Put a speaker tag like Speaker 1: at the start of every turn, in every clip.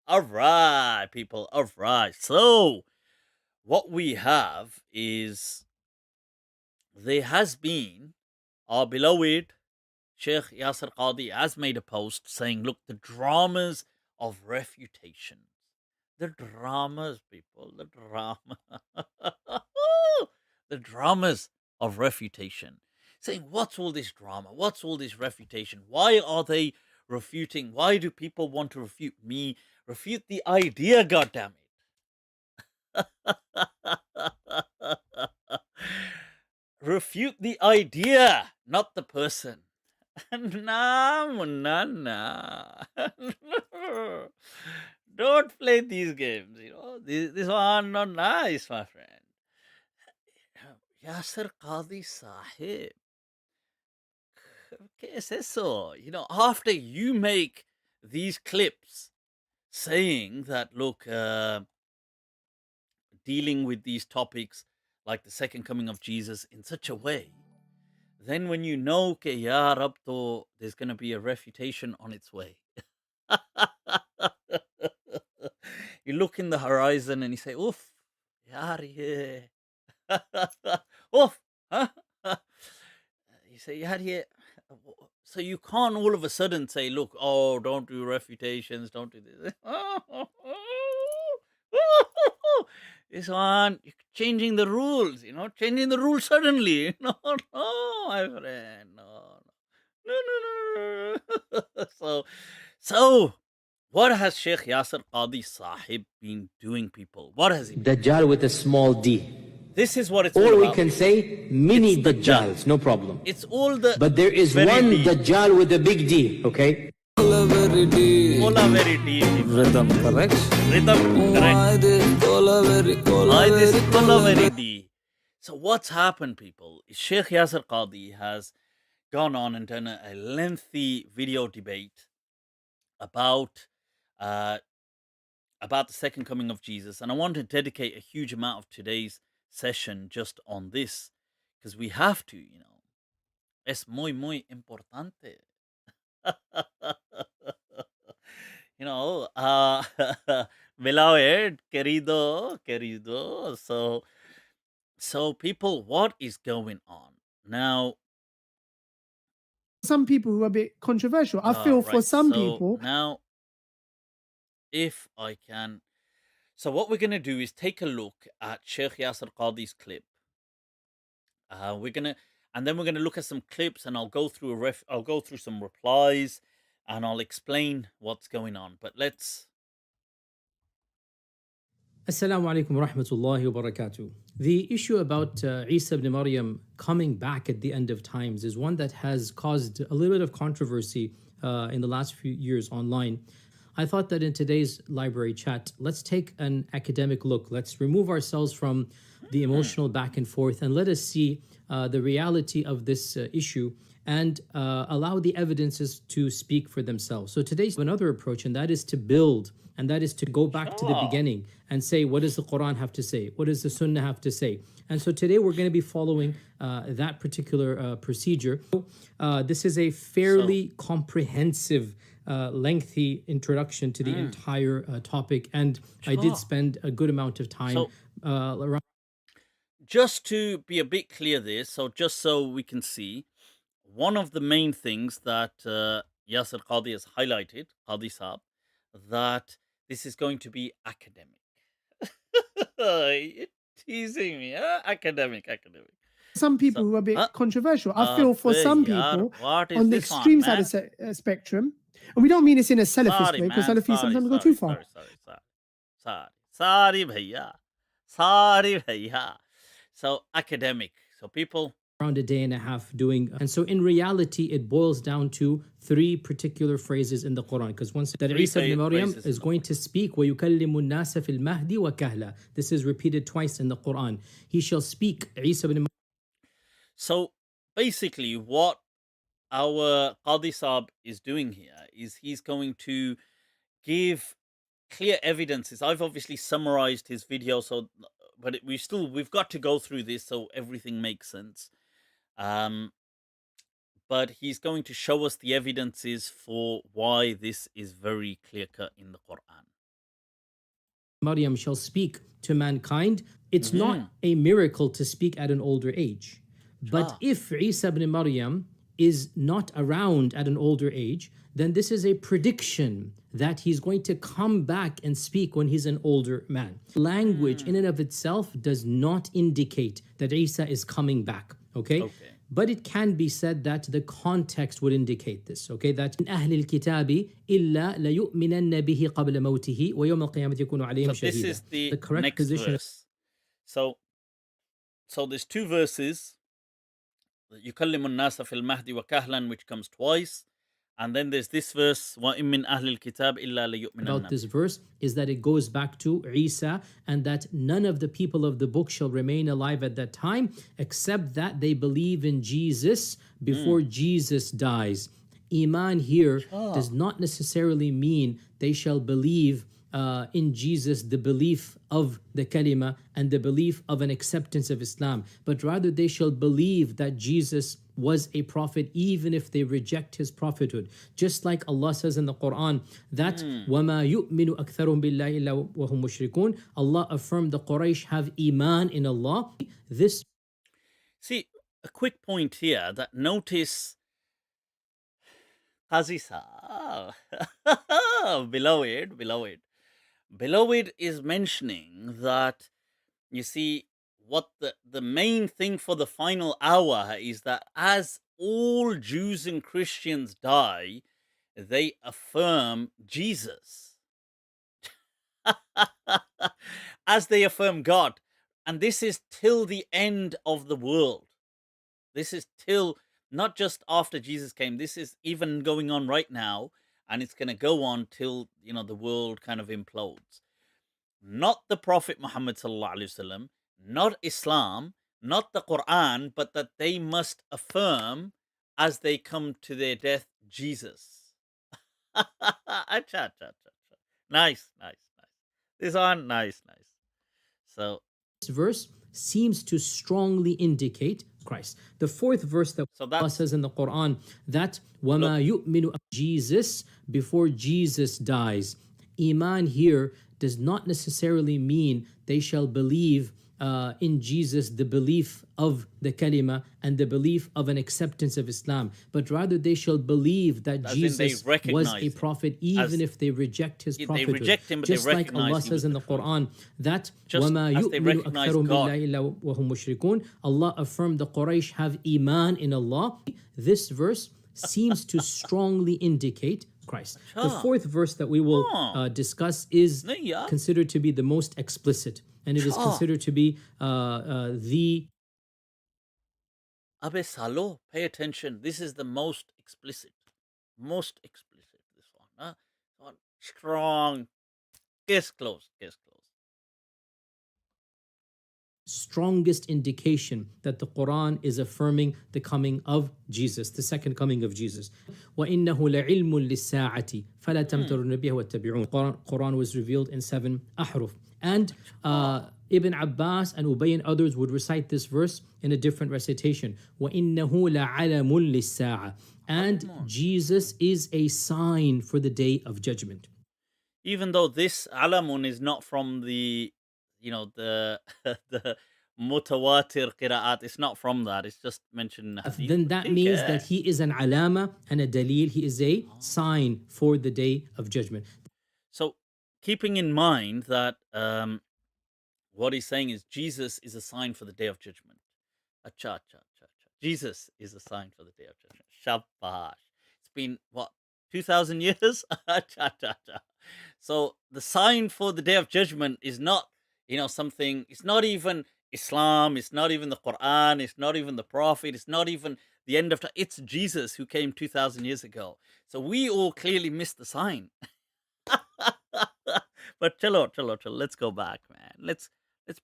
Speaker 1: All right, people. All right. So, what we have is there has been our beloved Sheikh Yasir Qadhi has made a post saying, look, the dramas of refutation. The dramas, people. The drama. The dramas of refutation. Saying, what's all this drama? What's all this refutation? Why are they refuting? Why do people want to refute me? Refute the idea, goddammit. Refute the idea, not the person. No, no, no. Don't play these games, This one not nice, my friend. Yasir Qadhi Sahib. ¿Qué es eso? After you make these clips saying that, look, dealing with these topics like the second coming of Jesus in such a way, then when you know que ya Rab to there's going to be a refutation on its way. You look in the horizon and you say, oof, yaar ye. Oof. Huh? You say, yaar ye. So you can't all of a sudden say, look, oh, don't do refutations, don't do this. This one, you're changing the rules, changing the rules suddenly. No, no, my friend, no, no. So, what has Sheikh Yasir Qadhi Sahib been doing, people? What has he been doing?
Speaker 2: Dajjal with a small d.
Speaker 1: This is what it's all
Speaker 2: Or
Speaker 1: about.
Speaker 2: we can say mini
Speaker 1: It's
Speaker 2: Dajjals, no problem.
Speaker 1: It's all the.
Speaker 2: But there is one
Speaker 1: deep.
Speaker 2: Dajjal with a big D, okay?
Speaker 1: Ola very deep.
Speaker 3: Rhythm, correct?
Speaker 1: Rhythm, correct. This is Kola very deep. So what's happened, people, is Sheikh Yasir Qadhi has gone on and done a lengthy video debate about the second coming of Jesus. And I want to dedicate a huge amount of today's session just on this, because we have to, Es muy, muy importante. Beloved, querido. So people, what is going on now?
Speaker 4: Some people who are a bit controversial. I feel for some people.
Speaker 1: Now, if I can, so what we're gonna do is take a look at Sheikh Yasir Qadhi's clip. And then we're gonna look at some clips, and I'll go through some replies, and I'll explain what's going on. But let's.
Speaker 5: Assalamu alaikum wa rahmatullahi wa barakatuh. The issue about Isa ibn Maryam coming back at the end of times is one that has caused a little bit of controversy in the last few years online. I thought that in today's library chat, let's take an academic look. Let's remove ourselves from the emotional back and forth and let us see the reality of this issue and allow the evidences to speak for themselves. So today's another approach, and that is to build, and that is to go back to the beginning and say, what does the Quran have to say? What does the Sunnah have to say? And so today we're going to be following that particular procedure. This is a fairly comprehensive, lengthy introduction to the entire topic, and I did spend a good amount of time around.
Speaker 1: Just to be a bit clear there, just so we can see, one of the main things that Yasir Qadhi has highlighted, Qadhi Saab, that this is going to be academic. You're teasing me, huh? Academic.
Speaker 4: Some people who are a bit controversial. I feel for some people on the extreme side of the spectrum, and we don't mean this in a Salafist way, because Salafis sometimes go too far.
Speaker 1: Sorry, bhaiya. So academic. So people.
Speaker 5: Around a day and a half doing, and so in reality it boils down to three particular phrases in the Quran, because once that Isa ibn Maryam is going to speak وَيُكَلِّمُ النَّاسَ فِي الْمَهْدِ وَكَهْلًا. This is repeated twice in the Quran. He shall speak, Isa ibn Maryam.
Speaker 1: So basically what our Qadhi Saab is doing here is he's going to give clear evidences. I've obviously summarized his video, but we've got to go through this so everything makes sense. But he's going to show us the evidences for why this is very clear-cut in the Quran.
Speaker 5: Maryam shall speak to mankind, it's not a miracle to speak at an older age. But if Isa ibn Maryam is not around at an older age, then this is a prediction that he's going to come back and speak when he's an older man. Language in and of itself does not indicate that Isa is coming back, okay? But it can be said that the context would indicate this, okay? That in أهل الكتاب إلا ليؤمنن به قبل موته ويوم القيامة يكون عليهم شهيدا.
Speaker 1: This is the
Speaker 5: correct
Speaker 1: next
Speaker 5: position.
Speaker 1: verse. So there's two verses. يكلم الناس في المهد وكهلا, which comes twice. And then there's this verse, وَإِن مِّنْ أَهْلِ الْكِتَابِ إِلَّا لَيُؤْمِنَنَّ.
Speaker 5: About this verse is that it goes back to Isa, and that none of the people of the book shall remain alive at that time, except that they believe in Jesus before Jesus dies. Iman here does not necessarily mean they shall believe in Jesus, the belief of the kalima and the belief of an acceptance of Islam, but rather they shall believe that Jesus was a prophet even if they reject his prophethood. Just like Allah says in the Quran that وَمَا يُؤْمِنُ أَكْثَرُهُم بِاللَّهِ إِلَّا وَهُم مُشْرِكُونَ. Allah affirmed the Quraysh have iman in Allah. This
Speaker 1: See, a quick point here that notice Qazi Sahab, beloved is mentioning that, you see, what the main thing for the final hour is that as all Jews and Christians die, they affirm Jesus. As they affirm God. And this is till the end of the world. This is till, not just after Jesus came, this is even going on right now, and it's going to go on till, the world kind of implodes. Not the Prophet Muhammad sallallahu alaihi wasallam, not Islam, not the Quran, but that they must affirm as they come to their death, Jesus. Nice. These are nice. So
Speaker 5: this verse seems to strongly indicate Christ. The fourth verse that Allah says in the Quran that وَمَا يُؤْمِنُ Jesus before Jesus dies. Iman here does not necessarily mean they shall believe in Jesus, the belief of the kalima and the belief of an acceptance of Islam, but rather they shall believe that Jesus was a prophet even if they reject his prophethood.
Speaker 1: They reject him, but
Speaker 5: just
Speaker 1: they
Speaker 5: like Allah says in the Quran that
Speaker 1: وَمَا يُؤْمِنُ أَكْثَرُهُم بِاللَّهِ
Speaker 5: إِلَّا وَهُم مُشْرِكُونَ. Allah affirmed the Quraysh have iman in Allah. This verse seems to strongly indicate Christ. The fourth verse that we will discuss is considered to be the most explicit, and it is considered to be the...
Speaker 1: Abe Salo, pay attention. This is the most explicit. This one. Huh? Strong. Case closed.
Speaker 5: Strongest indication that the Quran is affirming the coming of Jesus, the second coming of Jesus. وَإِنَّهُ لَعِلْمٌ لِلسَّاعَةِ فَلَا تَمْتَرُنَّ بِهَا وَاتَّبِعُونَ. Quran was revealed in 7 ahruf. And Ibn Abbas and Ubay and others would recite this verse in a different recitation. وَإِنَّهُ لَعَلَمٌ لِلسَّاعَةِ. And Jesus is a sign for the day of judgment.
Speaker 1: Even though this alamun is not from the the mutawatir qira'at, it's not from that, it's just mentioned in the hadith.
Speaker 5: Then that means that he is an alama and a dalil, he is a sign for the day of judgment.
Speaker 1: So keeping in mind that what he's saying is Jesus is a sign for the day of judgment. Acha. Jesus is a sign for the day of judgment. Shabash. It's been, 2,000 years? Acha. So the sign for the day of judgment is not, something, it's not even Islam, it's not even the Quran, it's not even the Prophet, it's not even the end of time. It's Jesus who came 2,000 years ago. So we all clearly missed the sign. But chalo, let's go back, man. Let's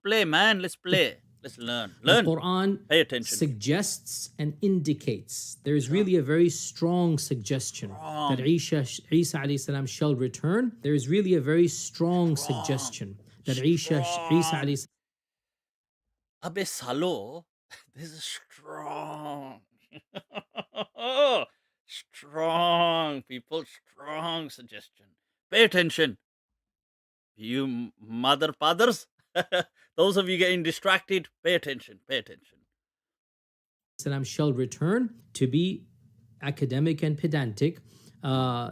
Speaker 1: play, man. Let's play. Let's learn.
Speaker 5: The Quran
Speaker 1: pay attention.
Speaker 5: Suggests and indicates there is really a very strong suggestion that Isa alayhi salam shall return. There is really a very strong suggestion that Isa alayhi salam.
Speaker 1: Abe Salo, this is strong. Strong, people, strong suggestion. Pay attention. You mother fathers, those of you getting distracted, pay attention, pay attention.
Speaker 5: Salam shall return to be academic and pedantic.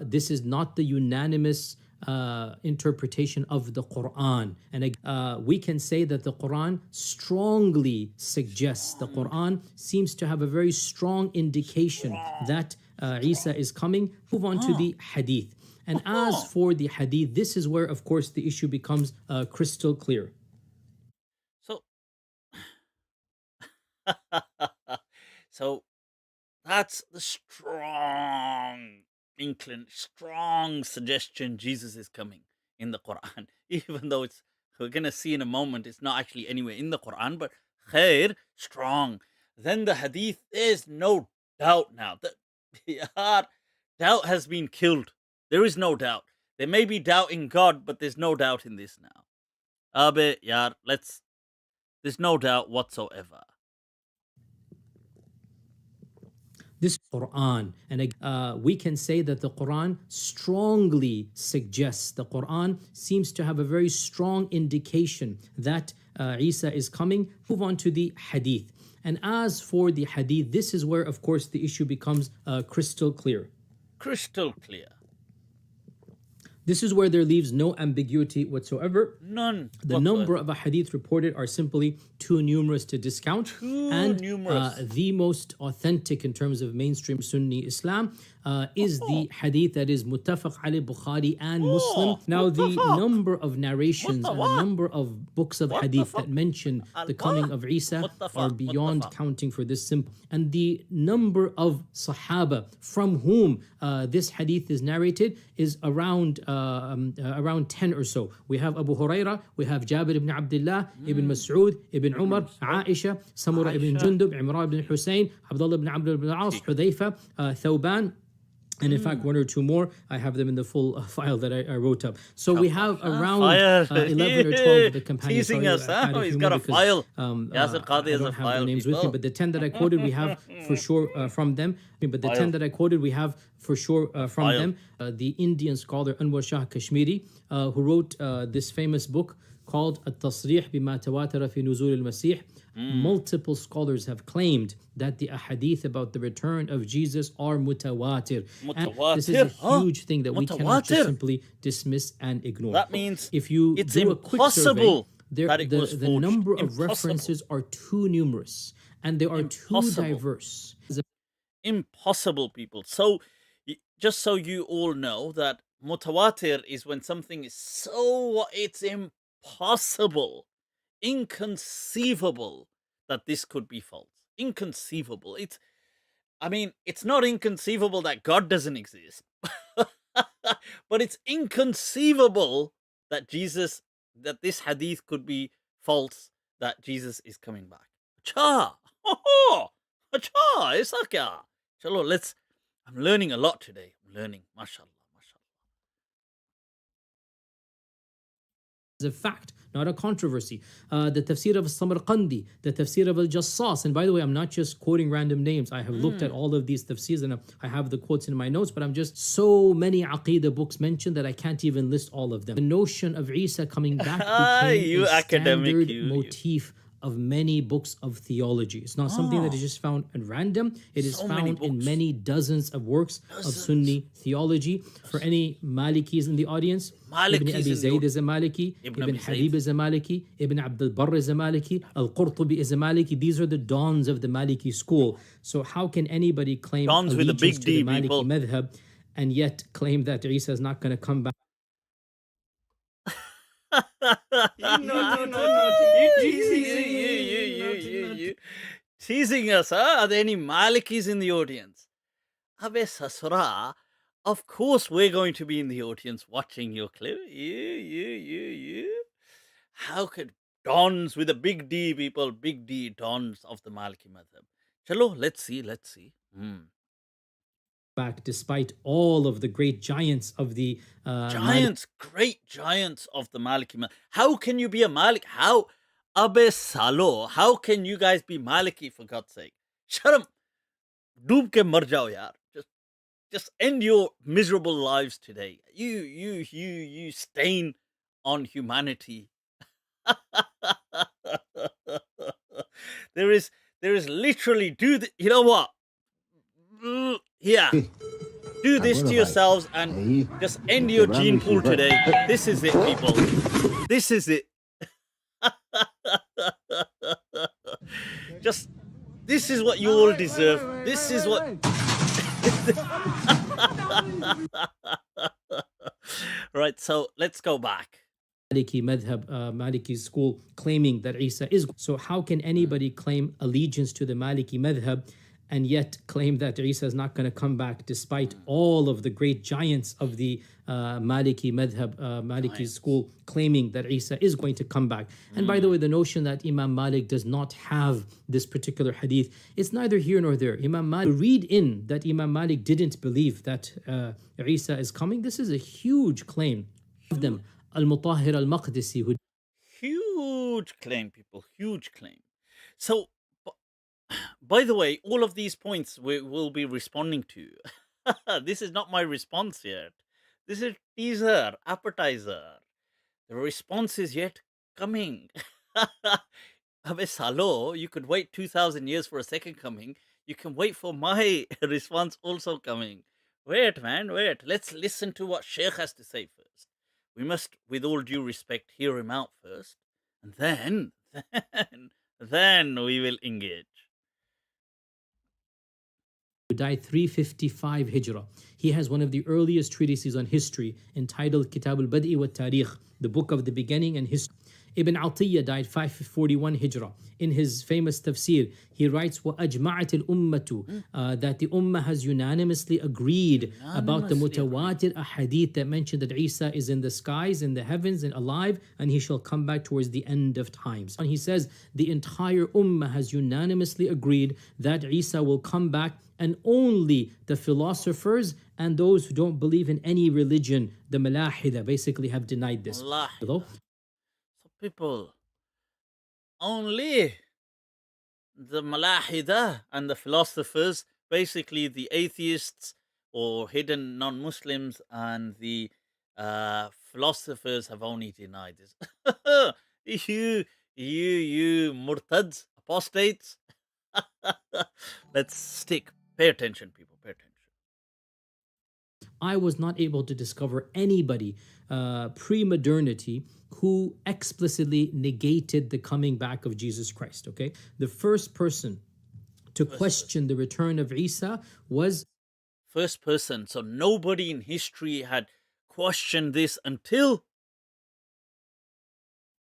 Speaker 5: This is not the unanimous interpretation of the Quran. And we can say that the Quran strongly suggests, the Quran seems to have a very strong indication that Isa is coming. Move on to the Hadith. And as for the Hadith, this is where, of course, the issue becomes crystal clear.
Speaker 1: So, so that's the strong suggestion Jesus is coming in the Quran. Even though we're going to see in a moment, it's not actually anywhere in the Quran, but khair, strong. Then the Hadith, there's no doubt now that doubt has been killed. There is no doubt. There may be doubt in God, but there's no doubt in this now. Abe, yar, there's no doubt whatsoever.
Speaker 5: This Quran, and we can say that the Quran strongly suggests, the Quran seems to have a very strong indication that Isa is coming. Move on to the Hadith. And as for the Hadith, this is where, of course, the issue becomes crystal clear.
Speaker 1: Crystal clear.
Speaker 5: This is where there leaves no ambiguity whatsoever.
Speaker 1: None.
Speaker 5: The number of hadith reported are simply too numerous to discount. The most authentic in terms of mainstream Sunni Islam is the hadith that is muttafaq alayh Bukhari and Muslim. Now the number of narrations and the number of books of hadith that mention the coming of Isa are beyond counting for this simple. And the number of Sahaba from whom this hadith is narrated is around 10 or so. We have Abu Huraira, we have Jabir ibn Abdullah, Ibn Masarud, Ibn Umar, Aisha, Samura ibn Jundub, Imran ibn Hussein, Abdullah ibn Amr ibn al-As, Hudhayfa, Thawban, and in fact, one or two more. I have them in the full file that I wrote up. So we have around 11 or 12 of the companions.
Speaker 1: Teasing us, huh? He's got a file. Yasir Qadhi has a file.
Speaker 5: I don't have the names with me, but the 10 that I quoted, we have for sure from them. But the 10 that I quoted, we have for sure from them. The Indian scholar Anwar Shah Kashmiri, who wrote this famous book called At-Tasrih Bima Tawatara Fi Nuzul al-Masih. Multiple scholars have claimed that the ahadith about the return of Jesus are mutawatir. And this is a huge thing that we cannot just simply dismiss and ignore.
Speaker 1: That means
Speaker 5: if you
Speaker 1: it's
Speaker 5: do a quick
Speaker 1: impossible
Speaker 5: survey, the number of references are too numerous and they are too diverse.
Speaker 1: Impossible, people. So, just so you all know that mutawatir is when something is so, it's impossible, inconceivable that this could be false. Inconceivable. It's not inconceivable that God doesn't exist, but it's inconceivable that this hadith could be false, that Jesus is coming back. Acha! Acha! Aisa kya? Chalo, I'm learning a lot today. I'm learning. MashaAllah.
Speaker 5: A fact, not a controversy. The tafsir of Samarqandi, the tafsir of Al-Jassas, and by the way, I'm not just quoting random names. I have looked at all of these tafsirs and I have the quotes in my notes, but I'm just so many aqidah books mentioned that I can't even list all of them. The notion of Isa coming back became a standard motif of many books of theology. It's not something that is just found at random. It is found in many dozens of works of Sunni theology. For any Malikis in the audience, Ibn Abi Zayd is a Maliki, Ibn Habib is a Maliki, Ibn Abdul Barr is a Maliki, Al-Qurtubi is a Maliki. These are the dawns of the Maliki school. So how can anybody claim
Speaker 1: dawns with a big D,
Speaker 5: to the Maliki
Speaker 1: people,
Speaker 5: madhab and yet claim that Isa is not going to come back?
Speaker 1: You teasing us, huh? Are there any Malikis in the audience? Abe Sasura, of course we're going to be in the audience watching your clip. You. How could dons with a big D, people, big D, dons of the Maliki madhab. Chalo, let's see.
Speaker 5: Back despite all of the great giants of the
Speaker 1: great giants of the Maliki madhab. How can you be a Malik? How? Abe Salo, how can you guys be Maliki, for God's sake? Sharam, doob ke mar jao yaar. Just end your miserable lives today. You stain on humanity. there is literally you know what? Yeah. Do this to yourselves and just end your gene pool today. This is it, people. This is it. Just, this is what you all deserve. This is what. Right, so let's go back.
Speaker 5: Maliki madhab, Maliki school claiming that Isa is. So how can anybody claim allegiance to the Maliki madhab and yet claim that Isa is not going to come back despite all of the great giants of the Maliki madhab, Maliki school claiming that Isa is going to come back? And by the way, the notion that Imam Malik does not have this particular hadith, it's neither here nor there. Imam Malik, read in that Imam Malik didn't believe that Isa is coming. This is a huge claim of them. Al-Mutahhir al-Maqdisi, who
Speaker 1: huge claim, people, huge claim. So, by the way, all of these points we will be responding to. This is not my response yet. This is teaser, appetizer. The response is yet coming. Abe Salo, you could wait 2,000 years for a second coming. You can wait for my response also coming. Wait, man, wait. Let's listen to what Sheikh has to say first. We must, with all due respect, hear him out first, and then we will engage.
Speaker 5: Who died 355 Hijrah. He has one of the earliest treatises on history entitled Kitab al-Bad'i wa Tarikh, the book of the beginning and history. Ibn Atiyya died 541 Hijrah. In his famous tafsir, he writes, وَأَجْمَعَتِ الْأُمَّةُ that the ummah has unanimously agreed about the mutawatir ahadith that mention that Isa is in the skies, in the heavens, and alive, and he shall come back towards the end of times. And he says, the entire ummah has unanimously agreed that Isa will come back, and only the philosophers and those who don't believe in any religion, the Malahida, basically have denied this.
Speaker 1: So people, only the Malahida and the philosophers, basically the atheists or hidden non-Muslims and the philosophers have only denied this. you murtads, apostates. Let's stick. Pay attention, people. Pay attention.
Speaker 5: I was not able to discover anybody pre-modernity who explicitly negated the coming back of Jesus Christ, okay? The first person to question the return of Isa was...
Speaker 1: First person. So nobody in history had questioned this until...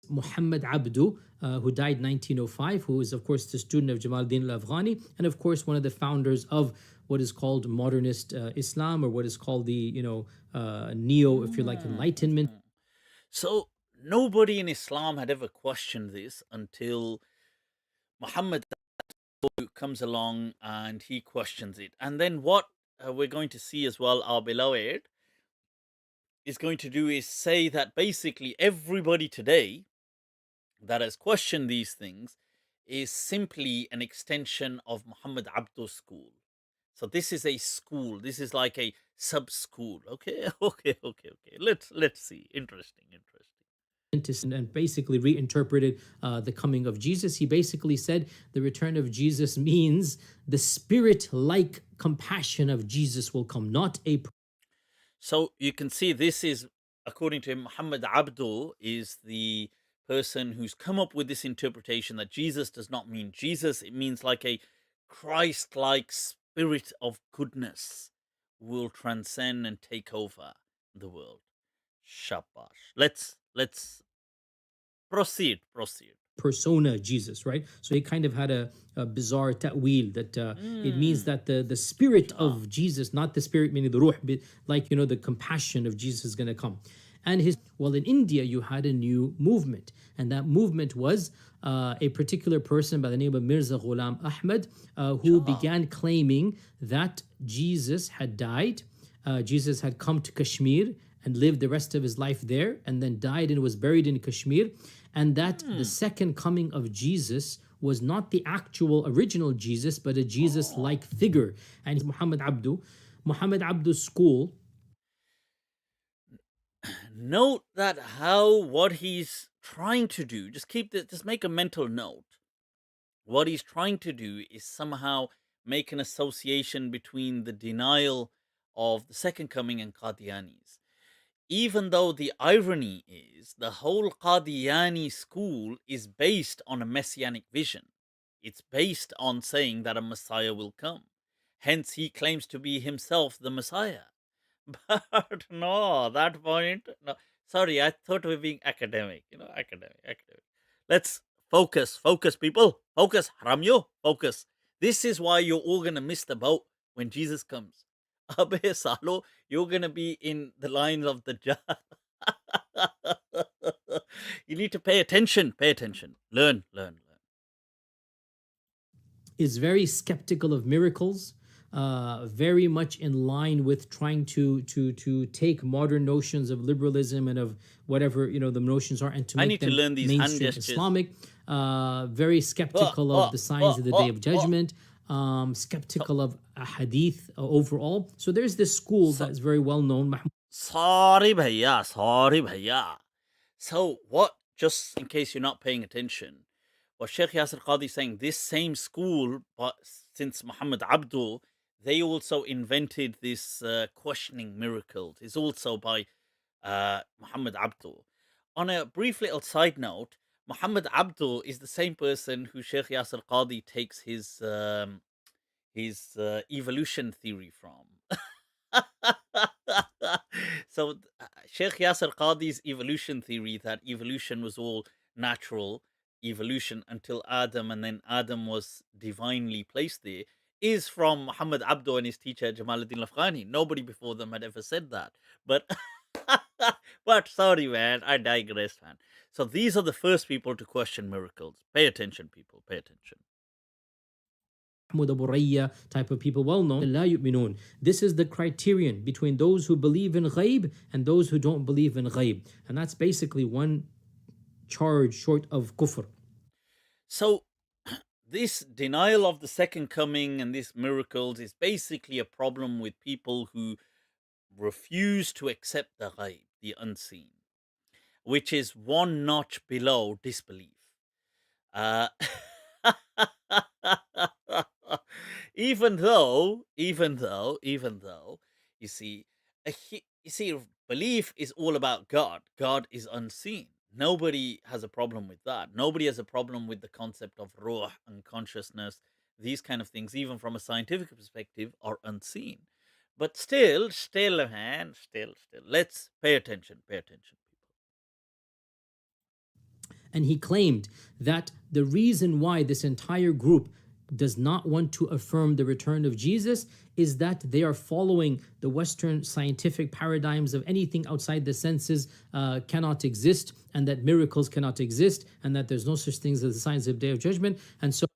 Speaker 5: Muhammad Abdu, who died 1905, who is, of course, the student of Jamaluddin al-Afghani, and, of course, one of the founders of what is called modernist Islam, or what is called the, neo, if you like, Enlightenment.
Speaker 1: So nobody in Islam had ever questioned this until Muhammad comes along and he questions it. And then what we're going to see as well, our beloved, is going to do is say that basically everybody today that has questioned these things is simply an extension of Muhammad Abdu's school. So this is a school. This is like a sub-school. Okay. Let's see. Interesting.
Speaker 5: And basically reinterpreted the coming of Jesus. He basically said the return of Jesus means the spirit-like compassion of Jesus will come, not a...
Speaker 1: So you can see this is, according to him, Muhammad Abdu is the person who's come up with this interpretation that Jesus does not mean Jesus. It means like a Christ-like spirit of goodness will transcend and take over the world. Shabash. Let's proceed.
Speaker 5: Persona Jesus, right? So he kind of had a bizarre ta'wil that it means that the spirit of Jesus, not the spirit meaning the ruh, but like, the compassion of Jesus is going to come. And in India, you had a new movement. And that movement was a particular person by the name of Mirza Ghulam Ahmad, who began claiming that Jesus had died. Jesus had come to Kashmir and lived the rest of his life there, and then died and was buried in Kashmir. And that the second coming of Jesus was not the actual original Jesus, but a Jesus-like figure. And Muhammad Abdu's school...
Speaker 1: note that what he's trying to do, just make a mental note. What he's trying to do is somehow make an association between the denial of the second coming and Qadianis. Even though the irony is the whole Qadiani school is based on a messianic vision. It's based on saying that a Messiah will come. Hence, he claims to be himself the Messiah. But no, that point, no. Sorry, I thought we were being academic, academic. Let's focus, people. Focus, Haramyo, focus. This is why you're all going to miss the boat when Jesus comes. Abe Salo, you're going to be in the lines of the jar. You need to pay attention. Learn.
Speaker 5: Is very skeptical of miracles, very much in line with trying to take modern notions of liberalism and of whatever the notions are, and to make them
Speaker 1: learn these
Speaker 5: mainstream Islamic. Very skeptical of the signs of the Day of Judgment. Skeptical of Hadith overall. So there's this school that's very well known.
Speaker 1: Sorry, bhaiya. So what? Just in case you're not paying attention, what Sheikh Yasir Qadhi is saying, this same school, but since Muhammad Abdu, they also invented this questioning miracles. It's also by Muhammad Abdu. On a brief little side note, Muhammad Abdu is the same person who Sheikh Yasir Qadhi takes his evolution theory from. So Sheikh Yasir Qadhi's evolution theory, that evolution was all natural evolution until Adam, and then Adam was divinely placed there, is from Muhammad Abdu and his teacher Jamaluddin Afghani. Nobody before them had ever said that. But sorry, man, I digress, man. So these are the first people to question miracles. Pay attention, people. Pay attention.
Speaker 5: Mufti Abu Layth type of people, well known. لا يؤمنون. This is the criterion between those who believe in ghaib and those who don't believe in ghaib. And that's basically one charge short of kufr.
Speaker 1: So this denial of the second coming and these miracles is basically a problem with people who refuse to accept the ghaib, the unseen, which is one notch below disbelief. Even though, you see, belief is all about God. God is unseen. Nobody has a problem with that. Nobody has a problem with the concept of ruh and consciousness. These kind of things, even from a scientific perspective, are unseen. But still, man, still. Let's pay attention, people.
Speaker 5: And he claimed that the reason why this entire group does not want to affirm the return of Jesus is that they are following the Western scientific paradigms of anything outside the senses cannot exist, and that miracles cannot exist, and that there's no such things as the signs of Day of Judgment. And
Speaker 1: so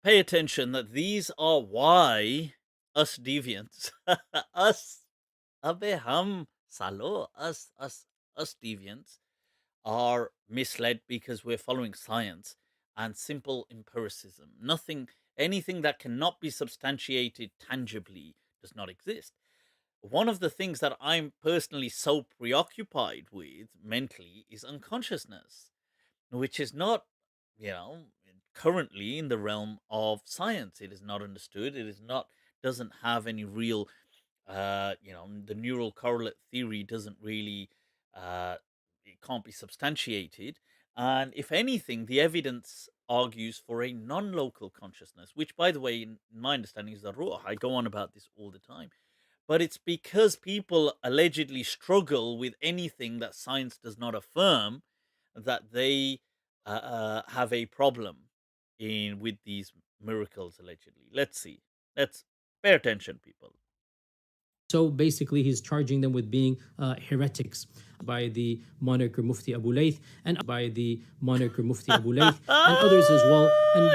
Speaker 1: pay attention that these are why us deviants, us deviants are misled, because we're following science and simple empiricism. Anything that cannot be substantiated tangibly does not exist. One of the things that I'm personally so preoccupied with mentally is unconsciousness, which is not, currently in the realm of science. It is not understood. Doesn't have any real, the neural correlate theory doesn't really, it can't be substantiated. And if anything, the evidence argues for a non-local consciousness, which, by the way, in my understanding, is the ruh. I go on about this all the time. But it's because people allegedly struggle with anything that science does not affirm that they have a problem with these miracles, allegedly. Let's see. Let's pay attention, people.
Speaker 5: So basically, he's charging them with being heretics by the moniker Mufti Abu Layth and and others as well. And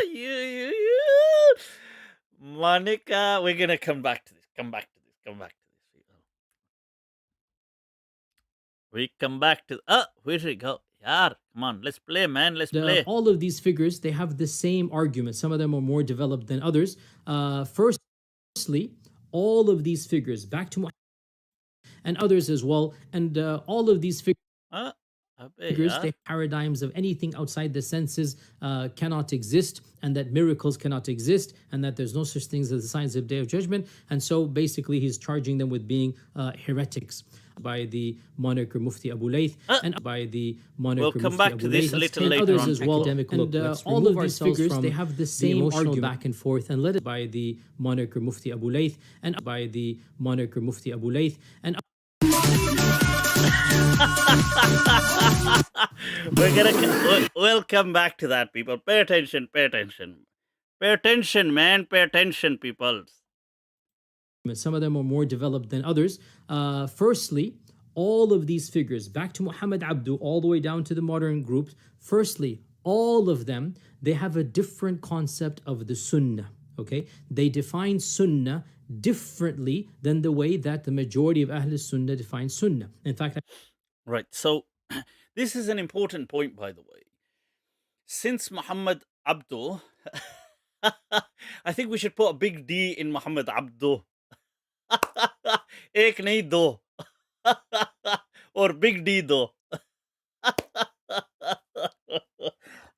Speaker 1: Monica, we're gonna come back to this. We come back to. Where did it go? Yeah, come on, let's play, man. Let's play.
Speaker 5: All of these figures, they have the same argument. Some of them are more developed than others. Firstly, all of these figures back to and others as well. And all of these
Speaker 1: Huh?
Speaker 5: figures, the paradigms of anything outside the senses cannot exist, and that miracles cannot exist, and that there's no such things as the signs of Day of Judgment. And so basically he's charging them with being heretics by the monarch Mufti Abu Layth, and by the monarch
Speaker 1: We'll come back to this a little later
Speaker 5: others
Speaker 1: on.
Speaker 5: as well.
Speaker 3: Academic look.
Speaker 5: And
Speaker 3: Let's
Speaker 5: all
Speaker 3: remove
Speaker 5: of these
Speaker 3: ourselves
Speaker 5: figures,
Speaker 3: from
Speaker 5: they have the
Speaker 3: the
Speaker 5: same
Speaker 3: emotional
Speaker 5: argument back and forth, and led by the monarch Mufti Abu Layth, and by the monarch Mufti Abu Layth, and
Speaker 1: we'll come back to that, people. Pay attention, pay attention. Pay attention, man. Pay attention, people.
Speaker 5: some of them are more developed than others. Firstly, all of these figures, back to Muhammad Abdu, all the way down to the modern groups, firstly, all of them, they have a different concept of the sunnah, okay? They define sunnah differently than the way that the majority of Ahl Sunnah define sunnah. In fact,
Speaker 1: Right. So this is an important point, by the way. Since Muhammad Abdu, I think we should put a big D in Muhammad Abdu. Ek nahi do. Or big D do.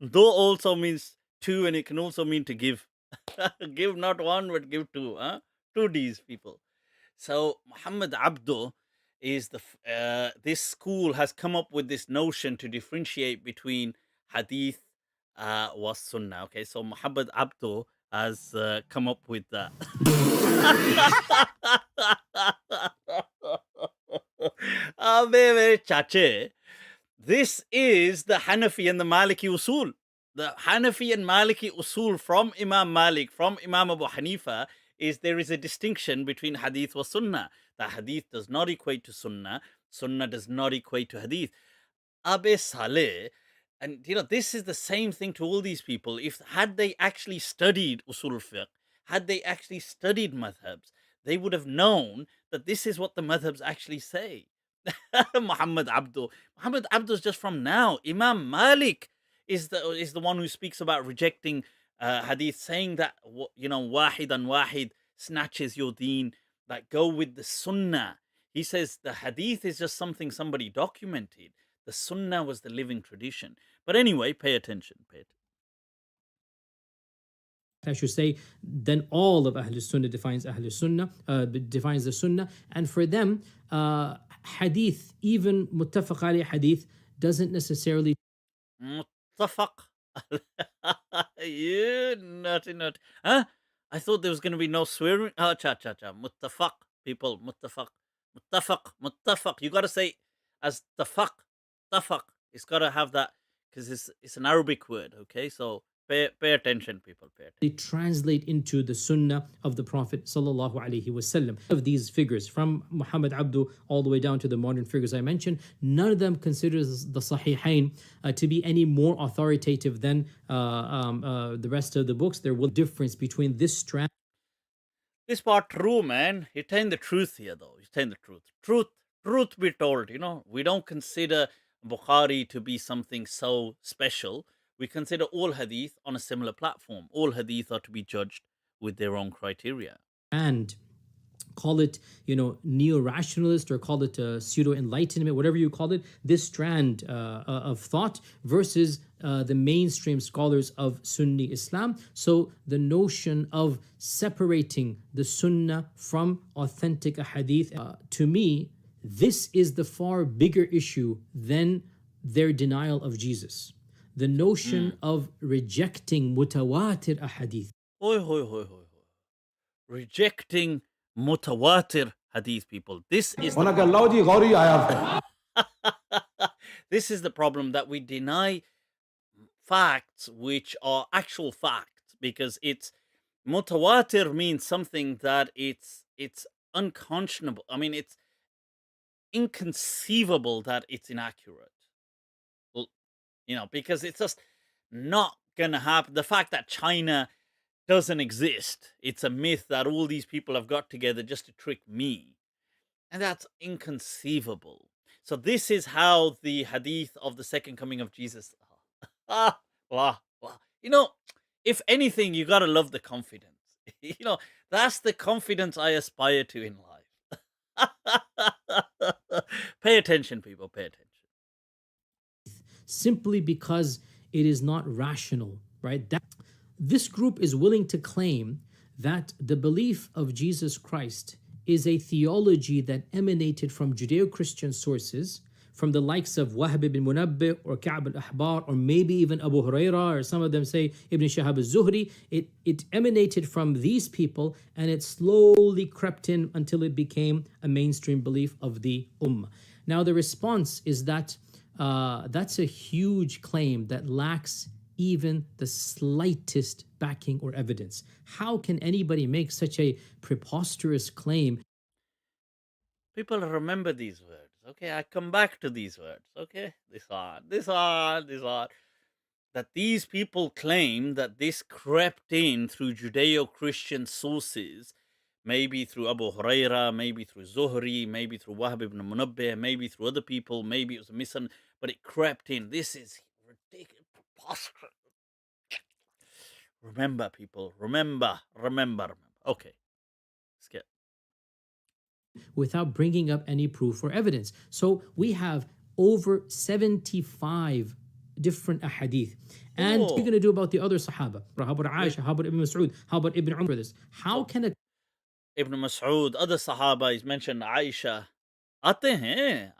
Speaker 1: Do also means two, and it can also mean to give. Give not one, but give two. Huh? Two D's, people. So Muhammad Abdu is this school has come up with this notion to differentiate between hadith was sunnah. Okay, so Muhammad Abdu has come up with that. Abe chache, this is the Hanafi and the Maliki usul. The Hanafi and Maliki usul from Imam Malik, from Imam Abu Hanifa, is there is a distinction between hadith wa sunnah. The hadith does not equate to sunnah. Sunnah does not equate to hadith. Abe Saleh, and this is the same thing to all these people. Had they actually studied usul fiqh, had they actually studied madhabs, they would have known that this is what the madhabs actually say. Muhammad Abdu is just from now. Imam Malik is the one who speaks about rejecting hadith, saying that wahid and wahid snatches your deen, that go with the sunnah. He says the hadith is just something somebody documented. The sunnah was the living tradition. But anyway, pay attention.
Speaker 5: I should say, then all of Ahl Sunnah defines Ahl Sunnah, defines the Sunnah, and for them, hadith, even muttafaq alayh hadith, doesn't necessarily.
Speaker 1: Muttafaq. You naughty nut. Huh? I thought there was going to be no swearing. Oh, cha. Muttafaq, people. Muttafaq. You got to say as tafaq. It's got to have that because it's an Arabic word. Okay, so pay attention, people. Pay attention.
Speaker 5: They translate into the Sunnah of the Prophet sallallahu alaihi wasallam. Of these figures, from Muhammad Abdu all the way down to the modern figures I mentioned, none of them considers the Sahihain to be any more authoritative than the rest of the books. There will be a difference between this strand.
Speaker 1: This part true, man. You're telling the truth here, though. You're telling the truth. Truth be told, we don't consider Bukhari to be something so special. We consider all hadith on a similar platform. All hadith are to be judged with their own criteria.
Speaker 5: And call it, neo-rationalist, or call it pseudo-enlightenment, whatever you call it, this strand of thought versus the mainstream scholars of Sunni Islam. So the notion of separating the Sunnah from authentic hadith, to me, this is the far bigger issue than their denial of Jesus. The notion of rejecting mutawatir ahadith.
Speaker 1: Rejecting mutawatir hadith, people. This is this is the problem, that we deny facts which are actual facts, because it's mutawatir means something that it's unconscionable. I mean, it's inconceivable that it's inaccurate. Because it's just not gonna happen. The fact that China doesn't exist, it's a myth that all these people have got together just to trick me, and that's inconceivable. So this is how the hadith of the second coming of Jesus. If anything, you gotta love the confidence. That's the confidence I aspire to in life. Pay attention, people. Pay attention.
Speaker 5: Simply because it is not rational, right? This group is willing to claim that the belief of Jesus Christ is a theology that emanated from Judeo-Christian sources, from the likes of Wahb ibn Munabbih or Ka'b al-Ahbar, or maybe even Abu Huraira, or some of them say Ibn Shihab al-Zuhri. It emanated from these people, and it slowly crept in until it became a mainstream belief of the Ummah. Now the response is that that's a huge claim that lacks even the slightest backing or evidence. How can anybody make such a preposterous claim?
Speaker 1: People remember these words. Okay, I come back to these words. Okay, this are. That these people claim that this crept in through Judeo-Christian sources, maybe through Abu Huraira, maybe through Zuhri, maybe through Wahb ibn Munabbih, maybe through other people, maybe it was a misunderstanding, but it crept in. This is ridiculous, preposterous. Remember, people. Remember. Okay, let's get.
Speaker 5: Without bringing up any proof or evidence. So we have over 75 different ahadith. And what are you going to do about the other Sahaba? How about Aisha? How about Ibn Masarud? How about Ibn Umar? How can a
Speaker 1: Ibn Masarud, other Sahaba is mentioned, Aisha. Aate hain.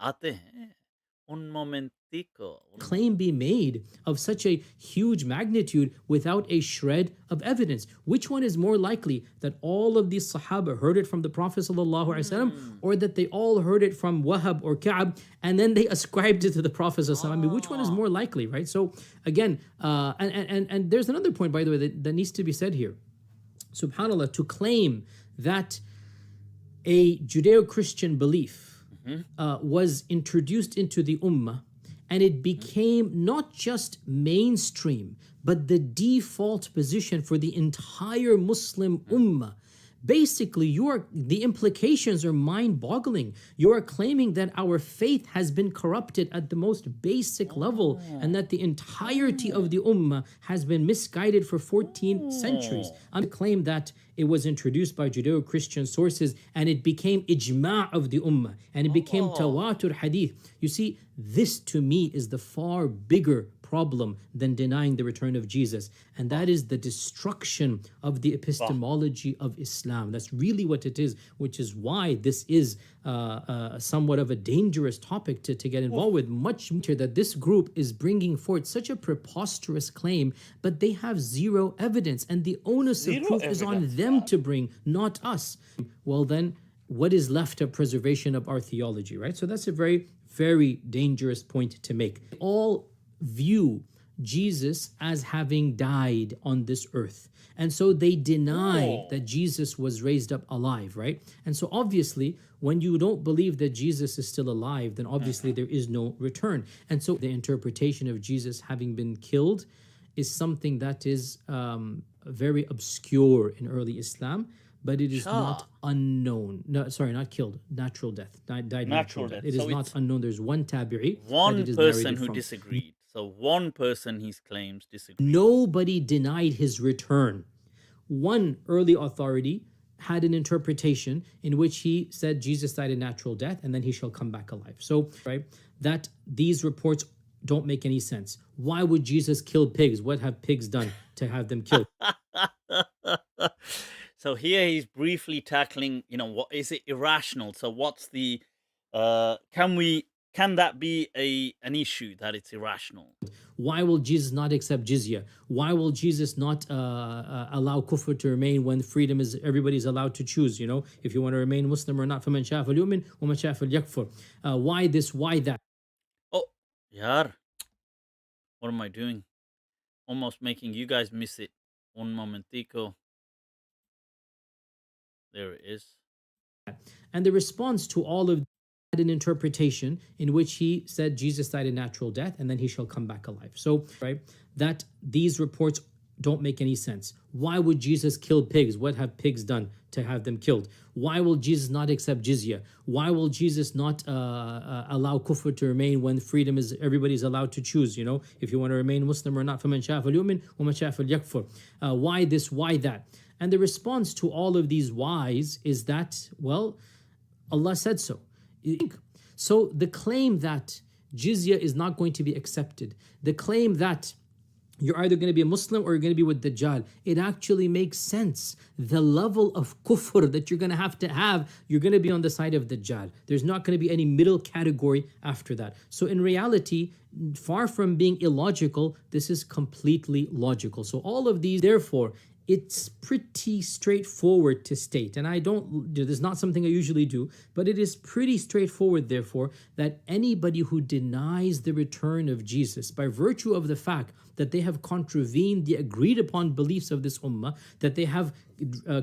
Speaker 1: Un momentico.
Speaker 5: claim be made of such a huge magnitude without a shred of evidence? Which one is more likely, that all of these Sahaba heard it from the Prophet ﷺ, or that they all heard it from Wahab or Ka'b and then they ascribed it to the Prophet ﷺ? I mean, which one is more likely, right? So again, and there's another point, by the way, that needs to be said here. SubhanAllah, to claim that a Judeo-Christian belief was introduced into the Ummah, and it became not just mainstream, but the default position for the entire Muslim Ummah. Basically, the implications are mind-boggling. You are claiming that our faith has been corrupted at the most basic level, and that the entirety of the Ummah has been misguided for 14 centuries. I claim that it was introduced by Judeo-Christian sources, and it became ijma' of the Ummah, and it became tawatur hadith. You see, this to me is the far bigger problem than denying the return of Jesus, and that is the destruction of the epistemology of Islam. That's really what it is, which is why this is somewhat of a dangerous topic to get involved with. Much more that this group is bringing forth such a preposterous claim, but they have zero evidence, and the onus of proof is on them to bring, not us. Well then, what is left of preservation of our theology, right? So that's a very, very dangerous point to make. All view Jesus as having died on this earth, and so they deny that Jesus was raised up alive, right? And so obviously, when you don't believe that Jesus is still alive, then obviously there is no return. And so the interpretation of Jesus having been killed is something that is very obscure in early Islam, but it is not unknown. No, sorry, not killed. Natural death. Died natural death. It is not unknown. There's one tabi'i.
Speaker 1: One person who disagreed. So one person, he claims, disagreed.
Speaker 5: Nobody denied his return. One early authority had an interpretation in which he said Jesus died a natural death and then he shall come back alive. So, right, that these reports don't make any sense. Why would Jesus kill pigs? What have pigs done to have them killed?
Speaker 1: So here he's briefly tackling, what is it irrational? So what's the, can that be an issue that it's irrational?
Speaker 5: Why will Jesus not accept jizya? Why will Jesus not allow kufr to remain when freedom is, everybody's allowed to choose, if you want to remain Muslim or not. فَمَنْ شَاءَ فَلْيُؤْمِنْ وَمَنْ شَاءَ فَلْيَكْفُرْ. Why this, why that?
Speaker 1: Oh, yar, what am I doing? Almost making you guys miss it. Un momentico. There it is.
Speaker 5: And the response to all of an interpretation in which he said Jesus died a natural death and then he shall come back alive. So, right, that these reports don't make any sense. Why would Jesus kill pigs? What have pigs done to have them killed? Why will Jesus not accept jizya? Why will Jesus not allow kufr to remain when freedom is, everybody's allowed to choose, if you want to remain Muslim or not. فَمَنْ شَاءَ فَلْيُؤْمِنْ وَمَنْ شَاءَ فَلْيَكْفُرْ. Why this, why that? And the response to all of these whys is that, well, Allah said so. So the claim that jizya is not going to be accepted, the claim that you're either going to be a Muslim or you're going to be with Dajjal, it actually makes sense. The level of kufr that you're going to have, you're going to be on the side of Dajjal. There's not going to be any middle category after that. So in reality, far from being illogical, this is completely logical. So all of these, therefore, it's pretty straightforward to state, and this is not something I usually do, but it is pretty straightforward, therefore, that anybody who denies the return of Jesus by virtue of the fact that they have contravened the agreed upon beliefs of this ummah, that they have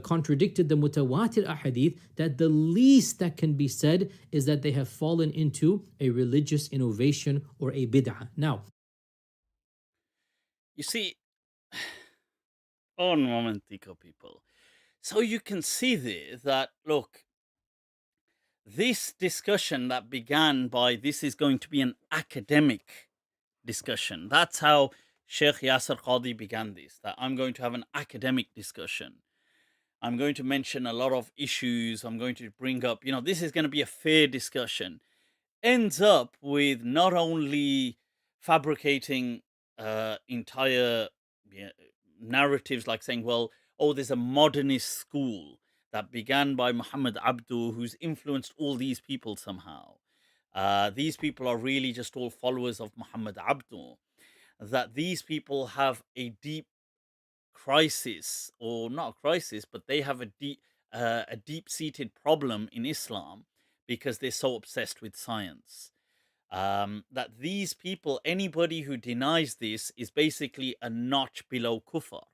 Speaker 5: contradicted the mutawatir ahadith, that the least that can be said is that they have fallen into a religious innovation or a bid'ah. Now,
Speaker 1: you see, un momentico, people. So you can see there that, look, this discussion that began by this is going to be an academic discussion. That's how Sheikh Yasir Qadhi began this, that I'm going to have an academic discussion. I'm going to mention a lot of issues. I'm going to bring up, this is going to be a fair discussion. Ends up with not only fabricating entire narratives like saying, well, there's a modernist school that began by Muhammad Abdu who's influenced all these people somehow. These people are really just all followers of Muhammad Abdu. That these people have a deep crisis, or not a crisis, but they have a deep-seated problem in Islam because they're so obsessed with science. That these people, anybody who denies this is basically a notch below kufr.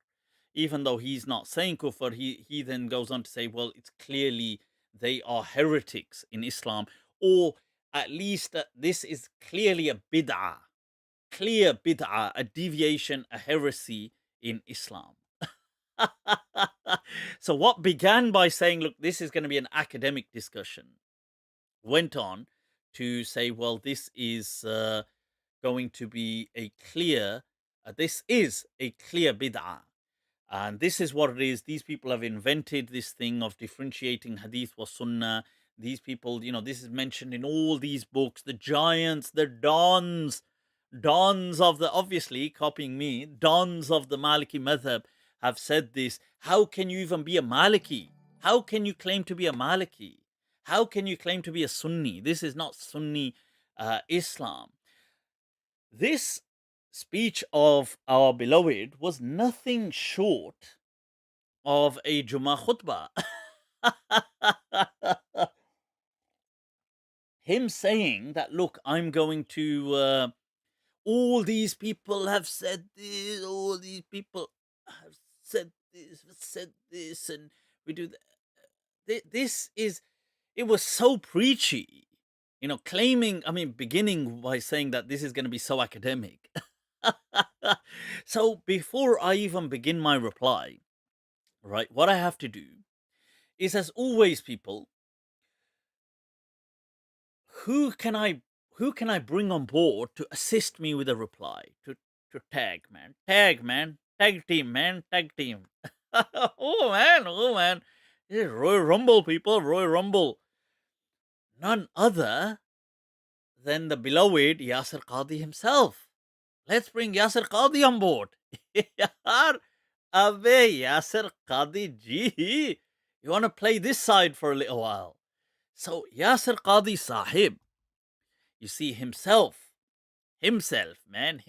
Speaker 1: Even though he's not saying kufr, he then goes on to say, well, it's clearly they are heretics in Islam, or at least this is clearly a bid'ah, a deviation, a heresy in Islam. So what began by saying, look, this is going to be an academic discussion, went on to say, well, this is going to be this is a clear bid'ah. And this is what it is. These people have invented this thing of differentiating hadith wa sunnah. These people, this is mentioned in all these books. The giants, the dons of the, obviously copying me, dons of the Maliki madhab have said this. How can you even be a Maliki? How can you claim to be a Maliki? How can you claim to be a Sunni? This is not Sunni Islam. This speech of our beloved was nothing short of a Jummah khutbah. Him saying that, look, I'm going to, all these people have said this, all these people have said this, and we do that. It was so preachy, claiming, beginning by saying that this is going to be so academic. So before I even begin my reply, right, what I have to do is, as always, people, who can I bring on board to assist me with a reply, to tag team. oh man, this is Roy Rumble, people, Roy Rumble. None other than the beloved Yasir Qadhi himself. Let's bring Yasir Qadhi on board. Yaar, Abe Yasir Qadhi ji, you want to play this side for a little while? So Yasir Qadhi Sahib, you see, himself, man.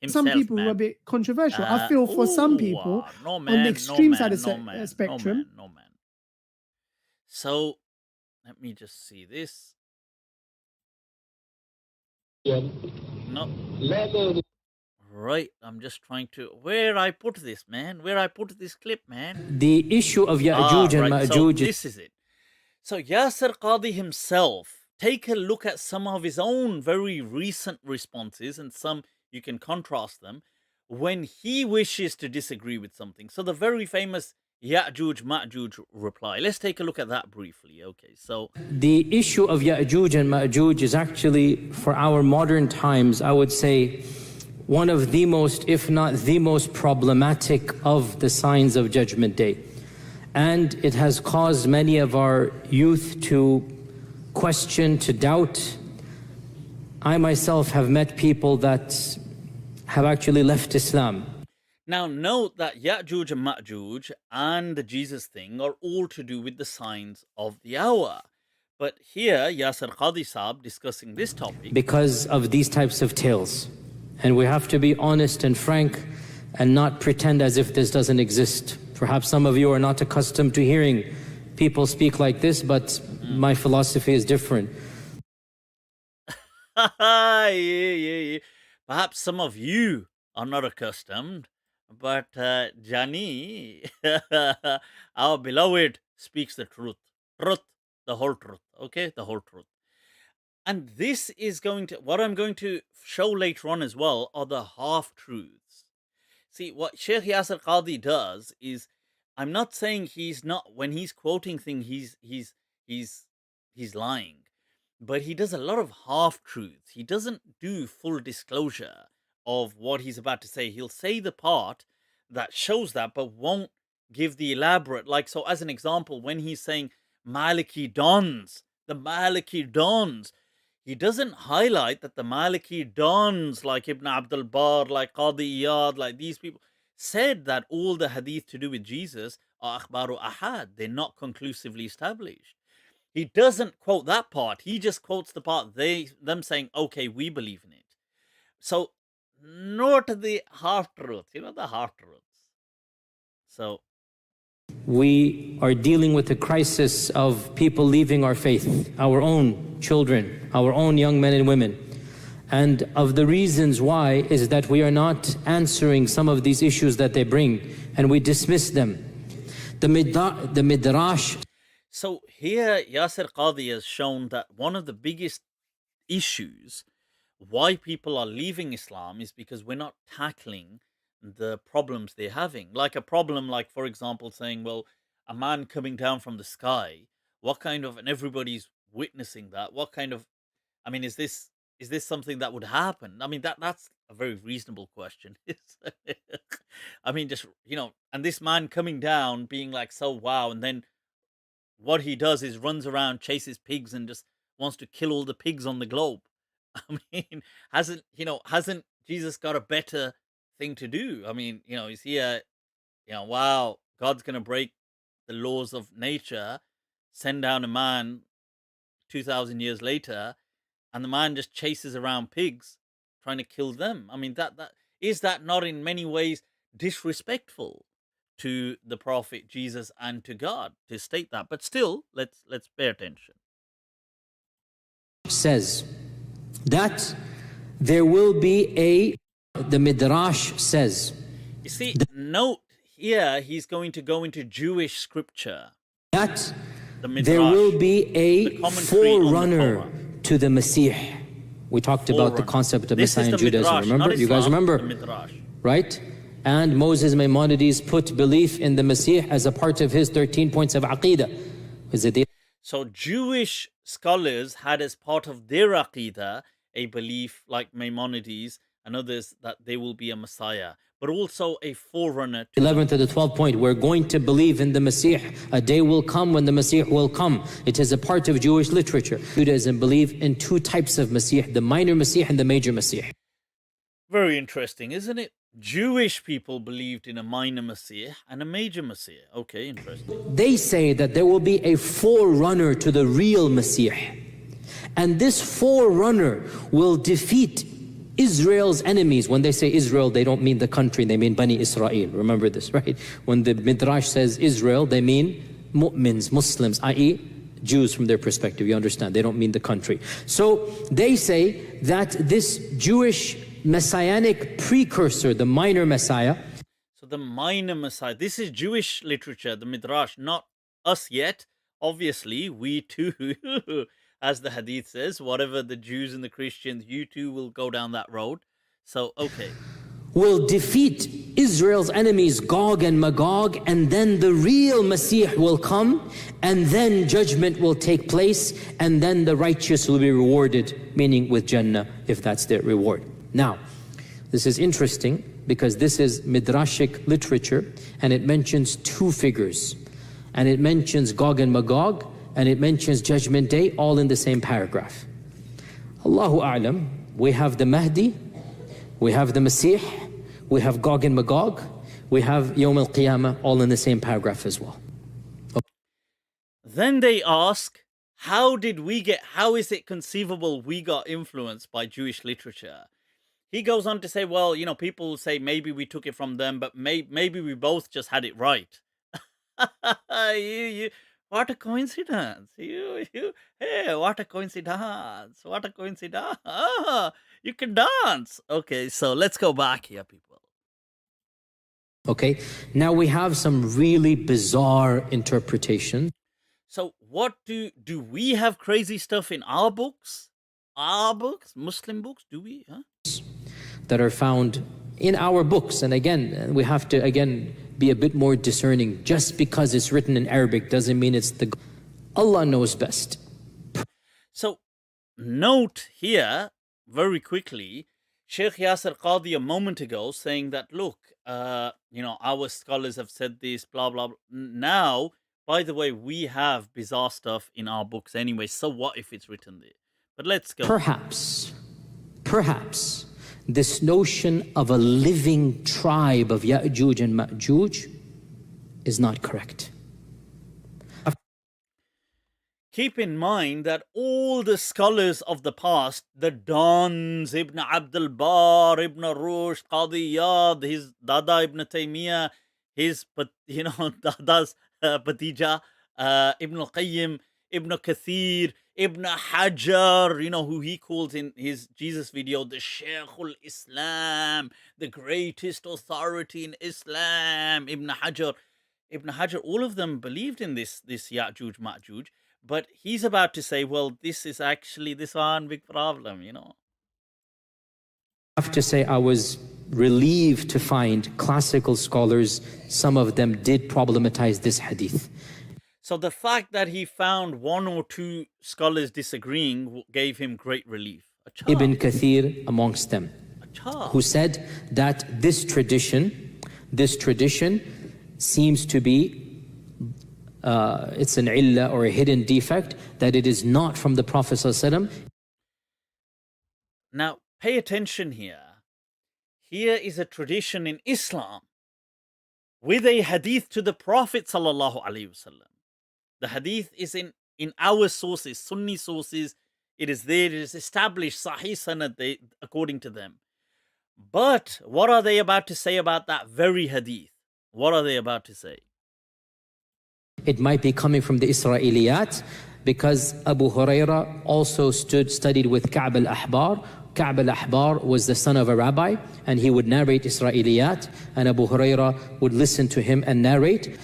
Speaker 4: Some people who are a bit controversial. I feel for some people on the extreme side of the spectrum.
Speaker 1: No man. So let me just see this. No. Right, I'm just trying to... Where I put this, man? Where I put this clip, man?
Speaker 5: The issue of Ya'juj and Ma'juj...
Speaker 1: So this is it. So Yasir Qadhi himself, take a look at some of his own very recent responses, and some you can contrast them, when he wishes to disagree with something. So the very famous Ya'juj Ma'juj reply. Let's take a look at that briefly. Okay, so
Speaker 5: the issue of Ya'juj and Ma'juj is actually, for our modern times, I would say, one of the most, if not the most problematic of the signs of Judgment Day. And it has caused many of our youth to question, to doubt. I myself have met people that have actually left Islam.
Speaker 1: Now note that Ya'juj and Ma'juj and the Jesus thing are all to do with the signs of the hour. But here, Yasir Qadhi Saab discussing this topic
Speaker 5: because of these types of tales. And we have to be honest and frank and not pretend as if this doesn't exist. Perhaps some of you are not accustomed to hearing people speak like this, but my philosophy is different.
Speaker 1: yeah. Perhaps some of you are not accustomed, but Jani, our beloved, speaks the truth. Truth, the whole truth, okay? The whole truth. And this is what I'm going to show later on as well are the half-truths. See, what Sheikh Yasir Qadhi does is, I'm not saying when he's quoting things, he's lying. But he does a lot of half-truths. He doesn't do full disclosure of what he's about to say. He'll say the part that shows that, but won't give the elaborate. Like, so as an example, when he's saying Maliki dons, the Maliki dons, he doesn't highlight that the Maliki dons, like Ibn Abdul Bar, like Qadi Iyad, like these people, said that all the hadith to do with Jesus are akhbaru ahad. They're not conclusively established. He doesn't quote that part. He just quotes the part them saying, okay, we believe in it. So, note the half-truths, the half-truths. So,
Speaker 5: we are dealing with a crisis of people leaving our faith, our own children, our own young men and women. And of the reasons why is that we are not answering some of these issues that they bring, and we dismiss them. The Midrash.
Speaker 1: So here, Yasir Qadhi has shown that one of the biggest issues why people are leaving Islam is because we're not tackling the problems they're having. Like a problem, like, for example, saying, well, a man coming down from the sky, and everybody's witnessing that, is this something that would happen? I mean, that's a very reasonable question. And this man coming down being like, so wow, and then what he does is runs around, chases pigs, and just wants to kill all the pigs on the globe. I mean, hasn't Jesus got a better thing to do? I mean, he's here, wow, God's going to break the laws of nature, send down a man 2,000 years later, and the man just chases around pigs, trying to kill them. I mean, is that not in many ways disrespectful to the Prophet Jesus and to God to state that? But still, let's pay attention.
Speaker 5: Says that there will be the Midrash says.
Speaker 1: You see, note here, he's going to go into Jewish scripture.
Speaker 5: That
Speaker 1: the Midrash,
Speaker 5: there will be a forerunner to the Messiah. We talked about the concept of Messiah in Judaism, remember? You guys remember? Right? And Moses Maimonides put belief in the Messiah as a part of his 13 points of Aqidah.
Speaker 1: So Jewish scholars had as part of their Aqidah a belief, like Maimonides and others, that there will be a Messiah, but also a forerunner.
Speaker 5: 11th to the 12th point, we're going to believe in the Messiah. A day will come when the Messiah will come. It is a part of Jewish literature. Judaism believe in two types of Messiah, the minor Messiah and the major Messiah.
Speaker 1: Very interesting, isn't it? Jewish people believed in a minor Messiah and a major Messiah. Okay, interesting.
Speaker 5: They say that there will be a forerunner to the real Messiah. And this forerunner will defeat Israel's enemies. When they say Israel, they don't mean the country, they mean Bani Israel. Remember this, right? When the Midrash says Israel, they mean mu'mins, Muslims, i.e. Jews from their perspective, you understand? They don't mean the country. So they say that this Jewish messianic precursor, the minor Messiah.
Speaker 1: So the minor Messiah, this is Jewish literature, the Midrash, not us yet. Obviously, we too, as the Hadith says, whatever the Jews and the Christians, you too will go down that road. So, okay.
Speaker 5: Will defeat Israel's enemies, Gog and Magog, and then the real Messiah will come, and then judgment will take place, and then the righteous will be rewarded, meaning with Jannah, if that's their reward. Now, this is interesting because this is Midrashic literature, and it mentions two figures. And it mentions Gog and Magog,
Speaker 2: and it mentions Judgment Day all in the same paragraph. Allahu A'lam, we have the Mahdi, we have the Masih, we have Gog and Magog, we have Yawm al-Qiyamah all in the same paragraph as well.
Speaker 1: Then they ask, how is it conceivable we got influenced by Jewish literature? He goes on to say, well, people say maybe we took it from them, but maybe we both just had it right. What a coincidence. Hey, what a coincidence. What a coincidence. You can dance. Okay, so let's go back here, people.
Speaker 2: Okay, now we have some really bizarre interpretations.
Speaker 1: So what do we have crazy stuff in our books? Our books? Muslim books? Do we? Huh?
Speaker 2: That are found in our books. And again, we have to be a bit more discerning. Just because it's written in Arabic doesn't mean it's the... Allah knows best.
Speaker 1: So note here, very quickly, Sheikh Yasir Qadhi a moment ago saying that, look, our scholars have said this, blah, blah, blah. Now, by the way, we have bizarre stuff in our books anyway, so what if it's written there? But let's go.
Speaker 2: Perhaps, this notion of a living tribe of Ya'juj and Ma'juj is not correct.
Speaker 1: Keep in mind that all the scholars of the past, the Dons, Ibn Abdul Bar, Ibn Rushd, Qadi Iyad, his Dada Ibn Taymiyyah, his Dada's Batija, Ibn al-Qayyim, Ibn Kathir, Ibn Hajar, who he calls in his Jesus video the Shaykhul Islam, the greatest authority in Islam, Ibn Hajar, all of them believed in this Ya'juj Ma'juj, but he's about to say, well, this is actually this one big problem,
Speaker 2: I have to say I was relieved to find classical scholars, some of them did problematize this hadith.
Speaker 1: So the fact that he found one or two scholars disagreeing gave him great relief.
Speaker 2: Ibn Kathir amongst them, who said that this tradition seems to be it's an illah or a hidden defect, that it is not from the Prophet ﷺ.
Speaker 1: Now, pay attention here. Here is a tradition in Islam with a hadith to the Prophet ﷺ. The hadith is in our sources, Sunni sources. It is there, it is established, Sahih Sanad, according to them. But what are they about to say about that very hadith? What are they about to say?
Speaker 2: It might be coming from the Israeliyat, because Abu Huraira also studied with Ka'b al-Ahbar. Ka'b al-Ahbar was the son of a rabbi, and he would narrate Israeliyat, and Abu Huraira would listen to him and narrate,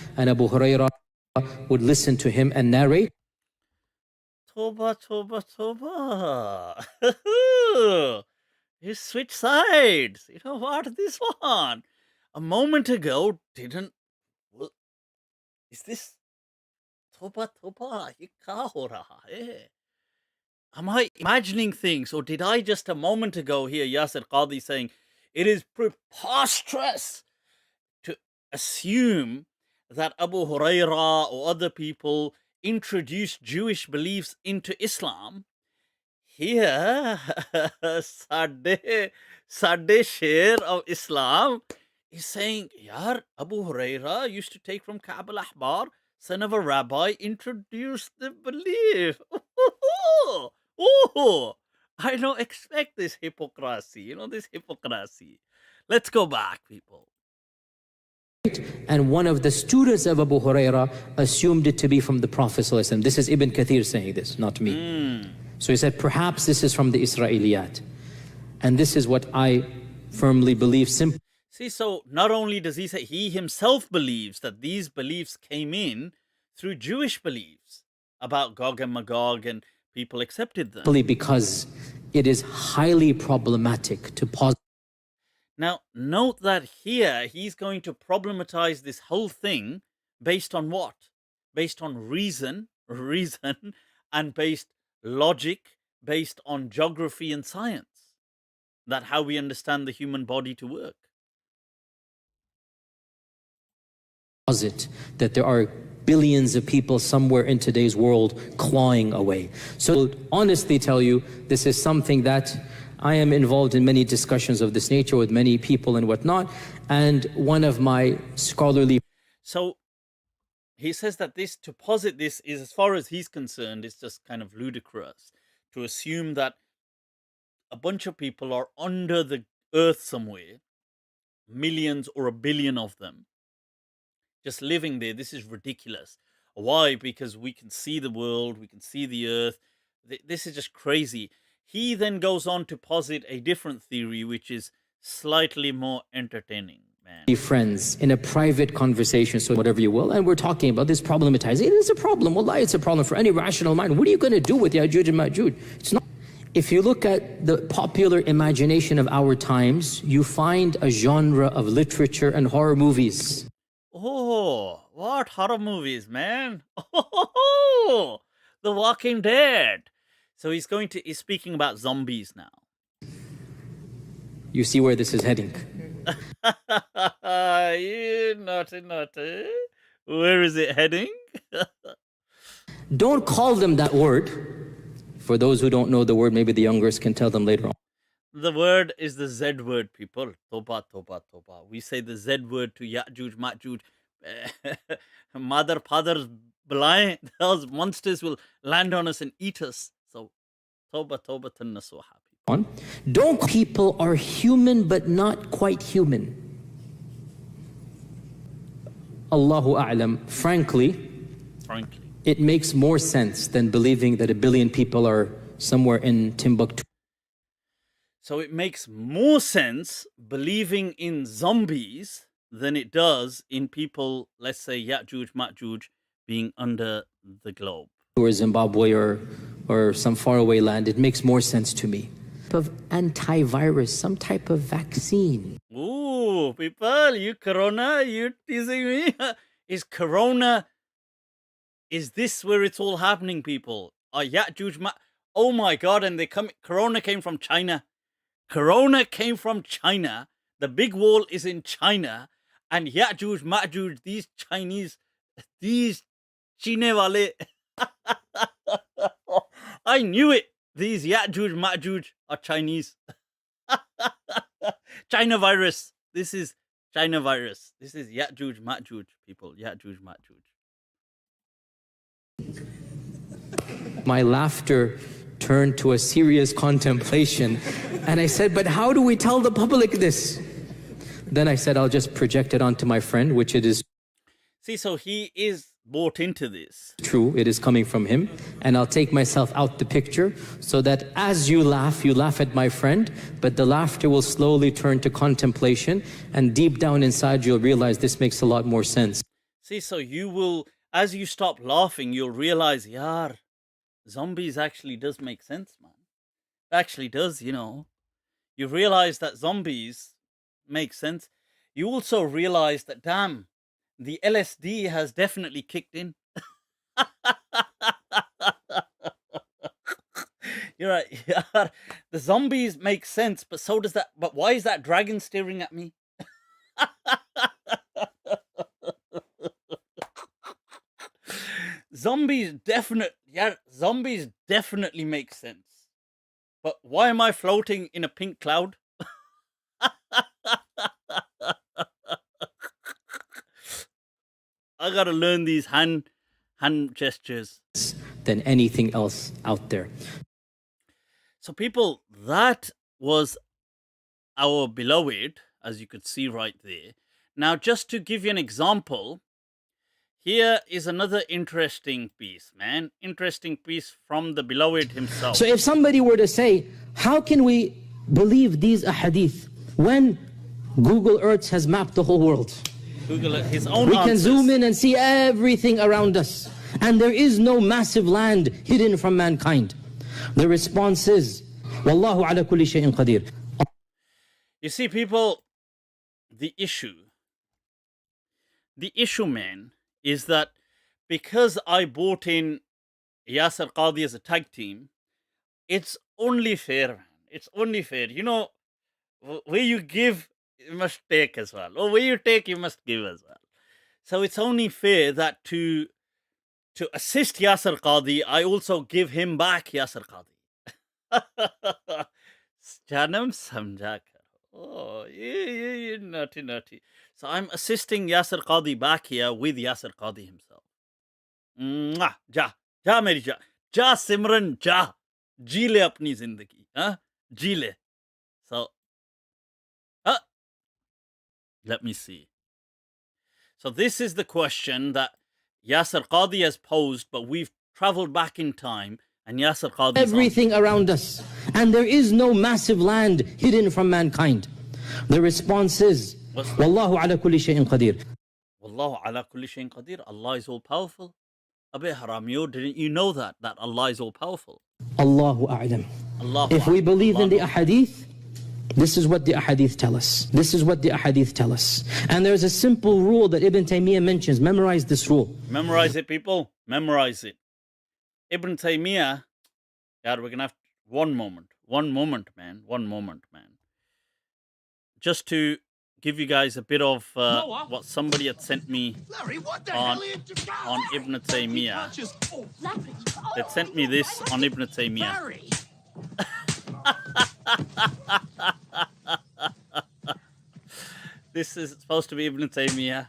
Speaker 1: Toba. You switch sides. You know what? This one. A moment ago, is this Toba? Ye kya ho raha hai? Am I imagining things, or did I just a moment ago hear Yasir Qadhi saying it is preposterous to assume that Abu Huraira or other people introduced Jewish beliefs into Islam? Here, Sadeh Sher of Islam is saying, Yar, Abu Huraira used to take from Ka'b al-Ahbar, son of a rabbi, introduced the belief. I don't expect this hypocrisy, this hypocrisy. Let's go back, people.
Speaker 2: And one of the students of Abu Huraira assumed it to be from the Prophet ﷺ. This is Ibn Kathir saying this, not me. So he said, perhaps this is from the Israeliyat. And this is what I firmly believe.
Speaker 1: See, so not only does he say, he himself believes that these beliefs came in through Jewish beliefs about Gog and Magog, and people accepted them.
Speaker 2: Because it is highly problematic to pause.
Speaker 1: Now, note that here he's going to problematize this whole thing based on what? Based on reason, and based logic, based on geography and science. That how we understand the human body to work.
Speaker 2: That there are billions of people somewhere in today's world clawing away. So I'll honestly tell you, this is something that I am involved in many discussions of this nature with many people and whatnot. And one of my scholarly...
Speaker 1: So he says that to posit this is, as far as he's concerned, it's just kind of ludicrous to assume that a bunch of people are under the earth somewhere, millions or a billion of them, just living there. This is ridiculous. Why? Because we can see the world, we can see the earth. This is just crazy. He then goes on to posit a different theory, which is slightly more entertaining.
Speaker 2: Friends in a private conversation, so whatever you will, and we're talking about this problematizing. It is a problem. Wallahi, it's a problem for any rational mind. What are you going to do with Ya'juj and Ma'juj? It's not. If you look at the popular imagination of our times, you find a genre of literature and horror movies.
Speaker 1: Oh, what horror movies, man? Oh, The Walking Dead. So he's speaking about zombies now.
Speaker 2: You see where this is heading.
Speaker 1: You naughty. Where is it heading?
Speaker 2: Don't call them that word. For those who don't know the word, maybe the youngers can tell them later on.
Speaker 1: The word is the Z word, people. Toba, toba, toba. We say the Z word to Ya'juj, Ma'juj. Mother, fathers, blind. Those monsters will land on us and eat us. So, toba, toba, nasuha.
Speaker 2: Don't people are human but not quite human. Allahu A'lam. Frankly, it makes more sense than believing that a billion people are somewhere in Timbuktu.
Speaker 1: So it makes more sense believing in zombies than it does in people, let's say Ya'juj, Ma'juj, being under the globe.
Speaker 2: Or Zimbabwe or some faraway land. It makes more sense to me. Of antivirus, some type of vaccine.
Speaker 1: Ooh, people, you teasing me? Is corona, is this where it's all happening, people? Ya'juj, oh my God, and corona came from China. Corona came from China. The big wall is in China. And Ya'juj, Ma'juj, these Chinese, these Chine wale. I knew it. These Ya'juj, Ma'juj are Chinese. China virus. This is China virus. This is Ya'juj, Ma'juj, people. Ya'juj, Ma'juj.
Speaker 2: My laughter turned to a serious contemplation. And I said, but how do we tell the public this? Then I said, I'll just project it onto my friend, which it is.
Speaker 1: See, so he is bought into this.
Speaker 2: True, it is coming from him. And I'll take myself out the picture so that as you laugh at my friend, but the laughter will slowly turn to contemplation. And deep down inside, you'll realize this makes a lot more sense.
Speaker 1: See, so you will, as you stop laughing, you'll realize, yaar, zombies actually does make sense, man. It actually does, you know. You realize that zombies make sense. You also realize that, damn, the LSD has definitely kicked in. You're right. Yeah. The zombies make sense, but so does that. But why is that dragon staring at me? Zombies definitely make sense. But why am I floating in a pink cloud? I gotta learn these hand gestures.
Speaker 2: Than anything else out there.
Speaker 1: So people, that was our beloved, as you could see right there. Now, just to give you an example, here is another interesting piece, man. Interesting piece from the beloved himself.
Speaker 2: So if somebody were to say, how can we believe these ahadith when Google Earth has mapped the whole world?
Speaker 1: Google his own
Speaker 2: We
Speaker 1: answers.
Speaker 2: can zoom in and see everything around us. And there is no massive land hidden from mankind. The response is, Wallahu ala kulli shay'in qadir.
Speaker 1: You see, people, the issue, man, is that because I bought in Yasir Qadhi as a tag team, it's only fair, man. It's only fair. You know, where you give, you must take as well. Or where you take, you must give as well. So it's only fair that to to assist Yasir Qadhi, I also give him back Yasir Qadhi. Janam samjha karo. Oh, you naughty. So I'm assisting Yasir Qadhi back here with Yasir Qadhi himself. Mwah, ja meri ja. Ja Simran, ja. जी ले अपनी जिंदगी, huh? जी ले. So, let me see. So this is the question that Yasir Qadhi has posed, but we've traveled back in time, and Yasir Qadhi
Speaker 2: everything around us, and there is no massive land hidden from mankind. The response is, Wallahu ala kulli shay'in qadir.
Speaker 1: Wallahu ala kulli shay'in qadir. Allah is all powerful. Abe Haramio, didn't you know that Allah is all powerful?
Speaker 2: Allahu a'lam. If we believe in the ahadith, this is what the ahadith tell us. This is what the ahadith tell us. And there's a simple rule that Ibn Taymiyyah mentions. Memorize this rule.
Speaker 1: Memorize it, people. Memorize it. Ibn Taymiyyah, God, we're going to have one moment, man. Just to give you guys a bit of what somebody had sent me on Ibn Taymiyyah. They sent me this on Ibn Taymiyyah. This is supposed to be Ibn Taymiyyah.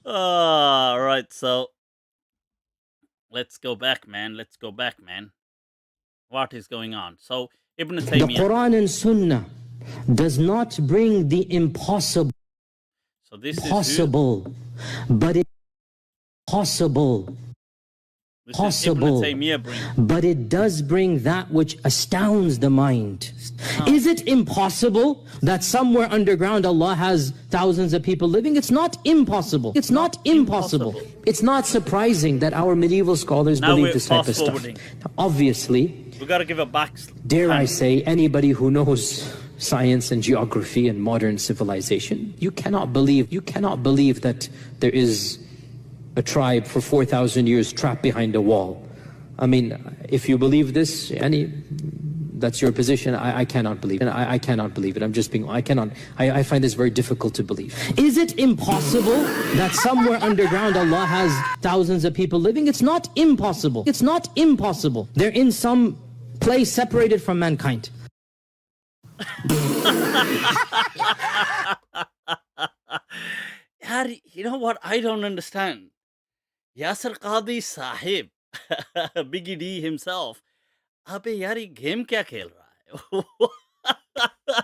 Speaker 1: Right, so let's go back, man. What is going on? So Ibn Taymiyyah.
Speaker 2: The Quran and Sunnah does not bring the impossible.
Speaker 1: So this is
Speaker 2: possible, but it's possible. But it does bring that which astounds the mind. Is it impossible that somewhere underground Allah has thousands of people living? It's not impossible. It's not surprising that our medieval scholars believe this type of stuff. Obviously,
Speaker 1: we got to give a back.
Speaker 2: Dare I say, anybody who knows science and geography and modern civilization, you cannot believe that there is a tribe for 4,000 years trapped behind a wall. I mean, if you believe this, that's your position. I cannot believe it. I cannot believe it. I find this very difficult to believe. Is it impossible that somewhere underground Allah has thousands of people living? It's not impossible. They're in some place separated from mankind.
Speaker 1: You know what? I don't understand. Yasir Qadhi Sahib, Biggie D himself, Abe yari game kya khel raha hai?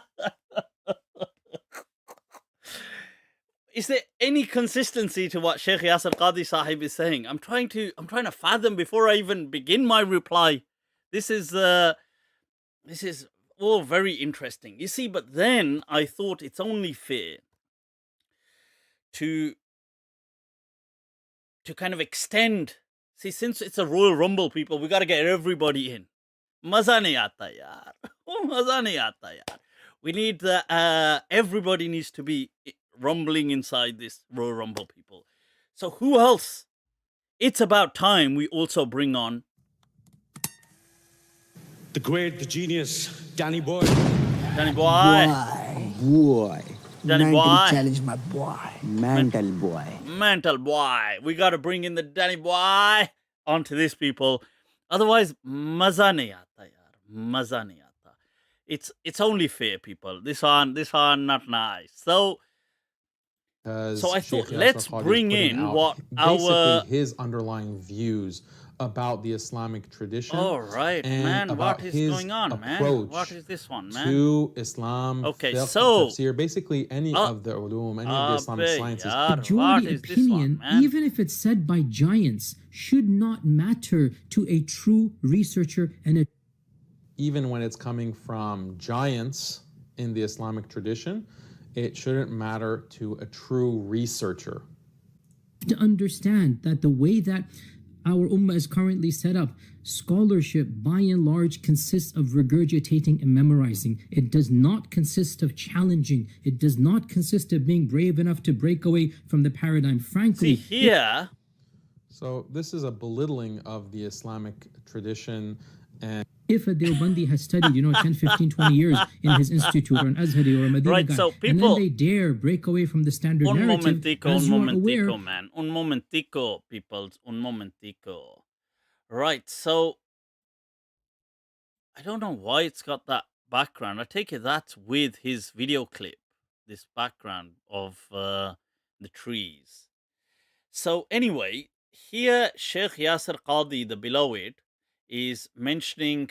Speaker 1: Is there any consistency to what Sheikh Yasir Qadhi Sahib is saying? I'm trying to fathom before I even begin my reply. This is all very interesting. You see, but then I thought it's only fair to kind of extend. See, since it's a Royal Rumble, people, we got to get everybody in. Maza nahi aata yaar. Maza nahi aata yaar. We need everybody needs to be rumbling inside this Royal Rumble, people. So who else? It's about time we also bring on
Speaker 3: the great, the genius, Danny Boy.
Speaker 1: Danny Boy. Danny Boy.
Speaker 6: Challenge my boy. Mental boy.
Speaker 1: We got to bring in the Danny Boy onto this, people. Otherwise, maza nahi aata yaar. Maza nahi aata. It's only fair, people. This one not nice. So I thought let's bring in what our
Speaker 7: his underlying views about the Islamic tradition.
Speaker 1: All right, man. What is going on, man? What is this one, man?
Speaker 7: To Islam.
Speaker 1: Okay, so
Speaker 7: tafsir, basically any of the ulum, any of the Islamic sciences.
Speaker 5: Majority opinion, even if it's said by giants, should not matter to a true researcher and
Speaker 7: even when it's coming from giants in the Islamic tradition, it shouldn't matter to a true researcher.
Speaker 5: To understand that the way that our ummah is currently set up, scholarship by and large consists of regurgitating and memorizing. It does not consist of challenging. It does not consist of being brave enough to break away from the paradigm. Frankly,
Speaker 1: see here.
Speaker 7: So this is a belittling of the Islamic tradition. And
Speaker 5: If a Deobandi has studied, 10, 15, 20 years in his institute or an Azhari or a Madina guy,
Speaker 1: so
Speaker 5: and then they dare break away from the standard narrative, as you are aware...
Speaker 1: man. Un momentico, peoples. Un momentico. Right, so... I don't know why it's got that background. I take it that's with his video clip. This background of the trees. So anyway, here Sheikh Yasir Qadhi, the beloved, is mentioning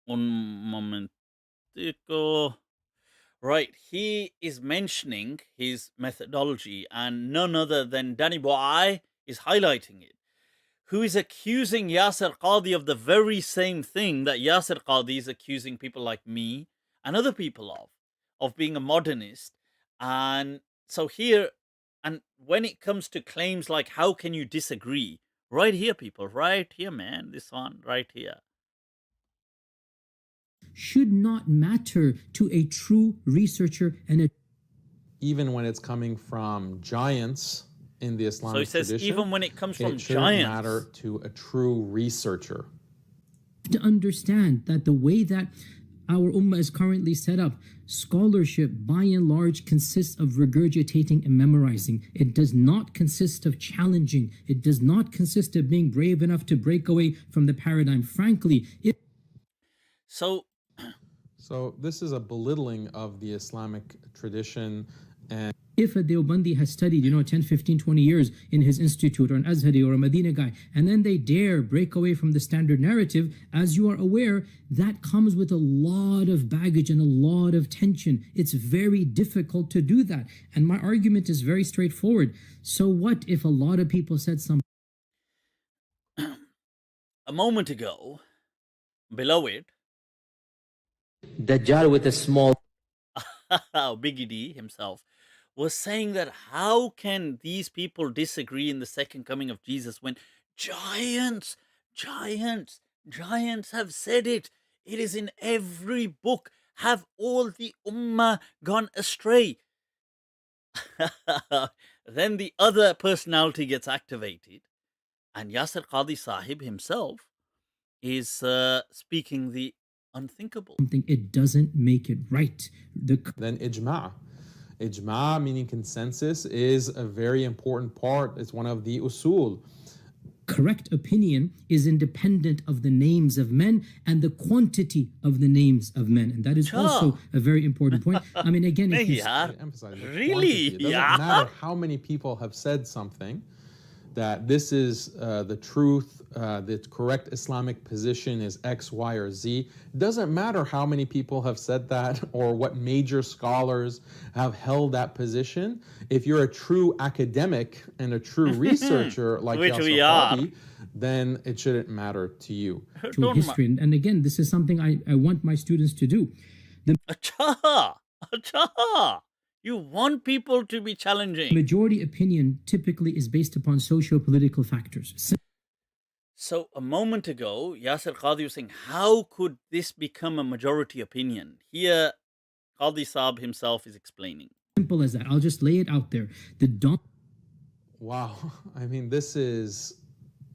Speaker 1: un momentico. Right, he is mentioning his methodology, and none other than Danny Boy is highlighting it, who is accusing Yasir Qadhi of the very same thing that Yasir Qadhi is accusing people like me and other people of being a modernist. And so here, and when it comes to claims like how can you disagree, right here, people, right here, man, this one right here,
Speaker 5: should not matter to a true researcher and a...
Speaker 7: Even when it's coming from giants in the Islamic tradition. So he says
Speaker 1: even when it comes from giants,
Speaker 7: it shouldn't matter to a true researcher.
Speaker 5: To understand that the way that our ummah is currently set up, scholarship by and large consists of regurgitating and memorizing. It does not consist of challenging. It does not consist of being brave enough to break away from the paradigm. Frankly,
Speaker 7: So this is a belittling of the Islamic tradition. And
Speaker 5: if a Deobandi has studied, 10, 15, 20 years in his institute or an Azhari or a Madina guy, and then they dare break away from the standard narrative, as you are aware, that comes with a lot of baggage and a lot of tension. It's very difficult to do that. And my argument is very straightforward. So what if a lot of people said something?
Speaker 1: A moment ago, beloved,
Speaker 2: Dajjal with a small...
Speaker 1: Biggie D himself, was saying that how can these people disagree in the second coming of Jesus when giants have said it. It is in every book. Have all the ummah gone astray? Then the other personality gets activated, and Yasir Qadhi Sahib himself is speaking the unthinkable.
Speaker 5: It doesn't make it right.
Speaker 7: Then ijma'. Ijma', meaning consensus, is a very important part. It's one of the usul.
Speaker 5: Correct opinion is independent of the names of men and the quantity of the names of men. And that is also a very important point. I mean, again, if you
Speaker 7: emphasize
Speaker 1: really,
Speaker 7: it doesn't matter how many people have said something, that this is the truth, the correct Islamic position is X, Y, or Z. It doesn't matter how many people have said that or what major scholars have held that position. If you're a true academic and a true researcher like Yasir Qadhi, then it shouldn't matter to you.
Speaker 5: To history. And again, this is something I want my students to do.
Speaker 1: You want people to be challenging.
Speaker 5: Majority opinion typically is based upon socio-political factors.
Speaker 1: So a moment ago, Yasir Qadhi was saying, how could this become a majority opinion? Here, Qadhi Saab himself is explaining.
Speaker 5: Simple as that. I'll just lay it out there.
Speaker 7: Wow. I mean, this is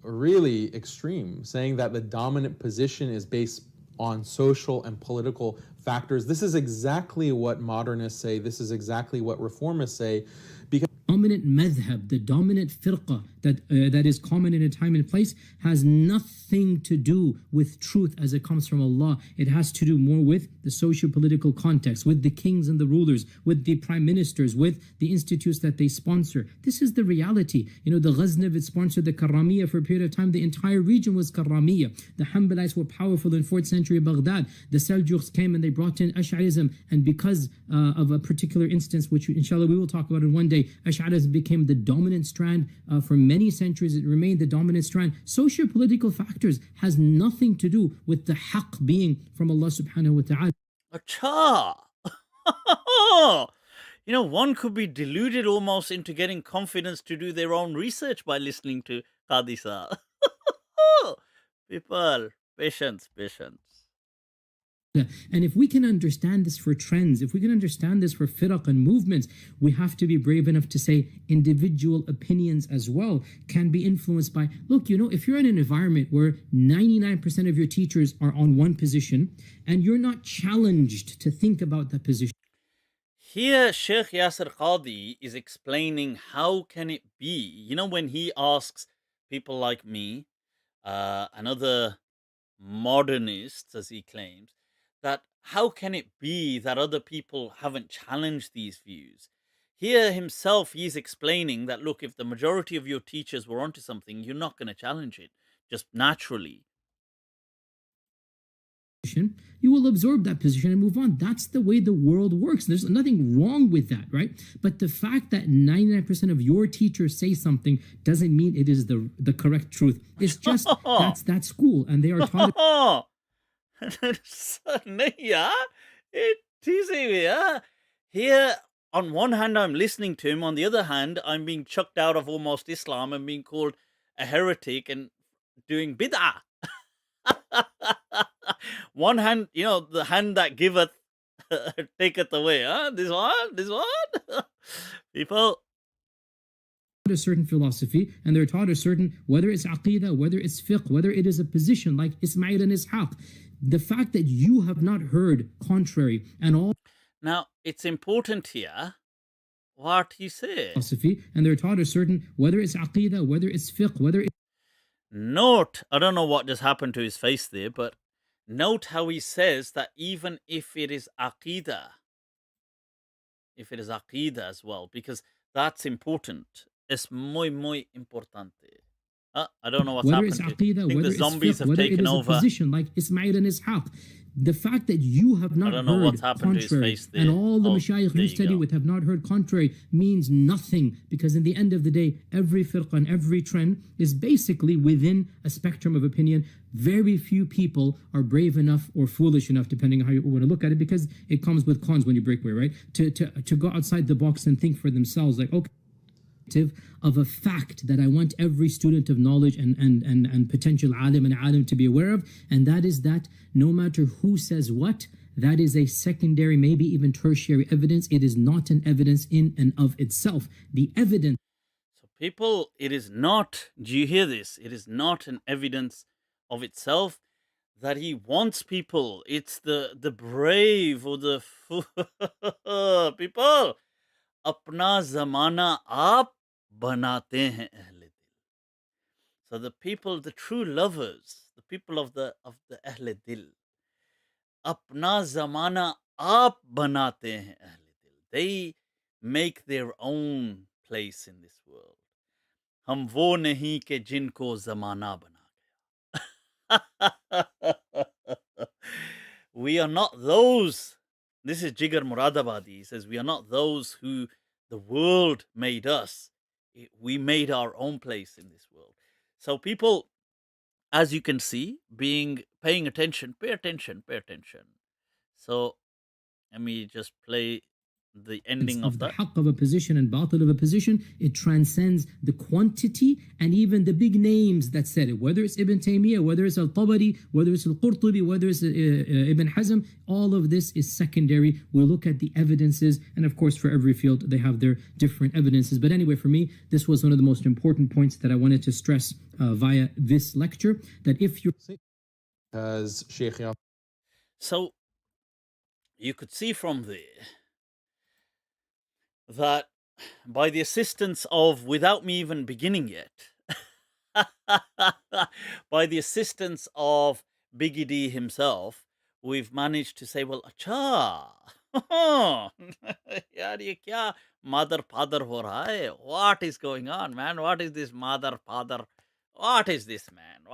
Speaker 7: really extreme, saying that the dominant position is based on social and political factors. This is exactly what modernists say. This is exactly what reformists say. Because
Speaker 5: dominant madhab, the dominant firqa that is common in a time and place, has nothing to do with truth as it comes from Allah. It has to do more with the socio-political context, with the kings and the rulers, with the prime ministers, with the institutes that they sponsor. This is the reality. The Ghaznavid sponsored the Karramiyya for a period of time. The entire region was Karramiyya. The Hanbalites were powerful in 4th century Baghdad. The Seljuks came and they brought in Ash'arism, and because of a particular instance, which inshallah we will talk about in one day, Ash'arism became the dominant strand for many centuries. It remained the dominant strand. Socio-political factors has nothing to do with the haqq being from Allah subhanahu wa ta'ala.
Speaker 1: One could be deluded almost into getting confidence to do their own research by listening to Qadhi Saab. People, patience.
Speaker 5: And if we can understand this for trends, if we can understand this for firaq and movements, we have to be brave enough to say individual opinions as well can be influenced by, look, if you're in an environment where 99% of your teachers are on one position and you're not challenged to think about that position.
Speaker 1: Here, Sheikh Yasir Qadhi is explaining how can it be, when he asks people like me, and other modernists, as he claims, that how can it be that other people haven't challenged these views? Here himself, he's explaining that, look, if the majority of your teachers were onto something, you're not going to challenge it, just naturally.
Speaker 5: You will absorb that position and move on. That's the way the world works. There's nothing wrong with that, right? But the fact that 99% of your teachers say something doesn't mean it is the correct truth. It's just that's school, and they are taught.
Speaker 1: Here, on one hand, I'm listening to him. On the other hand, I'm being chucked out of almost Islam and being called a heretic and doing bid'ah. One hand, the hand that giveth taketh away. This one. People.
Speaker 5: A certain philosophy, and they're taught a certain, whether it's aqidah, whether it's fiqh, whether it is a position like Ismail and Ishaq. The fact that you have not heard contrary and all.
Speaker 1: Now, it's important here what he says.
Speaker 5: Philosophy, and they're taught a certain, whether it's aqidah, whether it's fiqh, whether it's.
Speaker 1: Note, I don't know what just happened to his face there, but note how he says that even if it is aqidah as well, because that's important. Es muy importante. I don't know what's
Speaker 5: whether
Speaker 1: happened.
Speaker 5: It's aqidah,
Speaker 1: I think
Speaker 5: whether
Speaker 1: the zombies
Speaker 5: it's fiqh,
Speaker 1: have
Speaker 5: whether
Speaker 1: taken
Speaker 5: it is
Speaker 1: over.
Speaker 5: A position like Ismail and Ishaq. The fact that you have not heard contrary, and all the mashayikh you study with have not heard contrary, means nothing, because in the end of the day, every firqa and every trend is basically within a spectrum of opinion. Very few people are brave enough or foolish enough, depending on how you want to look at it, because it comes with cons when you break away, right? To go outside the box and think for themselves, like, okay, of a fact that I want every student of knowledge and potential alim and alim to be aware of, and that is that no matter who says what, that is a secondary, maybe even tertiary evidence. It is not an evidence in and of itself. The evidence.
Speaker 1: So people, it is not, do you hear this? It is not an evidence of itself that he wants people. It's the brave or the people. Apna zamana aap banate hain ahle dil. So the people, the true lovers, the people of the ahle dil, apna zamana aap banate hain ahle dil. They make their own place in this world. Hum wo nahi ke jinko zamana bana gaya. We are not those. This is Jigar Muradabadi. He says, we are not those who the world made us. We made our own place in this world. So people, as you can see, paying attention, pay attention. So let me just play the ending of that.
Speaker 5: The haqq of a position and batil of a position, it transcends the quantity and even the big names that said it, whether it's Ibn Taymiyyah, whether it's Al-Tabari, whether it's Al-Qurtubi, whether it's Ibn Hazm. All of this is secondary. We'll look at the evidences, and of course for every field they have their different evidences. But anyway, for me, this was one of the most important points that I wanted to stress via this lecture, that if you're...
Speaker 7: As Sheikh Yasir.
Speaker 1: So you could see from there that by the assistance of, without me even beginning yet, by the assistance of Biggie D himself, we've managed to say, well, acha, yaar ye kya mother father ho raha hai? What is going on, man? What is this mother father? What is this, man?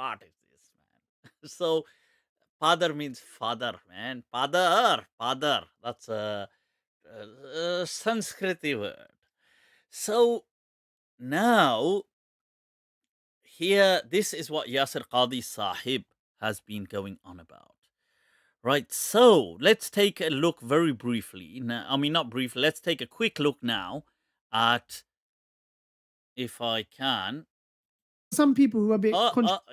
Speaker 1: So father means father, man. Father. That's a Sanskriti word. So now, here, this is what Yasir Qadhi Sahib has been going on about. Right, so let's take a look very briefly. Not briefly, let's take a quick look now at, if I can.
Speaker 4: Some people who are a bit...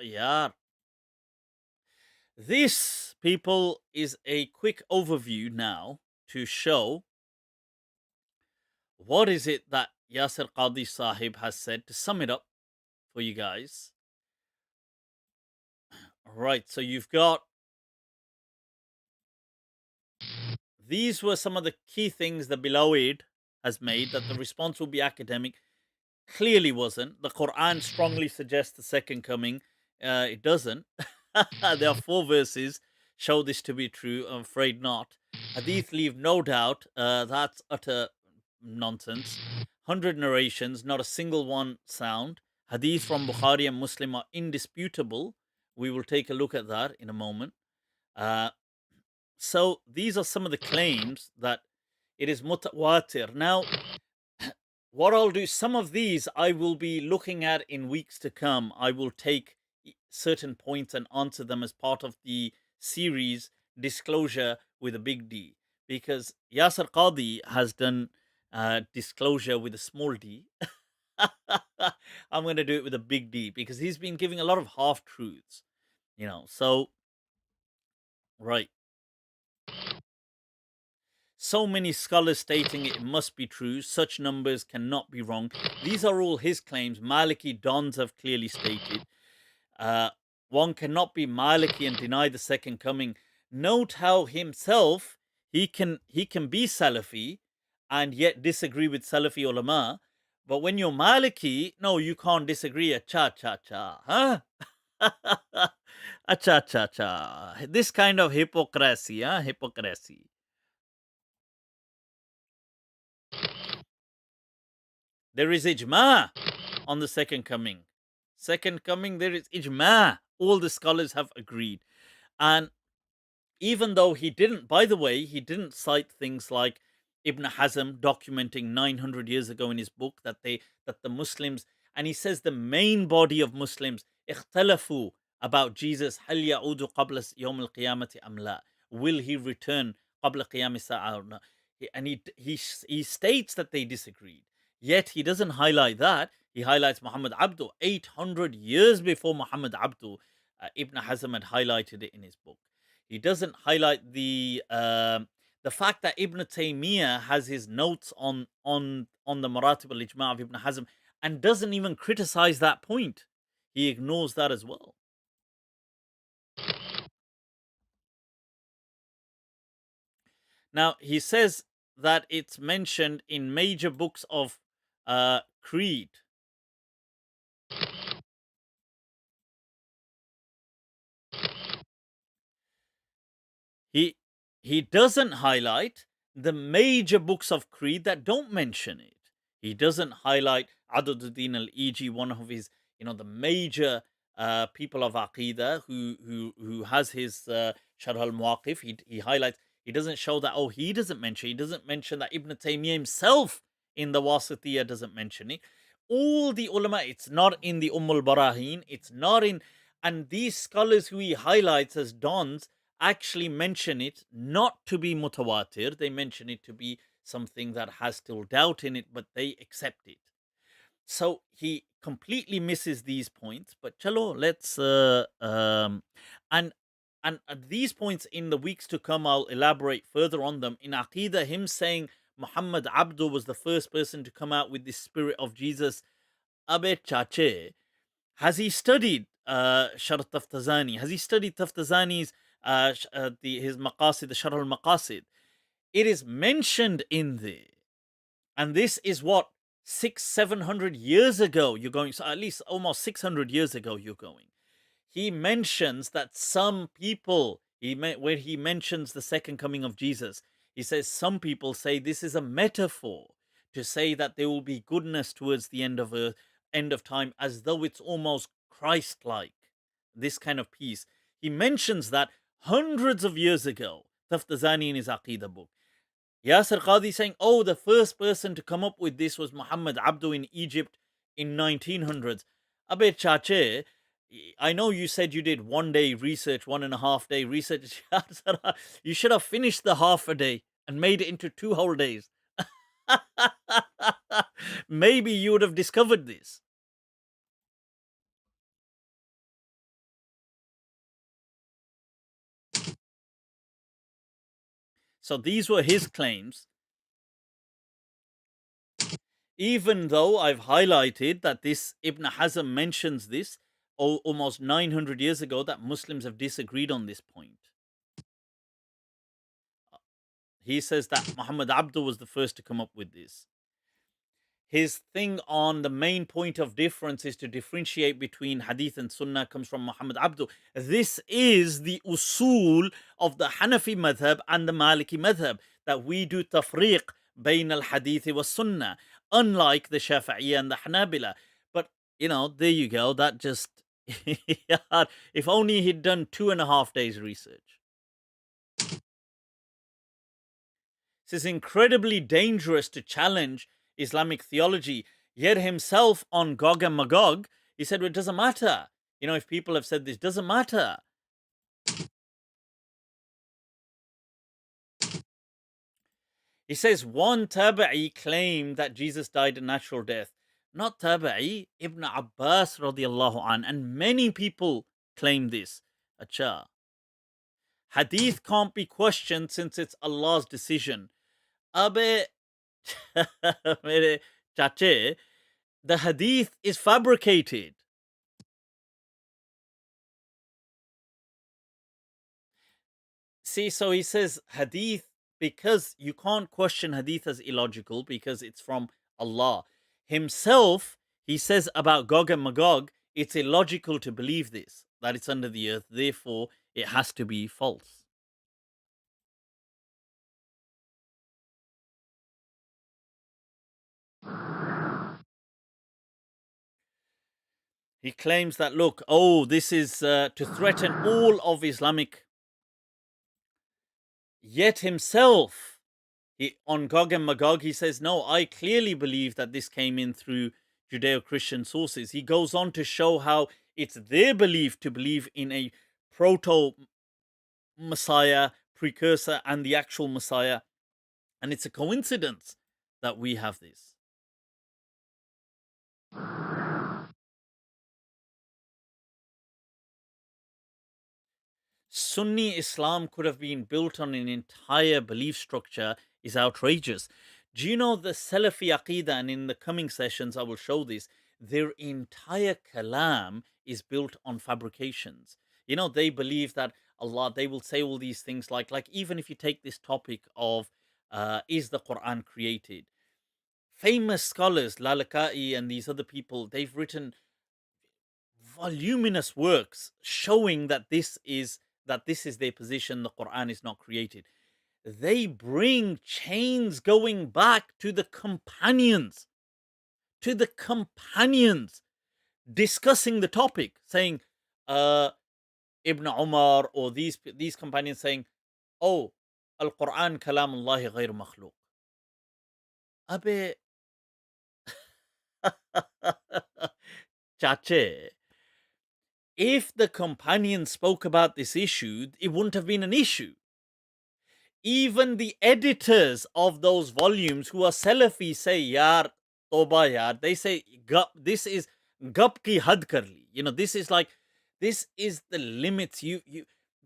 Speaker 1: yeah. This, people, is a quick overview now to show what is it that Yasir Qadhi Sahib has said, to sum it up for you guys. Right, so you've got, these were some of the key things the beloved has made, that the response will be academic. Clearly wasn't. The Quran strongly suggests the second coming. It doesn't. There are 4 verses show this to be true. I'm afraid not. Hadith leave no doubt. That's utter nonsense. 100 narrations, not a single one sound. Hadith from Bukhari and Muslim are indisputable. We will take a look at that in a moment. So these are some of the claims that it is mutawatir. Now, what I'll do, some of these I will be looking at in weeks to come. I will take certain points and answer them as part of the series Disclosure with a big D, because Yasir Qadhi has done disclosure with a small d. I'm going to do it with a big D, because he's been giving a lot of half-truths, so, right. So many scholars stating it must be true. Such numbers cannot be wrong. These are all his claims. Maliki dons have clearly stated. One cannot be Maliki and deny the second coming. Note how himself, he can be Salafi and yet disagree with Salafi ulama. But when you're Maliki, no, you can't disagree. Acha, huh? Acha. This kind of hypocrisy, hypocrisy. There is ijma on the second coming. Second coming, there is ijma. All the scholars have agreed. And even though he didn't, by the way, he didn't cite things like Ibn Hazm documenting 900 years ago in his book that the Muslims, and he says the main body of Muslims, ikhtalafu about Jesus, hal ya'udu qabla yawm al-qiyamati am la? Will he return qabla qiyam as-sa'a? And he states that they disagreed. Yet he doesn't highlight that. He highlights Muhammad Abdu. 800 years before Muhammad Abdu, Ibn Hazm had highlighted it in his book. He doesn't highlight the fact that Ibn Taymiyyah has his notes on the Maratib al-Ijma' of Ibn Hazm and doesn't even criticize that point. He ignores that as well. Now, he says that it's mentioned in major books of creed. He doesn't highlight the major books of creed that don't mention it. He doesn't highlight Adududdin al-Iji, one of his, the major people of Aqidah who has his Sharh al-Muwaqif. He highlights. He doesn't show that. He doesn't mention that Ibn Taymiyyah himself in the Wasitiyah doesn't mention it. All the ulama, it's not in the al-Barahin. It's not in, and these scholars who he highlights as dons actually mention it not to be mutawatir. They mention it to be something that has still doubt in it, but they accept it. So he completely misses these points. But chalo, let's and these points in the weeks to come, I'll elaborate further on them. In Aqidah, him saying Muhammad Abdu was the first person to come out with the spirit of Jesus. Abe chache, has he studied Sharh Taftazani? Has he studied Taftazani's his Maqasid, the Sharh al-Maqasid? It is mentioned in there. And this is what, 600-700 years ago you're going, so at least almost 600 years ago you're going. He mentions that some people, when he mentions the second coming of Jesus, he says some people say this is a metaphor to say that there will be goodness towards the end of time, as though it's almost Christ-like, this kind of peace. He mentions that hundreds of years ago, Taftazani in his Aqidah book. Yasir Qadhi saying, the first person to come up with this was Muhammad Abdu in Egypt in 1900s. Abe chache, I know you said you did 1 day research, 1.5 day research. You should have finished the half a day and made it into 2 whole days. Maybe you would have discovered this. So these were his claims. Even though I've highlighted that this Ibn Hazm mentions this almost 900 years ago, that Muslims have disagreed on this point. He says that Muhammad Abdul was the first to come up with this. His thing on the main point of difference is to differentiate between Hadith and Sunnah comes from Muhammad Abdul. This is the usul of the Hanafi madhab and the Maliki madhab, that we do tafriq bayn al-Hadith wa Sunnah, unlike the Shafi'i and the Hanabila. But, there you go. That just, if only he'd done 2.5 days research. This is incredibly dangerous to challenge Islamic theology. Yet himself on Gog and Magog, he said, well, it doesn't matter. If people have said this, doesn't matter. He says one Tabi'i claimed that Jesus died a natural death. Not Tabi'i, Ibn Abbas radiallahu an, and many people claim this. Acha. Hadith can't be questioned since it's Allah's decision. Abe, mere chache, the Hadith is fabricated. See, so he says Hadith, because you can't question Hadith as illogical because it's from Allah. Himself, he says about Gog and Magog, it's illogical to believe this, that it's under the earth, therefore it has to be false. He claims that, look, this is to threaten all of Islamic. Yet himself, on Gog and Magog, he says, no, I clearly believe that this came in through Judeo-Christian sources. He goes on to show how it's their belief to believe in a proto-Messiah, precursor, and the actual Messiah. And it's a coincidence that we have this. Sunni Islam could have been built on an entire belief structure is outrageous. Do you know the Salafi Aqidah, and in the coming sessions I will show this, their entire kalam is built on fabrications. They believe that Allah, they will say all these things like even if you take this topic of is the Quran created? Famous scholars, Lalaka'i and these other people, they've written voluminous works showing that this is their position, the Quran is not created. They bring chains going back to the companions, discussing the topic, saying Ibn Umar or these companions saying, Al-Quran kalamullahi ghayr makhluq. Abe chache, if the companions spoke about this issue, it wouldn't have been an issue. Even the editors of those volumes who are Salafi say, Yar, Toba Yar, they say, this is Gab ki had kar li. This is the limits.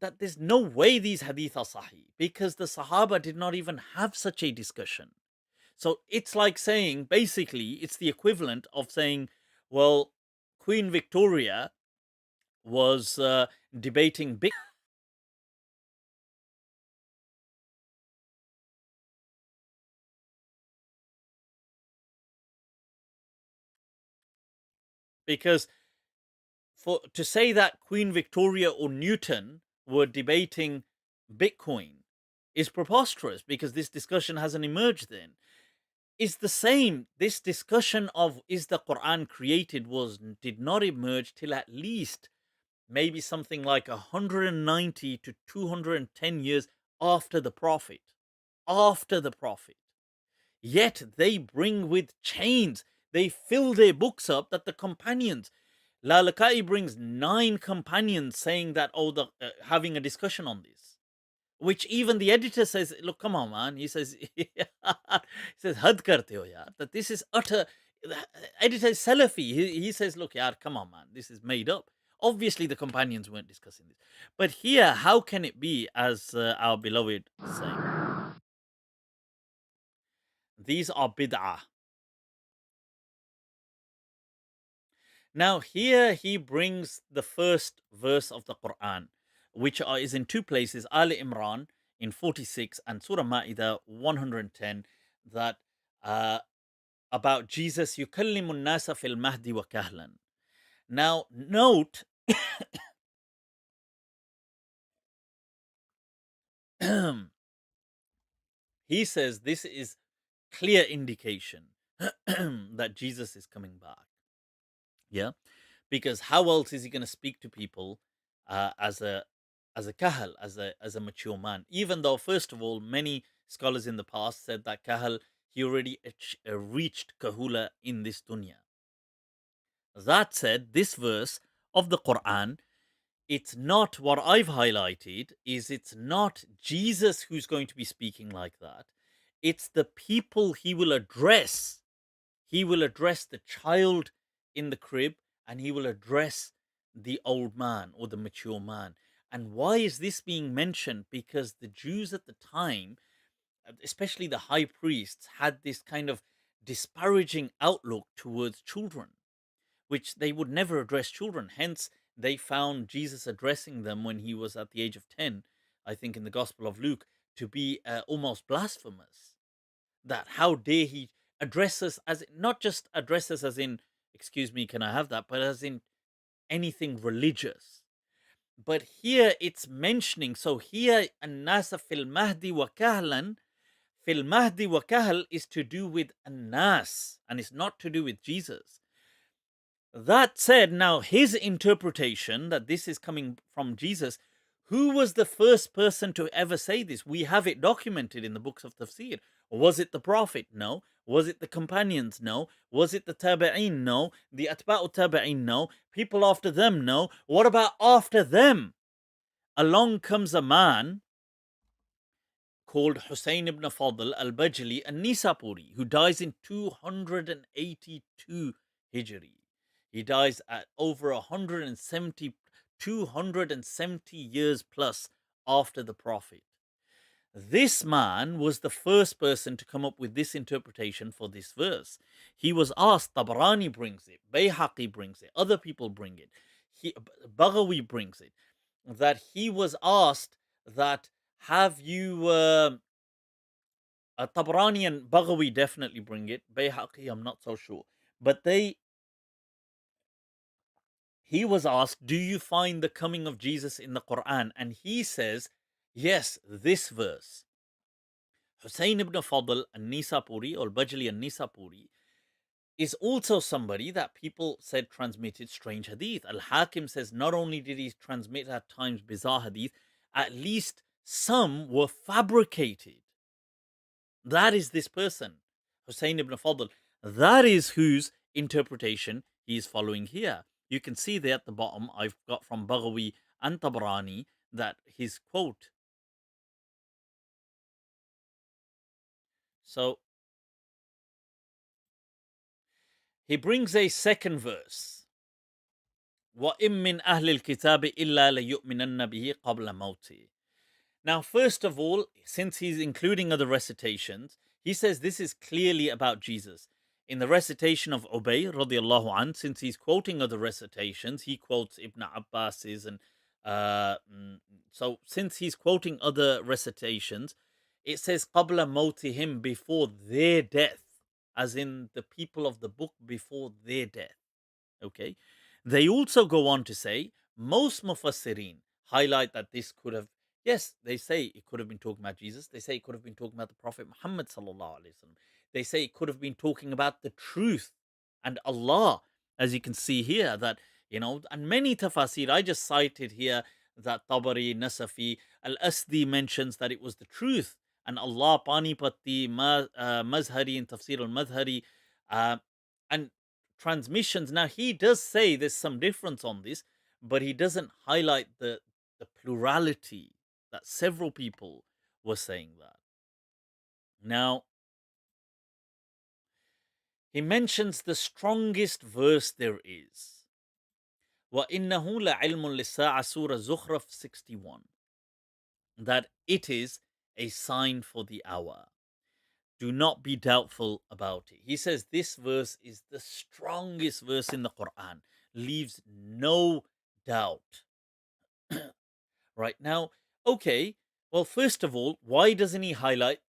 Speaker 1: That there's no way these hadith are sahih, because the Sahaba did not even have such a discussion. So it's like saying, basically, it's the equivalent of saying, well, Queen Victoria was debating big. Because to say that Queen Victoria or Newton were debating Bitcoin is preposterous, because this discussion hasn't emerged then. It's the same. This discussion of is the Quran created did not emerge till at least maybe something like 190 to 210 years after the Prophet. Yet they bring with chains. They fill their books up that the companions. Lalaka'i brings 9 companions saying that, having a discussion on this. Which even the editor says, look, come on, man. He says, had karte ho yaar. That this is utter. The editor is Salafi. He says, look, yaar, come on, man. This is made up. Obviously, the companions weren't discussing this. But here, how can it be, as our beloved is saying? these are bid'ah. Now here he brings the first verse of the Quran, which is in two places, Ali Imran in 46 and Surah Ma'idah 110, that about Jesus, yukallimun nasa fil mahdi wa kahlan. Now note, he says this is clear indication that Jesus is coming back. Yeah, because how else is he going to speak to people as a kahal, as a mature man? Even though, first of all, many scholars in the past said that kahal, he already reached kahula in this dunya. That said, this verse of the Quran, it's not what I've highlighted. It's not Jesus who's going to be speaking like that. It's the people he will address. He will address the child in the crib, and he will address the old man or the mature man. And why is this being mentioned? Because the Jews at the time, especially the high priests, had this kind of disparaging outlook towards children, which they would never address children. Hence, they found Jesus addressing them when he was at the age of 10, I think in the Gospel of Luke, to be almost blasphemous. That how dare he address us as, not just address us as in, excuse me, can I have that, but as in anything religious. But here it's mentioning, so here an-nasa fil mahdi wa kahlan, fil mahdi wa kahl is to do with an-nas, and it's not to do with Jesus. That said, now his interpretation that this is coming from Jesus, who was the first person to ever say this? We have it documented in the books of tafsir. Was it the Prophet? No. Was it the companions? No. Was it the tabi'een? No. The atba'u tabi'een? No. People after them? No. What about after them? Along comes a man called Hussein ibn Fadl al-Bajali al-Nisapuri, who dies in 282 Hijri. He dies at over 270 years plus after the Prophet. This man was the first person to come up with this interpretation for this verse. He was asked, Tabarani brings it, Bayhaqi brings it, other people bring it, Baghawi brings it, that he was asked that, have you, Tabarani and Baghawi definitely bring it, Bayhaqi I'm not so sure, but he was asked, do you find the coming of Jesus in the Quran? And he says, yes, this verse. Hussein ibn Fadl al-Nisapuri, or Bajali al-Nisapuri, is also somebody that people said transmitted strange hadith. Al-Hakim says not only did he transmit at times bizarre hadith, at least some were fabricated. That is this person, Hussein ibn Fadl. That is whose interpretation he is following here. You can see there at the bottom, I've got from Baghawi and Tabarani that his quote. So he brings a second verse. وَإِن مِّنْ أَهْلِ الْكِتَابِ إِلَّا لَيُؤْمِنَنَّ بِهِ قَبْلَ مَوْتِهِ. Now, first of all, since he's including other recitations, he says this is clearly about Jesus. In the recitation of Ubay radiallahu an, since he's quoting other recitations, he quotes Ibn Abbas's, and so since he's quoting other recitations, it says qabla mautihim, before their death, as in the people of the book before their death. Okay, they also go on to say most mufassirin highlight that this could have. Yes, they say it could have been talking about Jesus. They say it could have been talking about the Prophet Muhammad sallallahu alaihi wasallam. They say it could have been talking about the truth and Allah, as you can see here, that, and many tafasir, I just cited here that Tabari, Nasafi, Al-Asdi mentions that it was the truth, and Allah, Panipati, Mazhari, and Tafsir al-Madhari, and transmissions. Now, he does say there's some difference on this, but he doesn't highlight the plurality that several people were saying that. Now, he mentions the strongest verse there is. وَإِنَّهُ لَعِلْمٌ لِلسَّاعَةِ, Surah Zukhruf 61. That it is a sign for the hour. Do not be doubtful about it. He says this verse is the strongest verse in the Quran, leaves no doubt. Right now, okay, well, first of all, why doesn't he highlight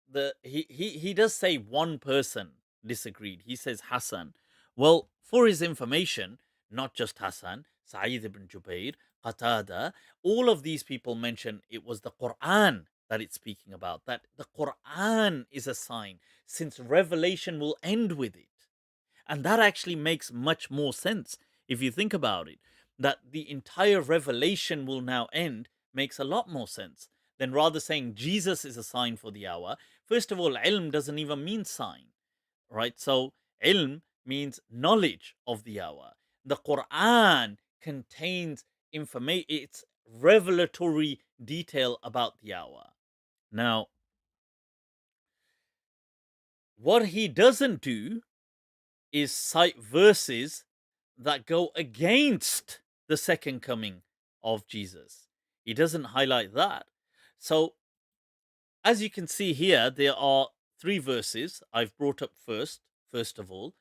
Speaker 1: he does say one person disagreed. He says Hassan. Well, for his information, not just Hassan, Sa'id ibn Jubair, Qatada, all of these people mention it was the Quran that it's speaking about, that the Quran is a sign, since revelation will end with it. And that actually makes much more sense if you think about it. That the entire revelation will now end makes a lot more sense than rather saying Jesus is a sign for the hour. First of all, ilm doesn't even mean sign, right? So ilm means knowledge of the hour. The Quran contains information, it's revelatory detail about the hour. Now, what he doesn't do is cite verses that go against the second coming of Jesus. He doesn't highlight that. So, as you can see here, there are 3 verses I've brought up first of all.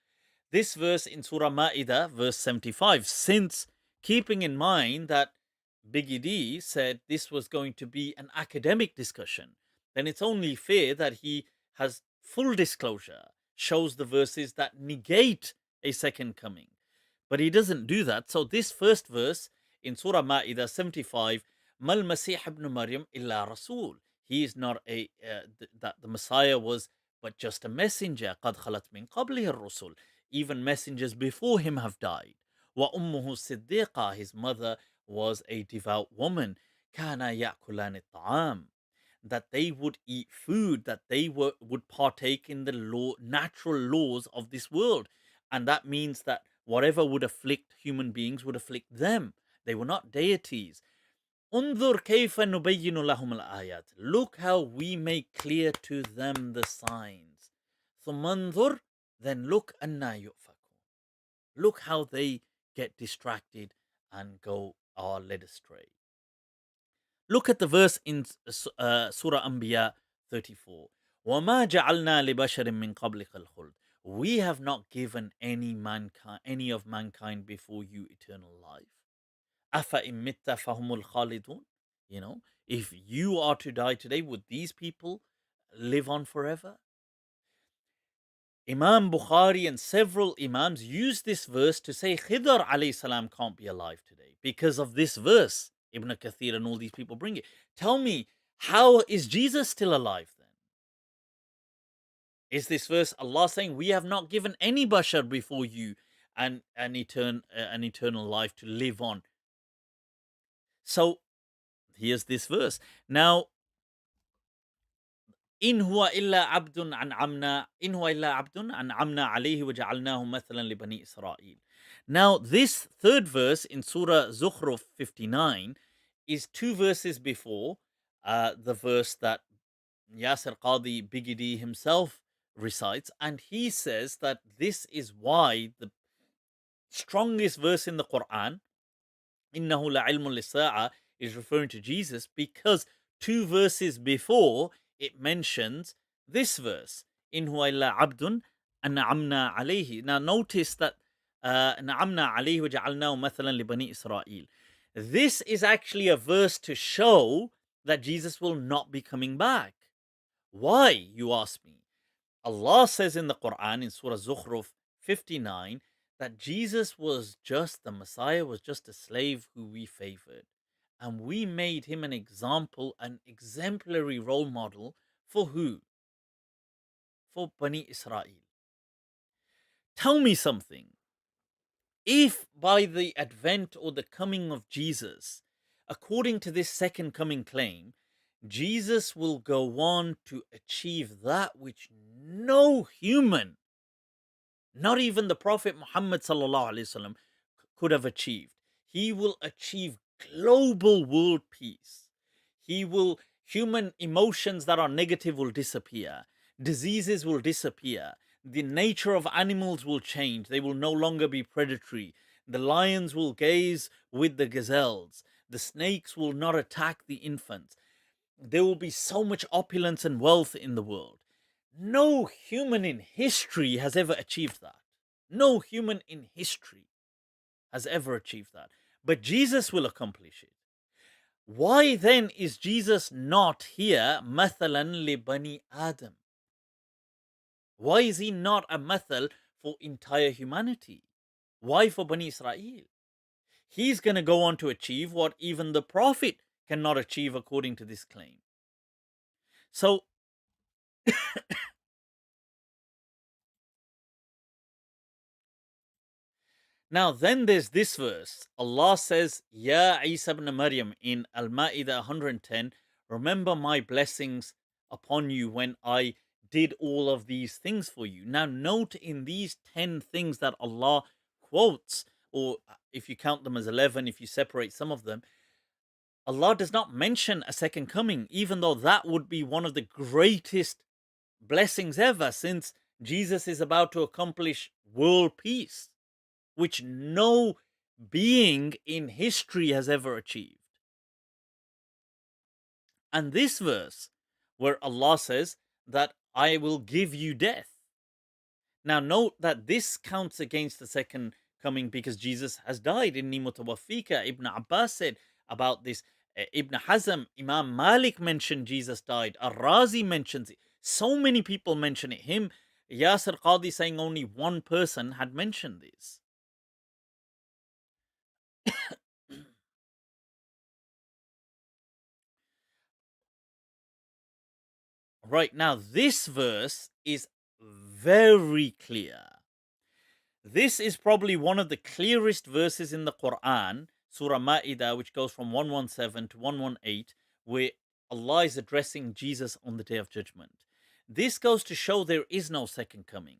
Speaker 1: This verse in Surah Ma'idah, verse 75, since keeping in mind that Biggie D said this was going to be an academic discussion, then it's only fair that he has full disclosure, shows the verses that negate a second coming. But he doesn't do that. So this first verse in Surah Ma'idah 75, Mal Masih ibn Maryam illa Rasul. He is not that the Messiah was but just a messenger. قَدْ خَلَتْ مِنْ قَبْلِهِ الرُّسُلِ. Even messengers before him have died. وَأُمُّهُ صِدِّيقَةٌ. His mother was a devout woman. كَانَا يَأْكُلَانِ الطَّعَامِ. That they would eat food, that they would partake in the natural laws of this world. And that means that whatever would afflict human beings would afflict them. They were not deities. انظر كيف نبين لهم الآيات. Look how we make clear to them the signs. ثم انظر, then look أنا يؤفكون. Look how they get distracted and are led astray. Look at the verse in Surah Anbiya 34. وَمَا جَعَلْنَا لِبَشَرٍ مِّن قَبْلِكَ الْخُلْدِ. We have not given any of mankind before you eternal life. أَفَإِن مِتَّ فَهُمُ الْخَالِدُونَ. You know, if you are to die today, would these people live on forever? Imam Bukhari and several Imams use this verse to say Khidr alayhi salam can't be alive today because of this verse. Ibn Kathir and all these people bring it. Tell me, how is Jesus still alive then? Is this verse Allah saying we have not given any bashar before you an eternal life to live on? So here's this verse. Now, إن هو إلا عبد أنعمنا عليه وجعلناه مثلا لبني إسرائيل. Now, this third verse in Surah Zukhruf 59 is 2 verses before the verse that Yasir Qadhi Bigidi himself recites, and he says that this is why the strongest verse in the Quran, إنه لعلم للساعة, is referring to Jesus, because 2 verses before it mentions this verse, إن هو إلا عبد أنعمنا عليه. Now notice that أنعمنا عليه وجعلناه مثلا لبني إسرائيل. This is actually a verse to show that Jesus will not be coming back. Why, you ask me? Allah says in the Quran in Surah Zukhruf 59 that Jesus was just, the Messiah was just a slave who we favored. And we made him an example, an exemplary role model for who? For Bani Israel. Tell me something. If by the advent or the coming of Jesus, according to this second coming claim, Jesus will go on to achieve that which no human, not even the Prophet Muhammad sallallahu alaihi wasallam, could have achieved. He will achieve global world peace. Human emotions that are negative will disappear. Diseases will disappear. The nature of animals will change. They will no longer be predatory. The lions will gaze with the gazelles. The snakes will not attack the infants. There will be so much opulence and wealth in the world. No human in history has ever achieved that. No human in history has ever achieved that. But Jesus will accomplish it. Why then is Jesus not here, mathalan li bani Adam? Why is he not a mathal for entire humanity? Why for Bani Israel? He's going to go on to achieve what even the Prophet cannot achieve according to this claim. So, now then there's this verse. Allah says, Ya Isa ibn Maryam in Al-Ma'idah 110, remember my blessings upon you when I did all of these things for you. Now note in these 10 things that Allah quotes, or if you count them as 11, if you separate some of them, Allah does not mention a second coming, even though that would be one of the greatest blessings ever, since Jesus is about to accomplish world peace, which no being in history has ever achieved. And this verse, where Allah says that I will give you death. Now note that this counts against the second coming because Jesus has died. Inni mutawaffika, Ibn Abbas said about this. Ibn Hazm, Imam Malik mentioned Jesus died. Ar-Razi mentions it. So many people mention it. Him, Yasir Qadhi saying only one person had mentioned this. Right, now this verse is very clear. This is probably one of the clearest verses in the Quran, Surah Ma'idah, which goes from 117 to 118, where Allah is addressing Jesus on the Day of Judgment. This goes to show there is no second coming.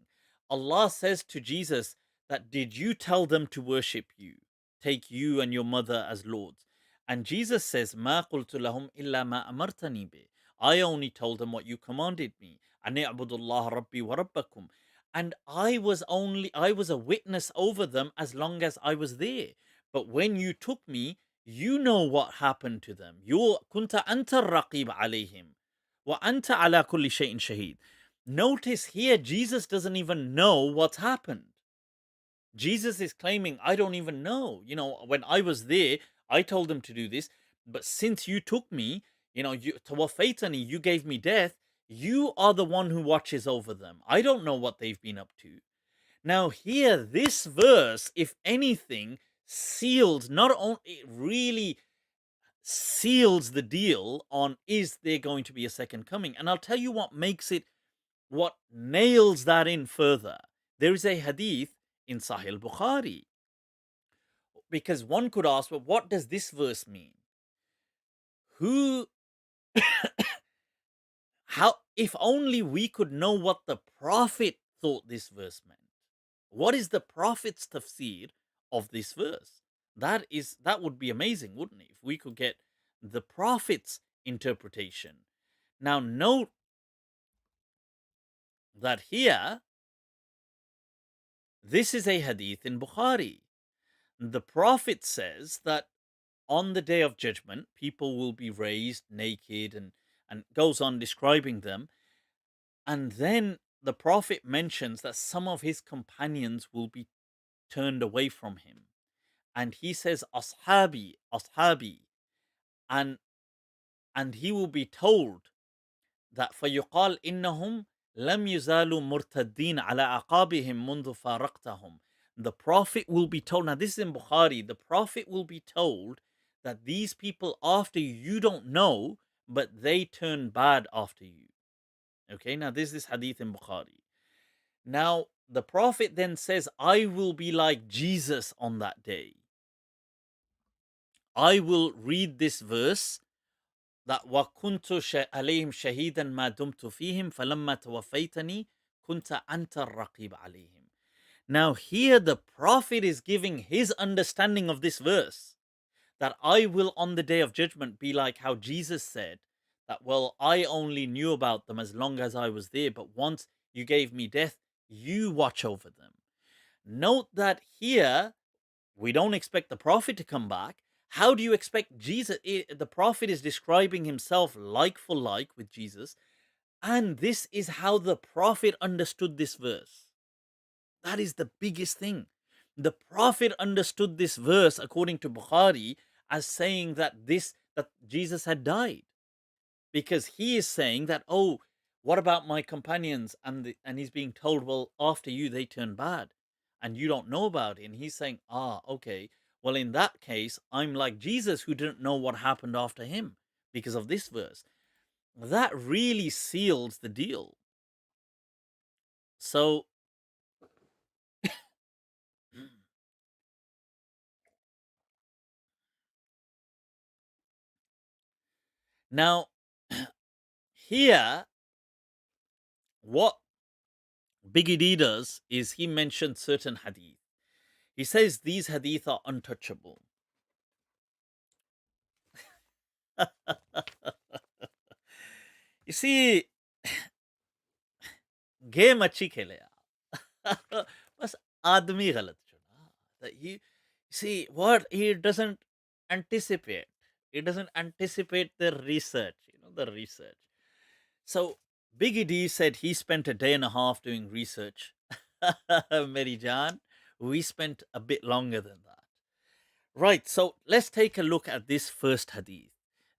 Speaker 1: Allah says to Jesus that, did you tell them to worship you, take you and your mother as lords? And Jesus says, Ma qultu lahum illa ma amartani bi. I only told them what you commanded me. Ani abudullah rabbi wa rabbakum. And I was a witness over them as long as I was there. But when you took me, you know what happened to them. You kunta anta raqib alayhim wa anta ala kulli shay'in shaheed. Notice here, Jesus doesn't even know what's happened. Jesus is claiming, I don't even know. You know, when I was there, I told them to do this. But since you took me, you know, tawafaitani, you gave me death. You are the one who watches over them. I don't know what they've been up to. Now here, this verse, if anything, seals, not only, it really seals the deal on, is there going to be a second coming? And I'll tell you what makes it, what nails that in further. There is a hadith in Sahih Bukhari. Because one could ask, well, what does this verse mean? How, if only we could know what the Prophet thought this verse meant. What is the Prophet's tafsir of this verse? That would be amazing, wouldn't it? If we could get the Prophet's interpretation. Now note that here, this is a hadith in Bukhari. The Prophet says that on the Day of Judgment, people will be raised naked and goes on describing them. And then the Prophet mentions that some of his companions will be turned away from him. And he says, Ashabi, Ashabi. And he will be told that فَيُقَالْ إِنَّهُمْ لَمْ يُزَالُوا مُرْتَدِّينَ عَلَىٰ أَعْقَابِهِمْ مُنْذُ فَارَقْتَهُمْ. The Prophet will be told, now this is in Bukhari, the Prophet will be told that these people after you don't know, but they turn bad after you. Okay, now this is hadith in Bukhari. Now, the Prophet then says, I will be like Jesus on that day. I will read this verse that وَكُنْتُ عَلَيْهِمْ شَهِيدًا مَا دُمْتُ فِيهِمْ فَلَمَّا تَوَفَّيْتَنِي كُنْتَ أَنْتَ الرَّقِيبَ عَلَيْهِمْ. Now here the Prophet is giving his understanding of this verse, that I will on the Day of Judgment be like how Jesus said that, well, I only knew about them as long as I was there, but once you gave me death, you watch over them. Note that here, we don't expect the Prophet to come back. How do you expect Jesus? The Prophet is describing himself like for like with Jesus, And this is how the Prophet understood this verse. That is the biggest thing. The Prophet understood this verse, according to Bukhari, as saying that Jesus had died. Because he is saying that, oh, what about my companions? And he's being told, well, after you, they turn bad. And you don't know about it. And he's saying, okay. Well, in that case, I'm like Jesus, who didn't know what happened after him because of this verse. That really seals the deal. So, now, here, what Biggie D does is he mentions certain hadith. He says these hadith are untouchable. You see, game अच्छी खेले यार. बस आदमी गलत चुना. That you see what he doesn't anticipate. He doesn't anticipate the research. The research. So Biggie D said he spent a day and a half doing research. Mary Jan, we spent a bit longer than that. Right, so let's take a look at this first hadith.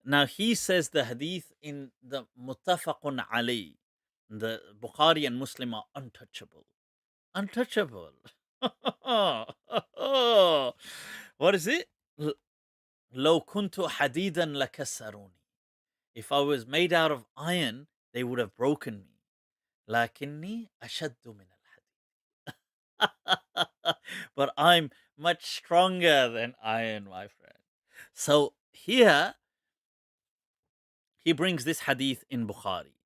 Speaker 1: Now he says the hadith in the Muttafaqun Alayh, the Bukhari and Muslim are untouchable. Untouchable. What is it? لو كنت حديدا لكسروني. If I was made out of iron, they would have broken me. لكني أشد من الحديد. But I'm much stronger than iron, my friend. So here, he brings this hadith in Bukhari.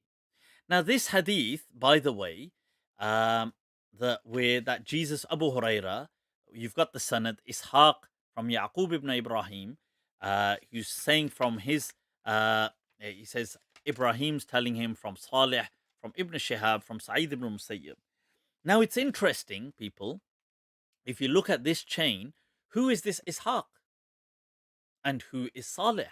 Speaker 1: Now, this hadith, by the way, where that Jesus, Abu Huraira, you've got the sanad, Ishaq from Yaqub ibn Ibrahim, who's saying from his, he says, Ibrahim's telling him from Salih, from Ibn Shihab, from Sa'id ibn Musayyib. Now, it's interesting, people, if you look at this chain, who is this Ishaq? And who is Salih?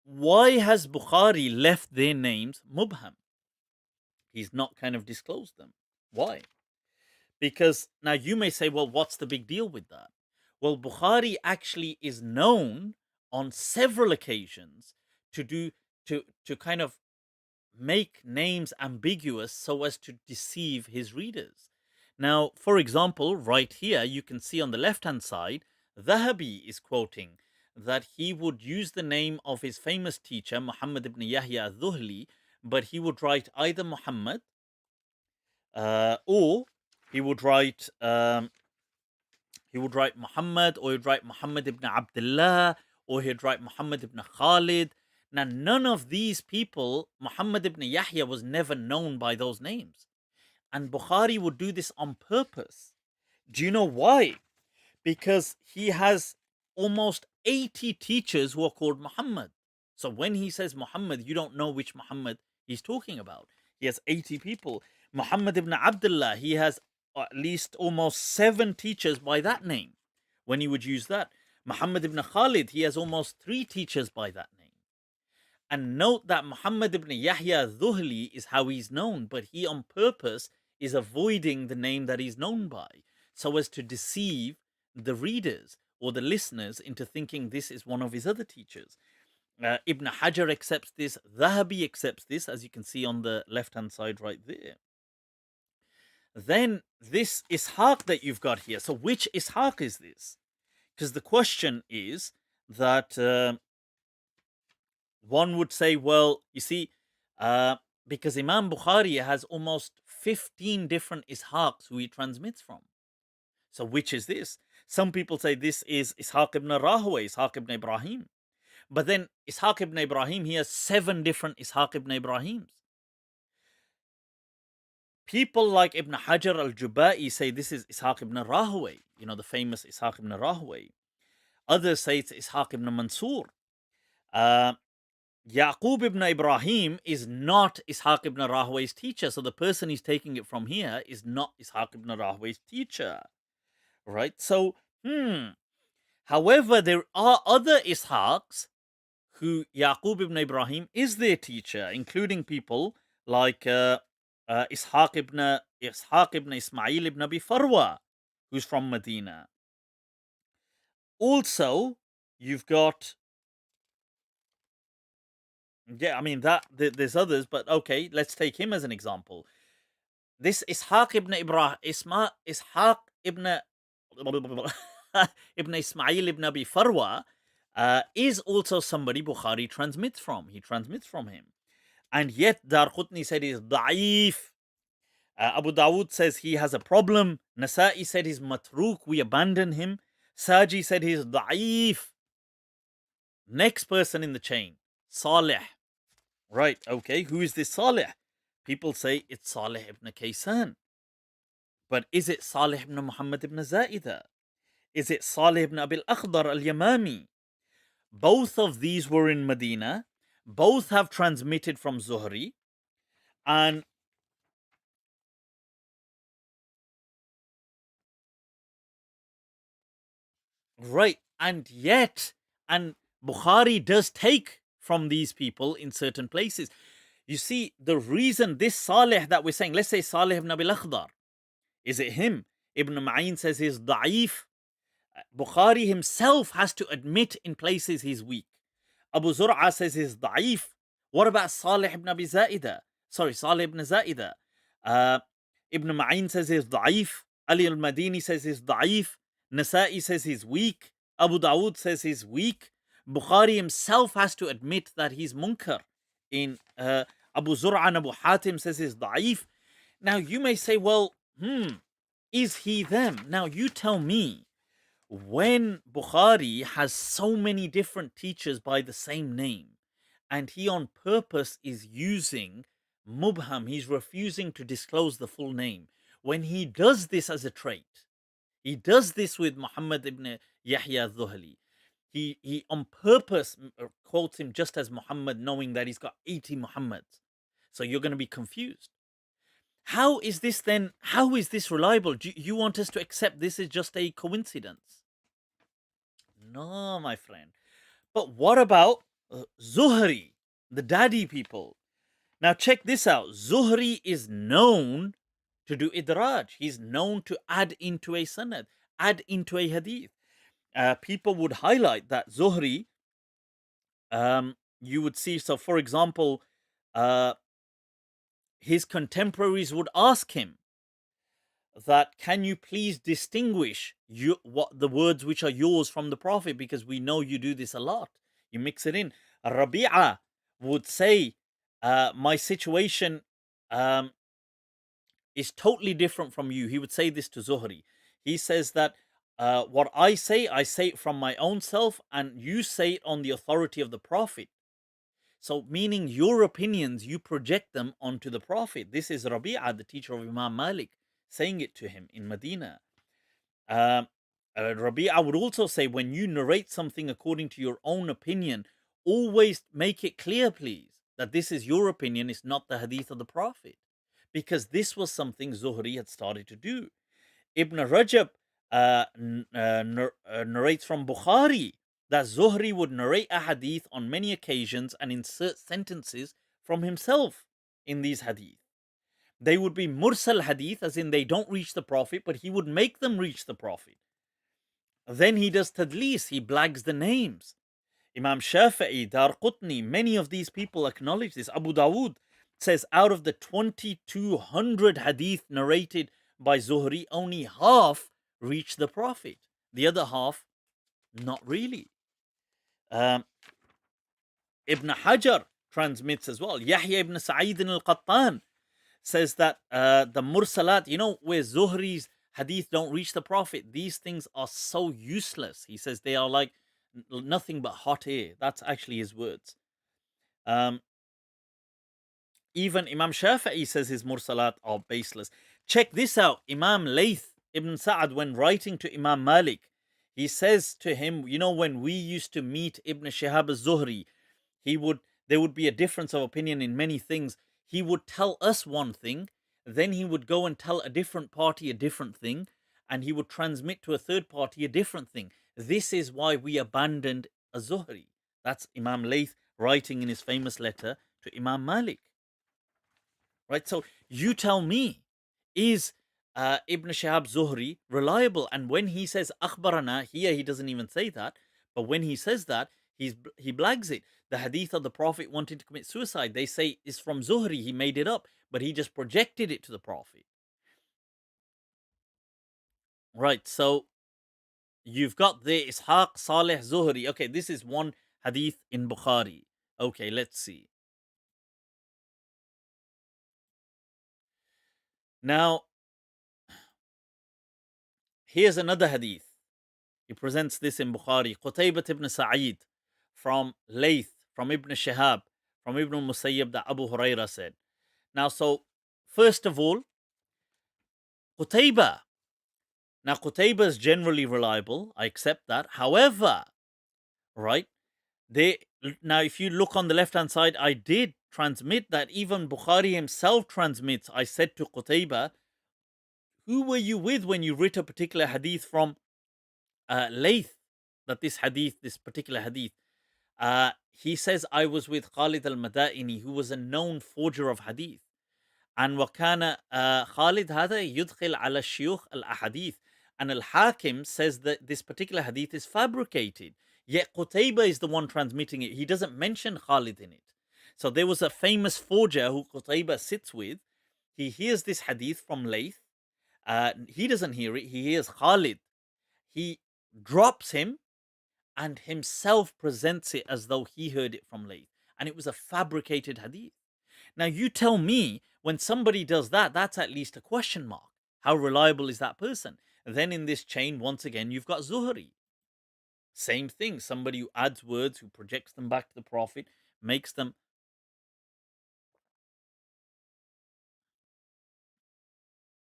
Speaker 1: Why has Bukhari left their names mubham? He's not kind of disclosed them. Why? Because now you may say, well, what's the big deal with that? Well, Bukhari actually is known on several occasions to kind of make names ambiguous so as to deceive his readers. Now, for example, right here, you can see on the left-hand side, Dhahabi is quoting that he would use the name of his famous teacher, Muhammad ibn Yahya al-Dhuhli, but he would write either Muhammad or he would write Muhammad, or he'd write Muhammad ibn Abdullah, or he'd write Muhammad ibn Khalid. Now, none of these people, Muhammad ibn Yahya was never known by those names. And Bukhari would do this on purpose. Do you know why? Because he has almost 80 teachers who are called Muhammad. So when he says Muhammad, you don't know which Muhammad he's talking about. He has 80 people. Muhammad ibn Abdullah, he has at least almost 7 teachers by that name when he would use that. Muhammad ibn Khalid, he has almost 3 teachers by that name. And note that Muhammad ibn Yahya al-Dhuhli is how he's known, but he on purpose is avoiding the name that he's known by so as to deceive the readers or the listeners into thinking this is one of his other teachers. Ibn Hajar accepts this, Dhahabi accepts this, as you can see on the left-hand side right there. Then this Ishaq that you've got here, so which Ishaq is this? Because the question is that one would say, well, you see, because Imam Bukhari has almost 15 different Ishaqs who he transmits from. So which is this? Some people say this is Ishaq ibn Rahaway, Ishaq ibn Ibrahim. But then Ishaq ibn Ibrahim, he has 7 different Ishaq ibn Ibrahims. People like Ibn Hajar al-Jubai say this is Ishaq ibn Rahaway, the famous Ishaq ibn Rahaway. Others say it's Ishaq ibn Mansur. Yaqub ibn Ibrahim is not Ishaq ibn Rahaway's teacher. So the person he's taking it from here is not Ishaq ibn Rahaway's teacher. Right? So, however, there are other Ishaqs who Yaqub ibn Ibrahim is their teacher, including people like Ishaq ibn Ismail ibn Abi Farwa, who's from Medina. Also, you've got, yeah, I mean there's others, but okay, let's take him as an example. This Ishaq ibn Ibrahim, Ishaq ibn ibn Ismail ibn Abi Farwa is also somebody Bukhari transmits from. He transmits from him. And yet Darqutni said he's da'if. Abu Dawood says he has a problem. Nasa'i said he's matruk, we abandon him. Saji said he's da'if. Next person in the chain, Salih. Right, okay, who is this Salih? People say it's Salih ibn Kaysan. But is it Salih ibn Muhammad ibn Za'idah? Is it Salih ibn Abil Akhdar al-Yamami? Both of these were in Medina. Both have transmitted from Zuhri. And right, and yet, and Bukhari does take from these people in certain places. You see, the reason this Salih that we're saying, let's say Salih ibn Abil Akhdar, is it him? Ibn Ma'in says he's da'if. Bukhari himself has to admit in places he's weak. Abu Zur'a says he's da'if. What about Salih ibn Abi Za'idah? Sorry, Salih ibn Za'idah. Ibn Ma'in says he's da'if. Ali al-Madini says he's da'if. Nasa'i says he's weak. Abu Dawood says he's weak. Bukhari himself has to admit that he's munkar. In Abu Zur'a and Abu Hatim says he's da'if. Now you may say, well, is he them? Now you tell me, when Bukhari has so many different teachers by the same name, and he on purpose is using mubham, he's refusing to disclose the full name. When he does this as a trait, he does this with Muhammad ibn Yahya al-Dhuhli. He on purpose quotes him just as Muhammad, knowing that he's got 80 Muhammads. So you're going to be confused. How is this then? How is this reliable? Do you want us to accept this is just a coincidence? No, my friend. But what about Zuhri, the daddy people? Now check this out. Zuhri is known to do idraj. He's known to add into a sanad, add into a hadith. People would highlight that Zuhri, you would see, so for example, his contemporaries would ask him that, can you please distinguish what the words which are yours from the Prophet, because we know you do this a lot. You mix it in. Rabi'a would say, my situation is totally different from you. He would say this to Zuhri. He says that what I say it from my own self, and you say it on the authority of the Prophet. So meaning your opinions, you project them onto the Prophet. This is Rabi'a, the teacher of Imam Malik, saying it to him in Medina. Rabi'a would also say, when you narrate something according to your own opinion, always make it clear, please, that this is your opinion, it's not the hadith of the Prophet. Because this was something Zuhri had started to do. Ibn Rajab narrates from Bukhari that Zuhri would narrate a hadith on many occasions and insert sentences from himself in these hadith. They would be mursal hadith, as in they don't reach the Prophet, but he would make them reach the Prophet. Then he does tadlis, he blags the names. Imam Shafi'i, Darqutni, many of these people acknowledge this. Abu Dawood says out of the 2200 hadith narrated by Zuhri, only half reach the Prophet. The other half, not really. Ibn Hajar transmits as well. Yahya ibn Sa'id al-Qattan says that the mursalat, where Zuhri's hadith don't reach the Prophet, these things are so useless. He says they are like nothing but hot air. That's actually his words. Even Imam Shafi'i says his mursalat are baseless. Check this out. Imam Layth ibn Sa'ad, when writing to Imam Malik, he says to him, when we used to meet Ibn Shihab al-Zuhri, there would be a difference of opinion in many things. He would tell us one thing, then he would go and tell a different party a different thing, and he would transmit to a third party a different thing. This is why we abandoned az-Zuhri. That's Imam Layth writing in his famous letter to Imam Malik. Right? So you tell me, is Ibn Shihab Zuhri reliable? And when he says Akhbarana, here he doesn't even say that. But when he says that, he blags it. The hadith of the Prophet wanting to commit suicide, they say is from Zuhri. He made it up, but he just projected it to the Prophet. Right, so you've got the Ishaq Saleh Zuhri. Okay, this is one hadith in Bukhari. Okay, let's see. Now, here's another hadith. He presents this in Bukhari. Qutaybat ibn Sa'id from Layth, from Ibn Shihab, from Ibn Musayyib that Abu Huraira said. Now, so first of all, Qutayba. Now, Qutayba is generally reliable. I accept that. However, right, now if you look on the left-hand side, I did transmit that even Bukhari himself transmits. I said to Qutayba, who were you with when you wrote a particular hadith from Layth? That this particular hadith, he says, I was with Khalid al-Madaini, who was a known forger of hadith. And وكان Khalid هذا يدخل على الشيوخ الأحاديث. And Al-Hakim says that this particular hadith is fabricated. Yet Qutayba is the one transmitting it. He doesn't mention Khalid in it. So there was a famous forger who Qutayba sits with. He hears this hadith from Layth. He doesn't hear it. He hears Khalid. He drops him and himself presents it as though he heard it from Layth. And it was a fabricated hadith. Now you tell me, when somebody does that, that's at least a question mark. How reliable is that person? And then in this chain, once again, you've got Zuhri. Same thing. Somebody who adds words, who projects them back to the Prophet, makes them.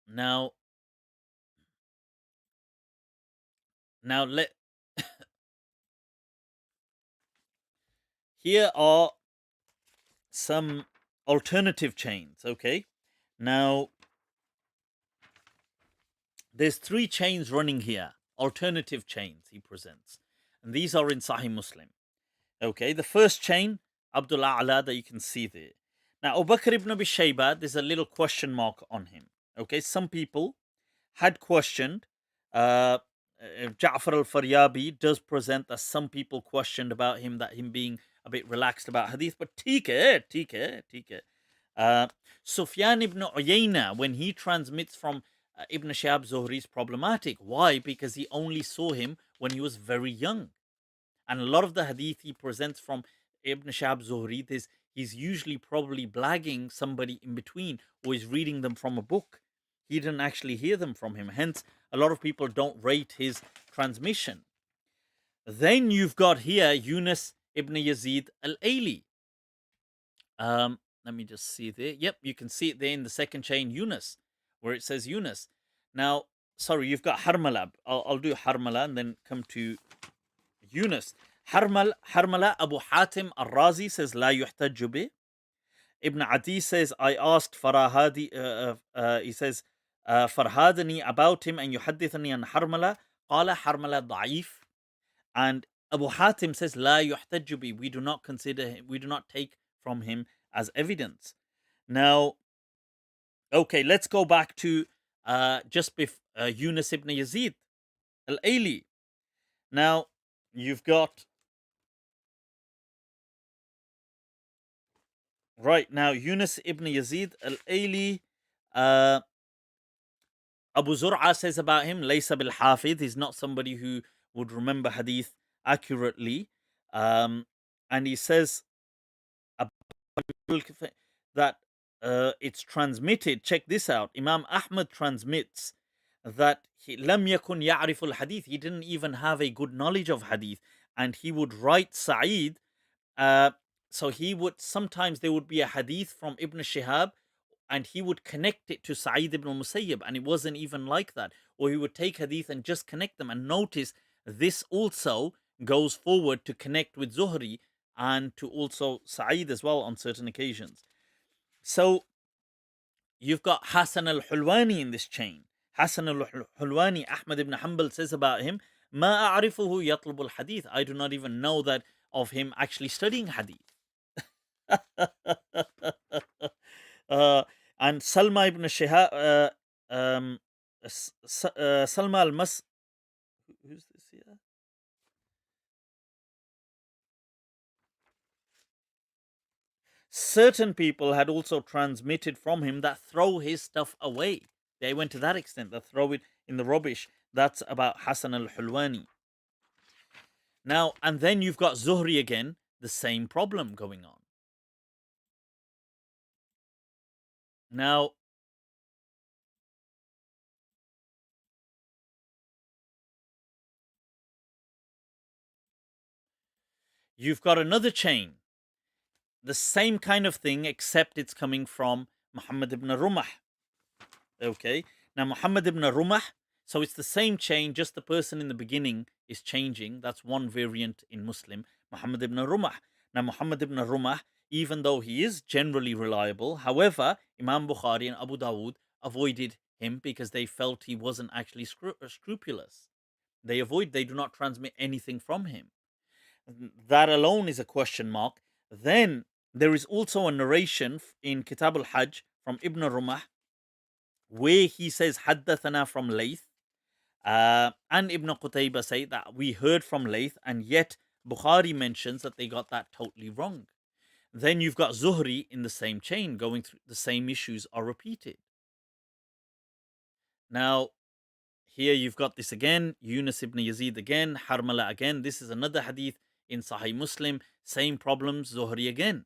Speaker 1: Now let. Here are some alternative chains. Okay. Now, there's 3 chains running here. Alternative chains he presents. And these are in Sahih Muslim. Okay, the first chain, Abdul A'la, that you can see there. Now, Abu Bakr ibn Abi Shayba, there's a little question mark on him. Okay, some people had questioned. Ja'far al-Faryabi does present that some people questioned about him, that him being a bit relaxed about hadith. But tika. Sufyan ibn Uyayna, when he transmits from Ibn Shihab Zuhri, is problematic. Why? Because he only saw him when he was very young. And a lot of the hadith he presents from Ibn Shihab Zuhri, he's usually probably blagging somebody in between, or is reading them from a book. He didn't actually hear them from him. Hence, a lot of people don't rate his transmission. Then you've got here Yunus ibn Yazid al-Aili. Let me just see there. Yep, you can see it there in the second chain, Yunus, where it says Yunus. Now, sorry, you've got Harmala. I'll do Harmala and then come to Yunus. Harmala Abu Hatim al-Razi says, La yuhtajju bih. Ibn Adi says, I asked Farhadi, he says, Farhadani about him and yuhaddithani an Harmala. Qala Harmala da'if. And Abu Hatim says, La yuhtajju bih. We do not consider him, we do not take from him as evidence. Now, okay, let's go back to Yunus ibn Yazid al-Aili. Now, you've got right now Yunus ibn Yazid al-Aili. Abu Zur'a says about him, Laysa bil Hafid. He's not somebody who would remember hadith accurately. And he says that it's transmitted. Check this out. Imam Ahmad transmits that lam yakun ya'rif al-hadith. He didn't even have a good knowledge of hadith, and he would write Sa'id. So he would, sometimes there would be a hadith from Ibn Shihab, and he would connect it to Sa'id ibn Musayyib, and it wasn't even like that. Or he would take hadith and just connect them. And notice this also goes forward to connect with Zuhri and to also Sa'id as well on certain occasions. So you've got Hasan al-Hulwani in this chain. Hasan al-Hulwani, Ahmad ibn Hanbal says about him, Ma a'rifuhu yatlubu al-hadith. I do not even know that of him actually studying hadith. And Salma ibn Shihab, Salma al-Mas, who's this here? Certain people had also transmitted from him that throw his stuff away. They went to that extent, that throw it in the rubbish. That's about Hasan al-Hulwani. Now, and then you've got Zuhri again, the same problem going on. Now, you've got another chain. The same kind of thing, except it's coming from Muhammad ibn Rumah. Okay, now Muhammad ibn Rumah, so it's the same chain, just the person in the beginning is changing. That's one variant in Muslim, Muhammad ibn Rumah. Now Muhammad ibn Rumah, even though he is generally reliable, however, Imam Bukhari and Abu Dawood avoided him because they felt he wasn't actually scrupulous. They do not transmit anything from him. That alone is a question mark. Then there is also a narration in Kitab al-Hajj from Ibn Rumah where he says Haddathana from Layth, and Ibn Qutayba say that we heard from Layth, and yet Bukhari mentions that they got that totally wrong. Then you've got Zuhri in the same chain, going through the same issues are repeated. Now, here you've got this again, Yunus ibn Yazid again, Harmala again. This is another hadith in Sahih Muslim, same problems, Zuhri again.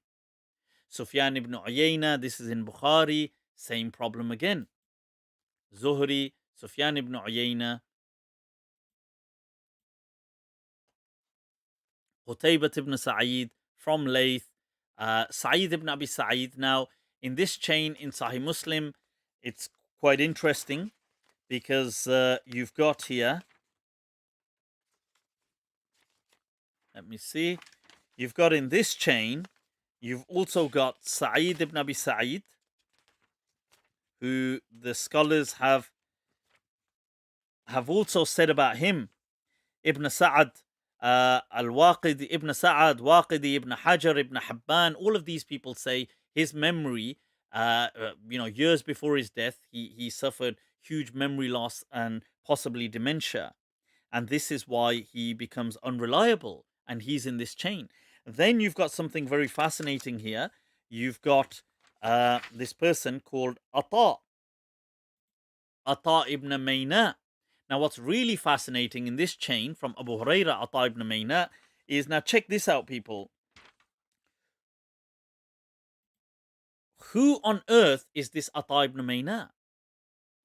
Speaker 1: Sufyan ibn Uyayna, this is in Bukhari, same problem again. Zuhri, Sufyan ibn Uyayna, Qutaybat ibn Sa'id from Layth, Sa'id ibn Abi Sa'id. Now, in this chain in Sahih Muslim, it's quite interesting because you've got here, let me see, you've got in this chain, you've also got Sa'id ibn Abi Sa'id, who the scholars have also said about him, Ibn Sa'ad, Al-Waqidi, Ibn Sa'ad, Waqidi, Ibn Hajar, Ibn Habban, all of these people say his memory, years before his death, he suffered huge memory loss and possibly dementia. And this is why he becomes unreliable, and he's in this chain. Then you've got something very fascinating here. You've got this person called Ata ibn Mayna. Now, what's really fascinating in this chain from Abu Hurairah, Ata ibn Mayna, is, now check this out, people. Who on earth is this Ata ibn Mayna?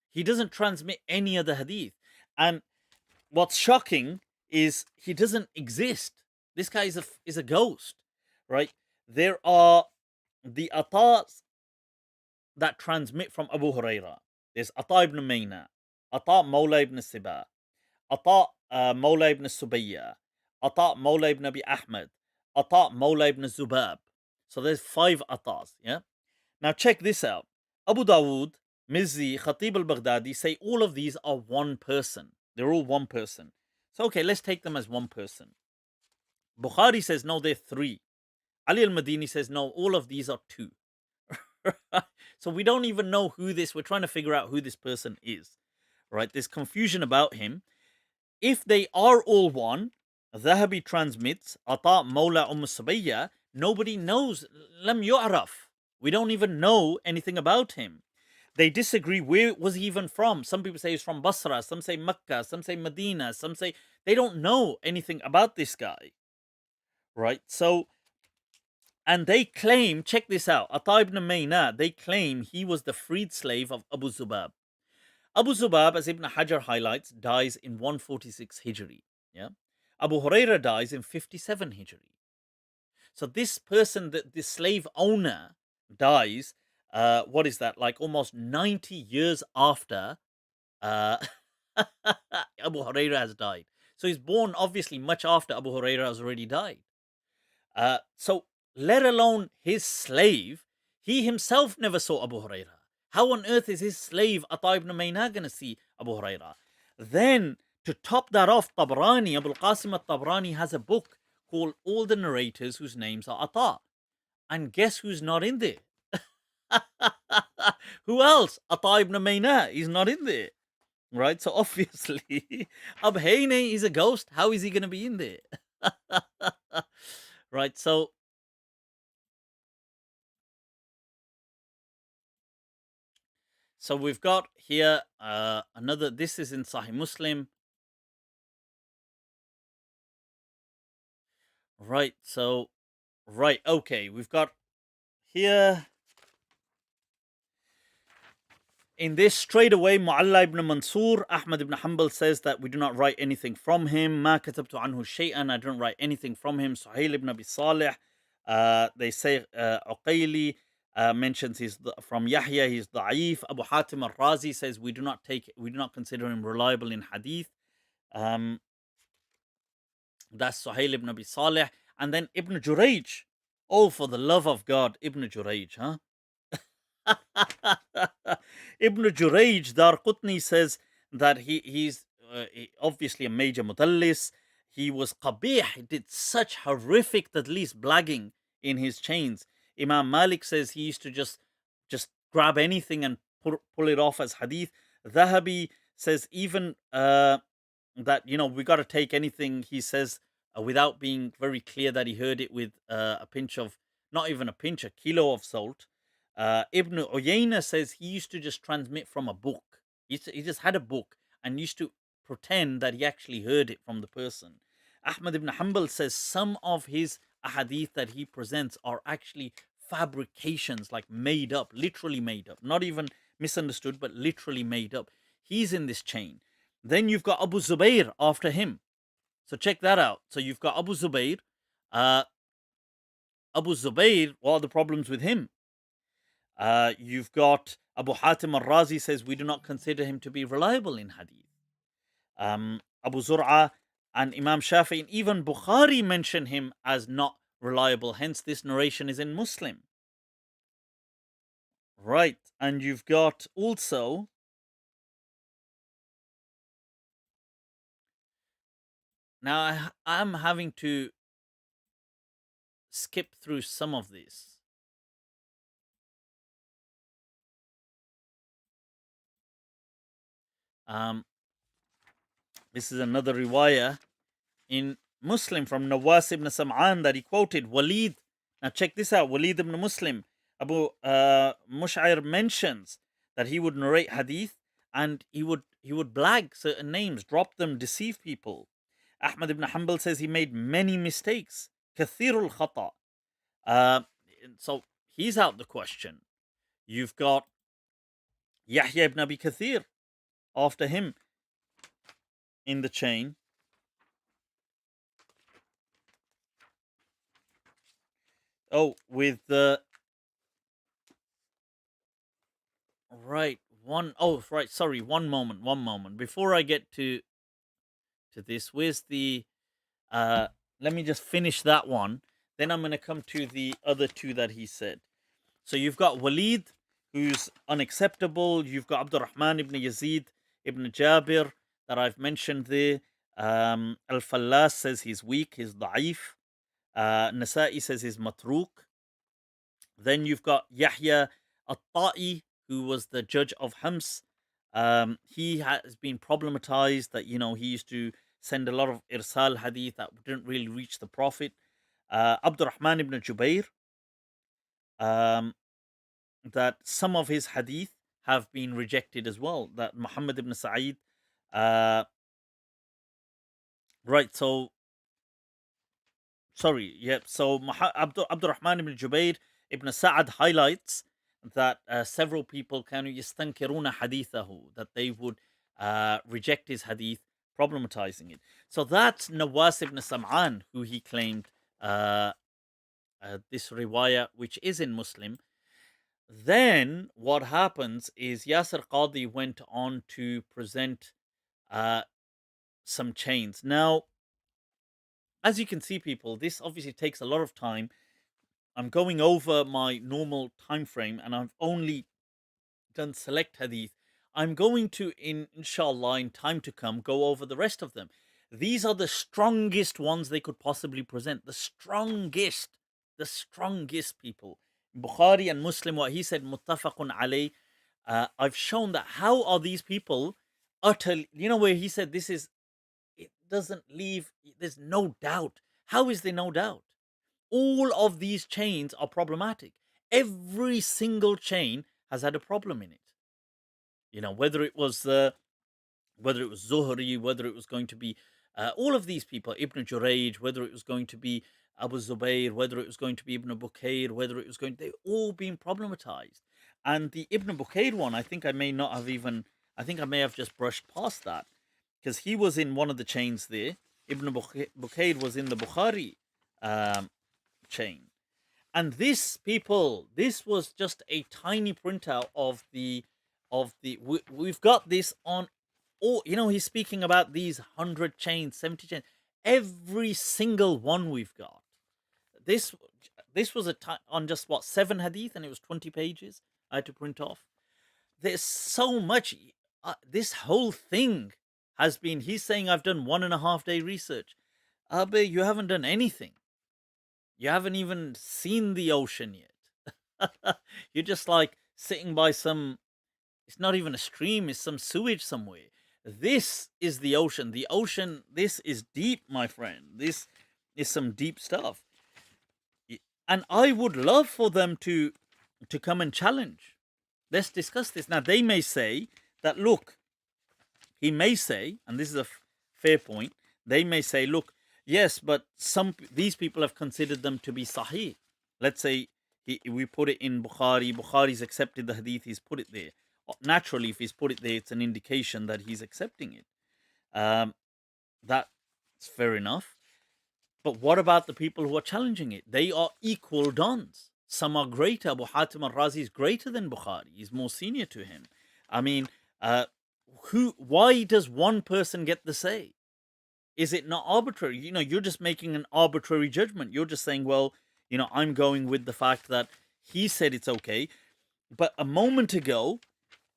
Speaker 1: He doesn't transmit any other hadith. And what's shocking is he doesn't exist. This guy is a ghost, right? There are the Atas that transmit from Abu Hurairah. There's Ata ibn Mayna, Ata Mawla ibn Siba, Ata Mawla ibn Subayya, Ata Mawla ibn Abi Ahmed, Ata Mawla ibn Zubab. So there's 5 Atas, yeah? Now check this out. Abu Dawood, Mizzi, Khatib al-Baghdadi say all of these are one person. They're all one person. So okay, let's take them as one person. Bukhari says no, they're 3. Ali al-Madini says no, all of these are 2. So we don't even know who this, we're trying to figure out who this person is, right? There's confusion about him. If they are all one, Dhahabi transmits, Ata Mawla Subayya, nobody knows, Lam yu'raf. We don't even know anything about him. They disagree, where was he even from? Some people say he's from Basra, some say Mecca, some say Medina, some say, they don't know anything about this guy, right? So, and they claim, check this out, Ata ibn Mayna, they claim he was the freed slave of Abu Zubab. Abu Zubab, as Ibn Hajar highlights, dies in 146 Hijri. Yeah? Abu Hurairah dies in 57 Hijri. So this person, the slave owner, dies, what is that, like almost 90 years after Abu Hurairah has died. So he's born obviously much after Abu Hurairah has already died. So let alone his slave, he himself never saw Abu Hurairah. How on earth is his slave Ata ibn Mayna going to see Abu Hurairah? Then, to top that off, Tabrani, Abu al-Qasim al-Tabrani has a book call all the narrators whose names are Ata. And guess who's not in there? Who else? Ata ibn Mayna is not in there. Right? So obviously, Abhayne is a ghost. How is he going to be in there? Right? So we've got here another. This is in Sahih Muslim. Right. So, right. Okay. We've got here. In this, straight away, Mu'alla ibn Mansur, Ahmad ibn Hanbal says that we do not write anything from him. Ma katabtu anhu shay'an, I don't write anything from him. Suhail ibn Abi Salih, they say Uqayli mentions he's from Yahya, he's da'if. Abu Hatim al-Razi says we do not consider him reliable in hadith. That's Suhail ibn Abi Salih. And then Ibn Jurayj. Oh, for the love of God, Ibn Jurayj, huh? Ibn Jurayj, Darqutni says that he's obviously a major mudallis. He was qabih, he did such horrific tadlis, blagging in his chains. Imam Malik says he used to just grab anything and pull it off as hadith. Dhahabi says even that, we got to take anything he says without being very clear that he heard it with a pinch of, not even a pinch, a kilo of salt. Ibn Uyayna says he used to just transmit from a book. He just had a book and used to pretend that he actually heard it from the person. Ahmad ibn Hanbal says some of his ahadith that he presents are actually fabrications, like made up, literally made up, not even misunderstood, but literally made up. He's in this chain. Then you've got Abu Zubayr after him. So check that out. So you've got Abu Zubayr. Abu Zubayr, what are the problems with him? You've got Abu Hatim al-Razi says we do not consider him to be reliable in hadith. Abu Zur'a and Imam Shafi'i and even Bukhari mention him as not reliable. Hence, this narration is in Muslim. Right. And you've got also now I'm having to skip through some of these. This is another riwayah in Muslim from Nawas ibn Sam'an that he quoted Walid. Now check this out. Walid ibn Muslim. Abu Mush'ir mentions that he would narrate hadith and he would blag certain names, drop them, deceive people. Ahmad ibn Hanbal says he made many mistakes. Kathirul khata. So he's out the question. You've got Yahya ibn Abi Kathir after him in the chain. Oh, with the right one. Oh, right. Sorry. One moment. Before I get to this, where's the? Let me just finish that one. Then I'm going to come to the other two that he said. So you've got Walid, who's unacceptable. You've got Abdurrahman ibn Yazid ibn Jabir that I've mentioned there. Al-Fallas says he's weak, he's da'if. Nasa'i says he's matruk. Then you've got Yahya al-Ta'i, who was the judge of Hams. He has been problematized that, he used to send a lot of irsal hadith that didn't really reach the Prophet. Abdurrahman ibn Jubair, that some of his hadith have been rejected as well. That Muhammad ibn Sa'id, right, so, sorry, yep, so Abdurrahman ibn Jubair ibn Sa'ad highlights that several people kanu yastankiruna hadithahu, that they would reject his hadith, problematizing it. So that's Nawas ibn Sam'an, who he claimed this riwayah, which is in Muslim. Then what happens is Yasir Qadhi went on to present some chains. Now, as you can see, people, this obviously takes a lot of time. I'm going over my normal time frame and I've only done select hadith. I'm going to, inshallah, in time to come, go over the rest of them. These are the strongest ones they could possibly present. The strongest people. Bukhari and Muslim, what he said, muttafaqun alayh. I've shown that how are these people utterly, where he said it doesn't leave, there's no doubt. How is there no doubt? All of these chains are problematic. Every single chain has had a problem in it. Whether it was Zuhri, whether it was going to be all of these people, Ibn Jurayj, whether it was going to be Abu Zubayr, whether it was going to be Ibn Bukayr, whether it was they've all been problematized. And the Ibn Bukayr one, I think I may have just brushed past that, because he was in one of the chains there. Ibn Bukayr was in the Bukhari chain. And this was just a tiny printout of we've got this on. Oh, he's speaking about these 100 chains, 70 chains. Every single one we've got. This was on just 7 hadith, and it was 20 pages I had to print off. There's so much. This whole thing has been, he's saying I've done 1.5 day research. Abe, you haven't done anything. You haven't even seen the ocean yet. You're just like sitting by it's not even a stream, it's some sewage somewhere. This is the ocean. The ocean, this is deep, my friend. This is some deep stuff. And I would love for them to come and challenge. Let's discuss this. Now, they may say that, look, he may say, and this is a fair point, they may say, look, yes, but these people have considered them to be sahih. Let's say we put it in Bukhari. Bukhari's accepted the hadith, he's put it there. Naturally, if he's put it there, it's an indication that he's accepting it. That's fair enough. But what about the people who are challenging it? They are equal dons. Some are greater. Abu Hatim al-Razi is greater than Bukhari. He's more senior to him. I mean, why does one person get the say? Is it not arbitrary? You're just making an arbitrary judgment. You're just saying, well, I'm going with the fact that he said it's okay. But a moment ago,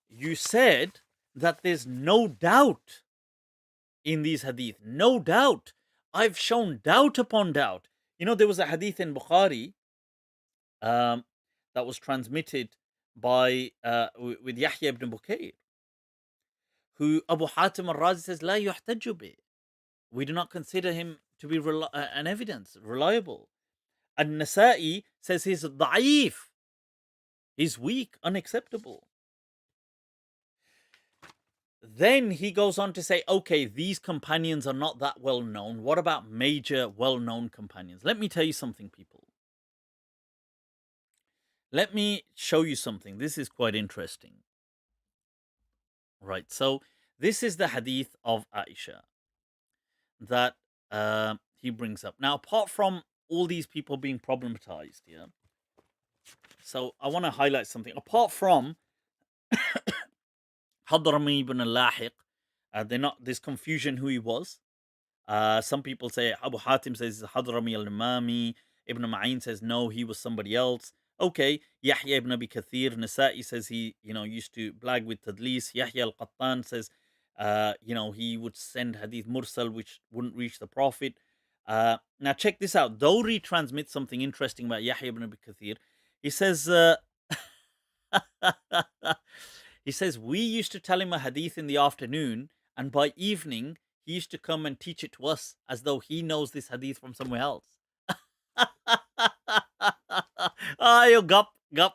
Speaker 1: you said that there's no doubt in these hadith. No doubt. I've shown doubt upon doubt. There was a hadith in Bukhari that was transmitted by with Yahya ibn Bukayr, who Abu Hatim al-Razi says, La yuhtaju bih. We do not consider him to be an evidence, reliable. And Nasa'i says he's da'if. He's weak, unacceptable. Then he goes on to say, okay, these companions are not that well known. What about major well-known companions? Let me tell you something, people. Let me show you something. This is quite interesting. Right, so this is the hadith of Aisha that he brings up. Now, apart from all these people being problematized, so I want to highlight something. Apart from Hadrami ibn al-Lahiq, there's confusion who he was. Some people say, Abu Hatim says Hadrami al-Imami, Ibn Ma'in says no, he was somebody else. Okay, Yahya ibn Abi Kathir, Nasa'i says he, used to blag with tadlis. Yahya al-Qattan says, he would send hadith mursal which wouldn't reach the Prophet. Now check this out. Dawri transmits something interesting about Yahya ibn Abi Kathir. He says, we used to tell him a hadith in the afternoon, and by evening, he used to come and teach it to us as though he knows this hadith from somewhere else. You gup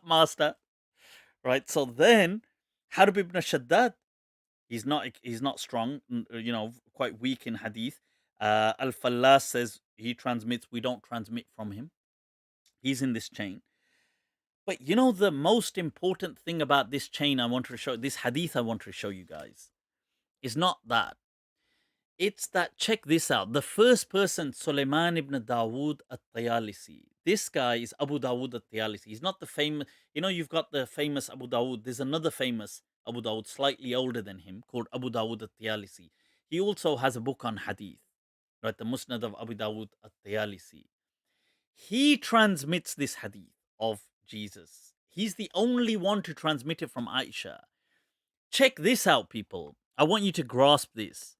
Speaker 1: master. Right, so then, Harb ibn Shaddad, he's not strong, quite weak in hadith. Al-Fallas says he transmits, we don't transmit from him. He's in this chain. But the most important thing about this chain this hadith I want to show you guys, is not that. It's that, check this out. The first person, Sulaiman ibn Dawood at-Tayalisi. This guy is Abu Dawood at-Tayalisi. He's not the famous, you've got the famous Abu Dawood. There's another famous Abu Dawood, slightly older than him, called Abu Dawood at-Tayalisi. He also has a book on hadith, right? The Musnad of Abu Dawood at-Tayalisi. He transmits this hadith of Jesus. He's the only one to transmit it from Aisha. Check this out, people. I want you to grasp this.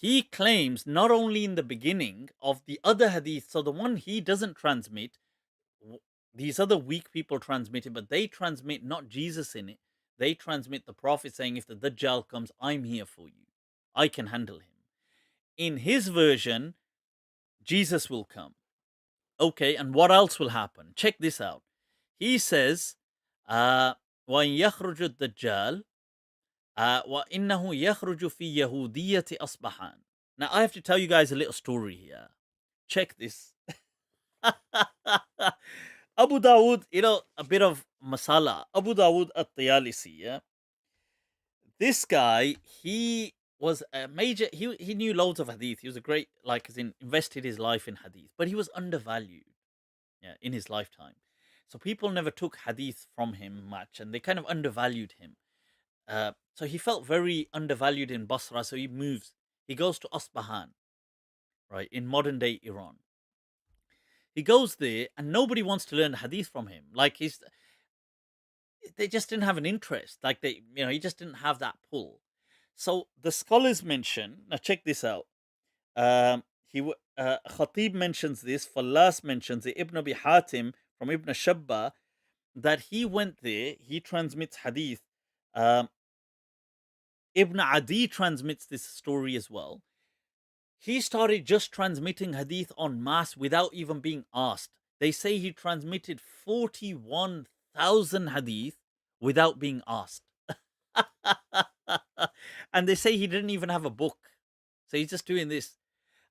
Speaker 1: he claims not only in the beginning of the other hadith, so the one he doesn't transmit, these other weak people transmit it, but they transmit not Jesus in it. They transmit the Prophet saying, if the Dajjal comes, I'm here for you. I can handle him. In his version, Jesus will come. Okay, and what else will happen? Check this out. He says, وَإِنْ يَخْرُجُ الدَّجَّالِ وَإِنَّهُ يَخْرُجُ فِي يَهُودِيَّةِ أَصْبَحَانِ. Now, I have to tell you guys a little story here. Check this. Abu Dawood, a bit of masala. Abu Dawood at-Tayalisi, yeah? This guy, he was a major, he knew loads of hadith. He was a great, invested his life in hadith, but he was undervalued, in his lifetime. So people never took hadith from him much, and they kind of undervalued him. So he felt very undervalued in Basra, so he moves. He goes to Asbahan, right, in modern-day Iran. He goes there, and nobody wants to learn hadith from him. They just didn't have an interest. He just didn't have that pull. So the scholars mention, now check this out. Khatib mentions this, Fallas mentions it, Ibn Abi Hatim from Ibn Shabba, that he went there, he transmits hadith. Ibn Adi transmits this story as well. He started just transmitting hadith en masse without even being asked. They say he transmitted 41,000 hadith without being asked. And they say he didn't even have a book. So he's just doing this.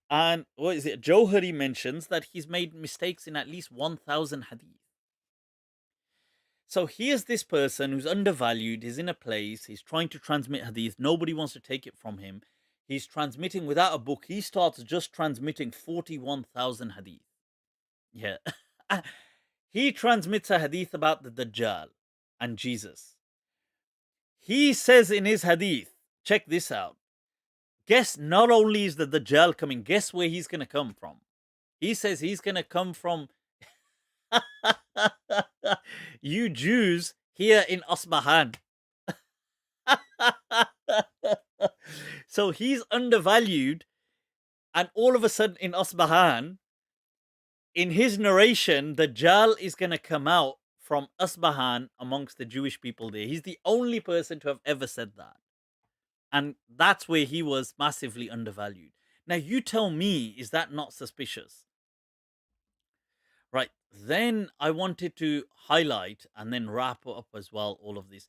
Speaker 1: And what is it? Johari mentions that he's made mistakes in at least 1,000 hadith. So here's this person who's undervalued, he's in a place, he's trying to transmit hadith, nobody wants to take it from him. He's transmitting without a book. He starts just transmitting 41,000 hadith. Yeah. He transmits a hadith about the Dajjal and Jesus. He says in his hadith, check this out. Guess not only is the Dajjal coming, guess where he's going to come from. He says he's going to come from you Jews here in Asbahan. So he's undervalued, and all of a sudden in Asbahan, in his narration, the Dajjal is going to come out from Asbahan amongst the Jewish people there. He's the only person to have ever said that. And that's where he was massively undervalued. Now you tell me, is that not suspicious? Right. Then I wanted to highlight and then wrap up as well all of this.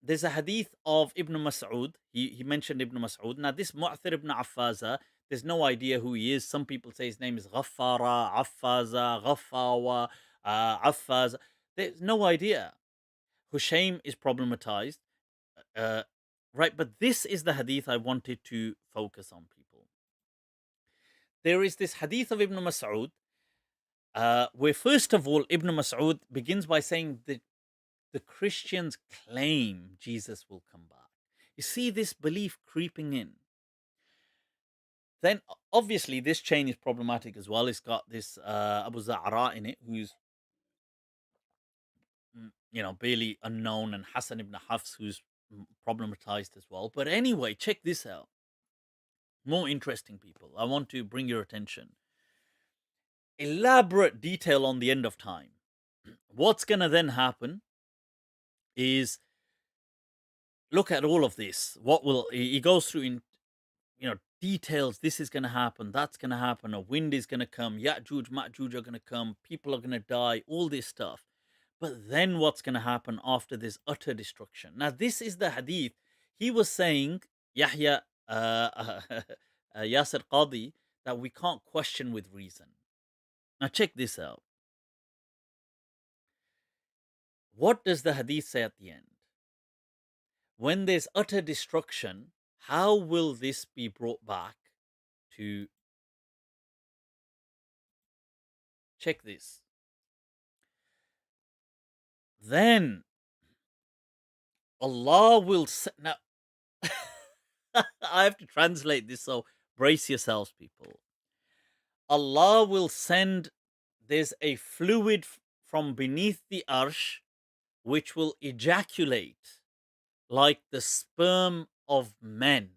Speaker 1: There's a hadith of Ibn Masarud. He mentioned Ibn Masarud. Now this Mu'athir ibn Affaza, there's no idea who he is. Some people say his name is Ghaffara, Affaza, Ghaffawa, Affaza. There's no idea. Hushaym is problematized. Right, but this is the hadith I wanted to focus on, people. There is this hadith of Ibn Mas'ud, where first of all, Ibn Mas'ud begins by saying that the Christians claim Jesus will come back. You see this belief creeping in. Then, obviously, this chain is problematic as well. It's got this Abu Za'ra in it, who's, barely unknown, and Hassan ibn Hafs, who's problematized as well. But anyway, check this out. More interesting, people. I want to bring your attention. Elaborate detail on the end of time. What's going to then happen is, look at all of this. He goes through in, details. This is going to happen. That's going to happen. A wind is going to come. Ya'juj, Ma'juj are going to come. People are going to die. All this stuff. But then what's going to happen after this utter destruction? Now, this is the hadith. He was saying, Yasir Qadhi, that we can't question with reason. Now, check this out. What does the hadith say at the end? When there's utter destruction, how will this be brought back to... Check this. Then Allah will... Now, I have to translate this, so brace yourselves, people. Allah will send... There's a fluid from beneath the arsh which will ejaculate like the sperm of men.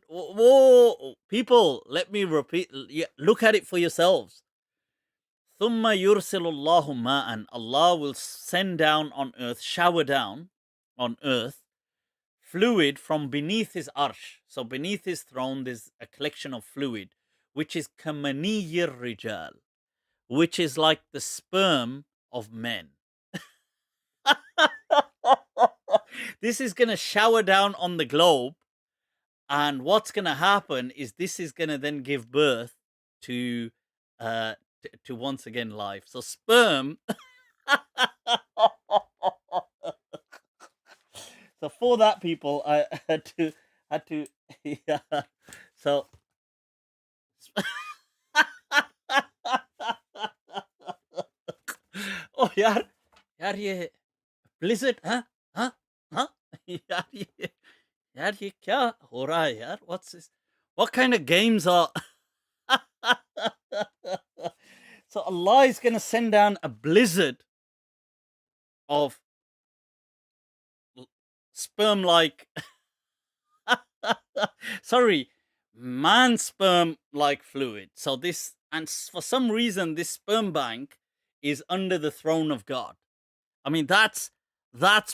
Speaker 1: Whoa, people, let me repeat. Look at it for yourselves. ثُمَّ يُرْسِلُ اللَّهُ مَاءً. Allah will send down on earth, shower down on earth, fluid from beneath his arsh. So beneath his throne, there's a collection of fluid, which is kamaniyir rijal, which is like the sperm of men. This is going to shower down on the globe. And what's going to happen is this is going to then give birth to once again life. So sperm. So for that, people, I had to yeah. So oh yaar ye blizzard, huh? Yaar ye kya ho raha hai yaar? What's this? What kind of games are? So Allah is going to send down a blizzard of sperm-like, sorry, man sperm-like fluid. So this, and for some reason, this sperm bank is under the throne of God. I mean, that's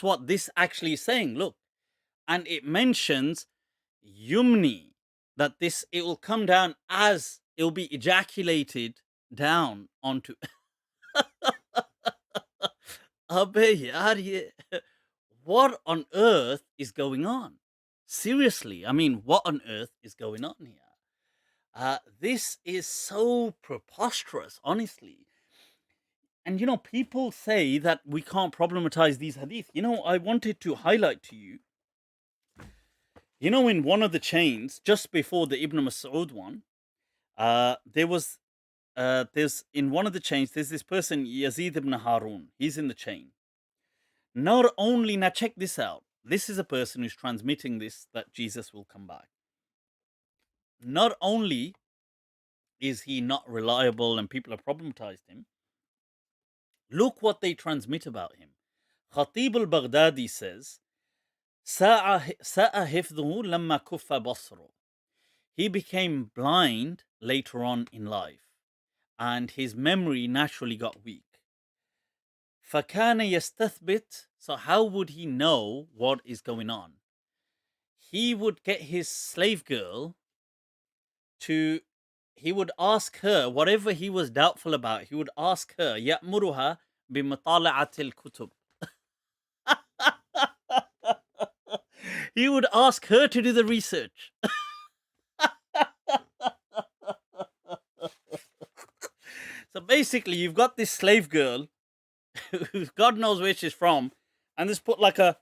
Speaker 1: what this actually is saying. Look, and it mentions yumni, that it will come down as it will be ejaculated down onto. Abbe yaar ye. What on earth is going on? Seriously, I mean, what on earth is going on here? This is so preposterous, honestly. And, people say that we can't problematize these hadith. I wanted to highlight to you, in one of the chains, just before the Ibn Masarud one, there's in one of the chains, there's this person, Yazid ibn Harun. He's in the chain. Not only, now check this out. This is a person who's transmitting this, that Jesus will come back. Not only is he not reliable and people have problematized him, look what they transmit about him. Khatib al-Baghdadi says, سَاءَ حِفْظُهُ لَمَّا كُفَّ بَصْرُهُ. He became blind later on in life, and his memory naturally got weak. فَكَانَ يَسْتَثْبِتْ. So how would he know what is going on? He would get his slave girl he would ask her, whatever he was doubtful about, he would ask her, يَأْمُرُهَا بِمُطَالَعَةِ الْكُتُبِ. He would ask her to do the research. So basically, you've got this slave girl, who God knows where she's from, and just put like a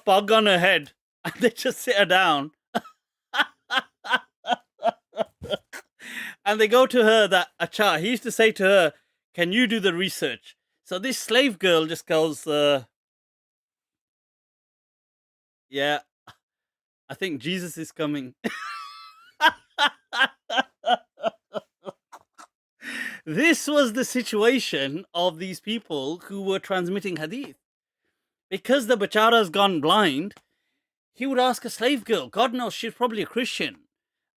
Speaker 1: pug on her head, and they just sit her down. And they go to her that Acha, he used to say to her, can you do the research? So this slave girl just goes, yeah, I think Jesus is coming. This was the situation of these people who were transmitting hadith. Because the bachara's gone blind, he would ask a slave girl, God knows, she's probably a Christian.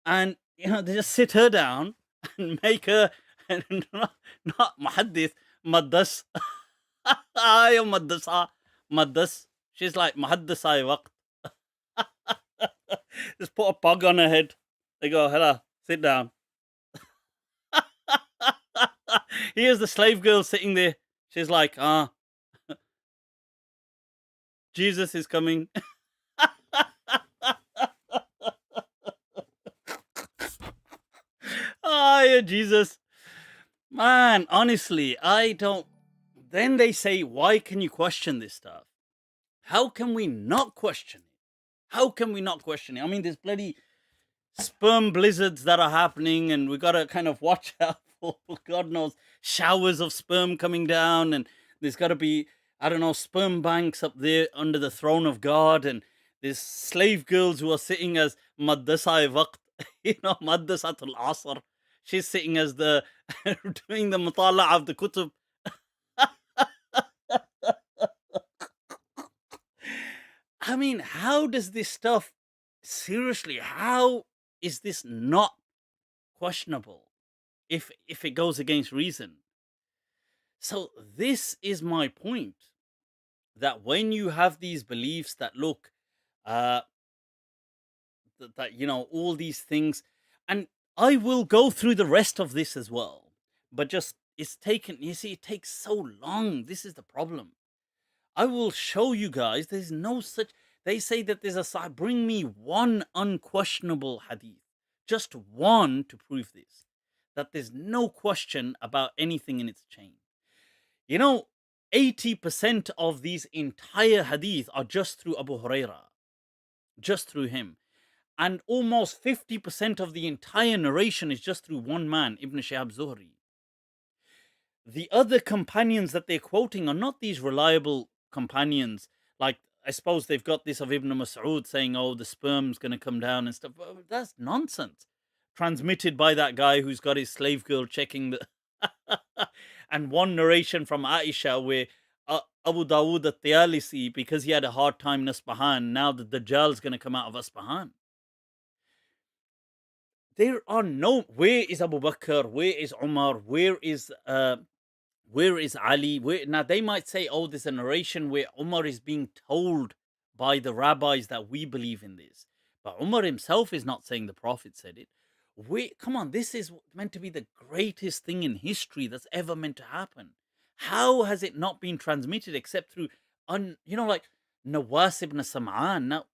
Speaker 1: And, they just sit her down and make her, not muhaddith, maddas. Ay, maddas. She's like, muhaddasai waqt. Just put a pug on her head. They go, hello, sit down. Here's the slave girl sitting there. She's like, Jesus is coming. Yeah, Jesus. Man, honestly, I don't. Then they say, why can you question this stuff? How can we not question it? How can we not question it? I mean, there's bloody sperm blizzards that are happening, and we got to kind of watch out for, God knows, showers of sperm coming down, and there's got to be, I don't know, sperm banks up there under the throne of God, and there's slave girls who are sitting as maddasai waqt, maddasatul asr. She's sitting as the doing the mutala of the kutub. I mean, how does this stuff, seriously, how is this not questionable if it goes against reason? So this is my point, that when you have these beliefs that look, uh, that all these things, and I will go through the rest of this as well, but just it's taken. You see, it takes so long. This is the problem. I will show you guys. There's no such. They say that there's a. Bring me one unquestionable hadith, just one to prove this, that there's no question about anything in its chain. 80% of these entire hadith are just through Abu Huraira, just through him. And almost 50% of the entire narration is just through one man, Ibn Shihab Zuhri. The other companions that they're quoting are not these reliable companions. Like, I suppose they've got this of Ibn Masarud saying, oh, the sperm's going to come down and stuff. That's nonsense. Transmitted by that guy who's got his slave girl checking the... And one narration from Aisha where Abu Dawood at-Tayalisi, because he had a hard time in Isfahan, now the Dajjal's going to come out of Isfahan. There are no... Where is Abu Bakr? Where is Umar? Where is Ali? Now, they might say, oh, there's a narration where Umar is being told by the rabbis that we believe in this. But Umar himself is not saying the Prophet said it. Come on, this is meant to be the greatest thing in history that's ever meant to happen. How has it not been transmitted except through, like Nawas ibn Sam'an? Now,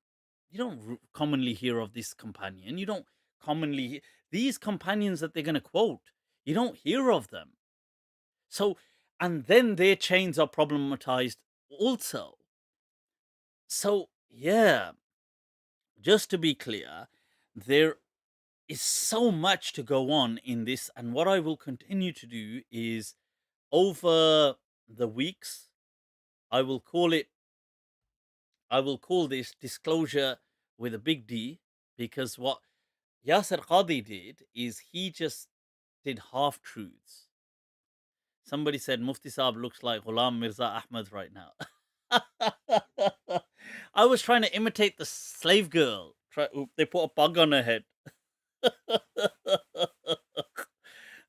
Speaker 1: you don't commonly hear of this companion. You don't commonly... These companions that they're going to quote, you don't hear of them. So, and then their chains are problematized also. So, yeah, just to be clear, there is so much to go on in this, and what I will continue to do is, over the weeks, I will call this disclosure with a big D, because what Yasir Qadhi did is he just did half-truths. Somebody said Mufti Saab looks like Ghulam Mirza Ahmad right now. I was trying to imitate the slave girl. They put a bug on her head.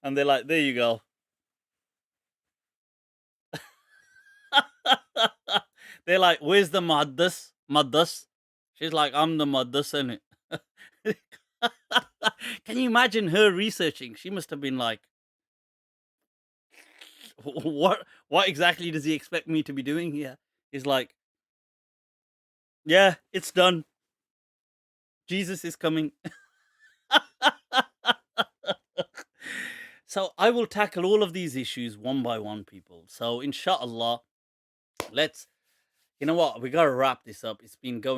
Speaker 1: And they're like, there you go. They're like, where's the Maddas? She's like, I'm the Maddas, innit? Can you imagine her researching? She must have been like, what exactly does he expect me to be doing here? He's like, yeah, it's done. Jesus is coming. So I will tackle all of these issues one by one, people. So inshallah, you know what? We got to wrap this up. It's been going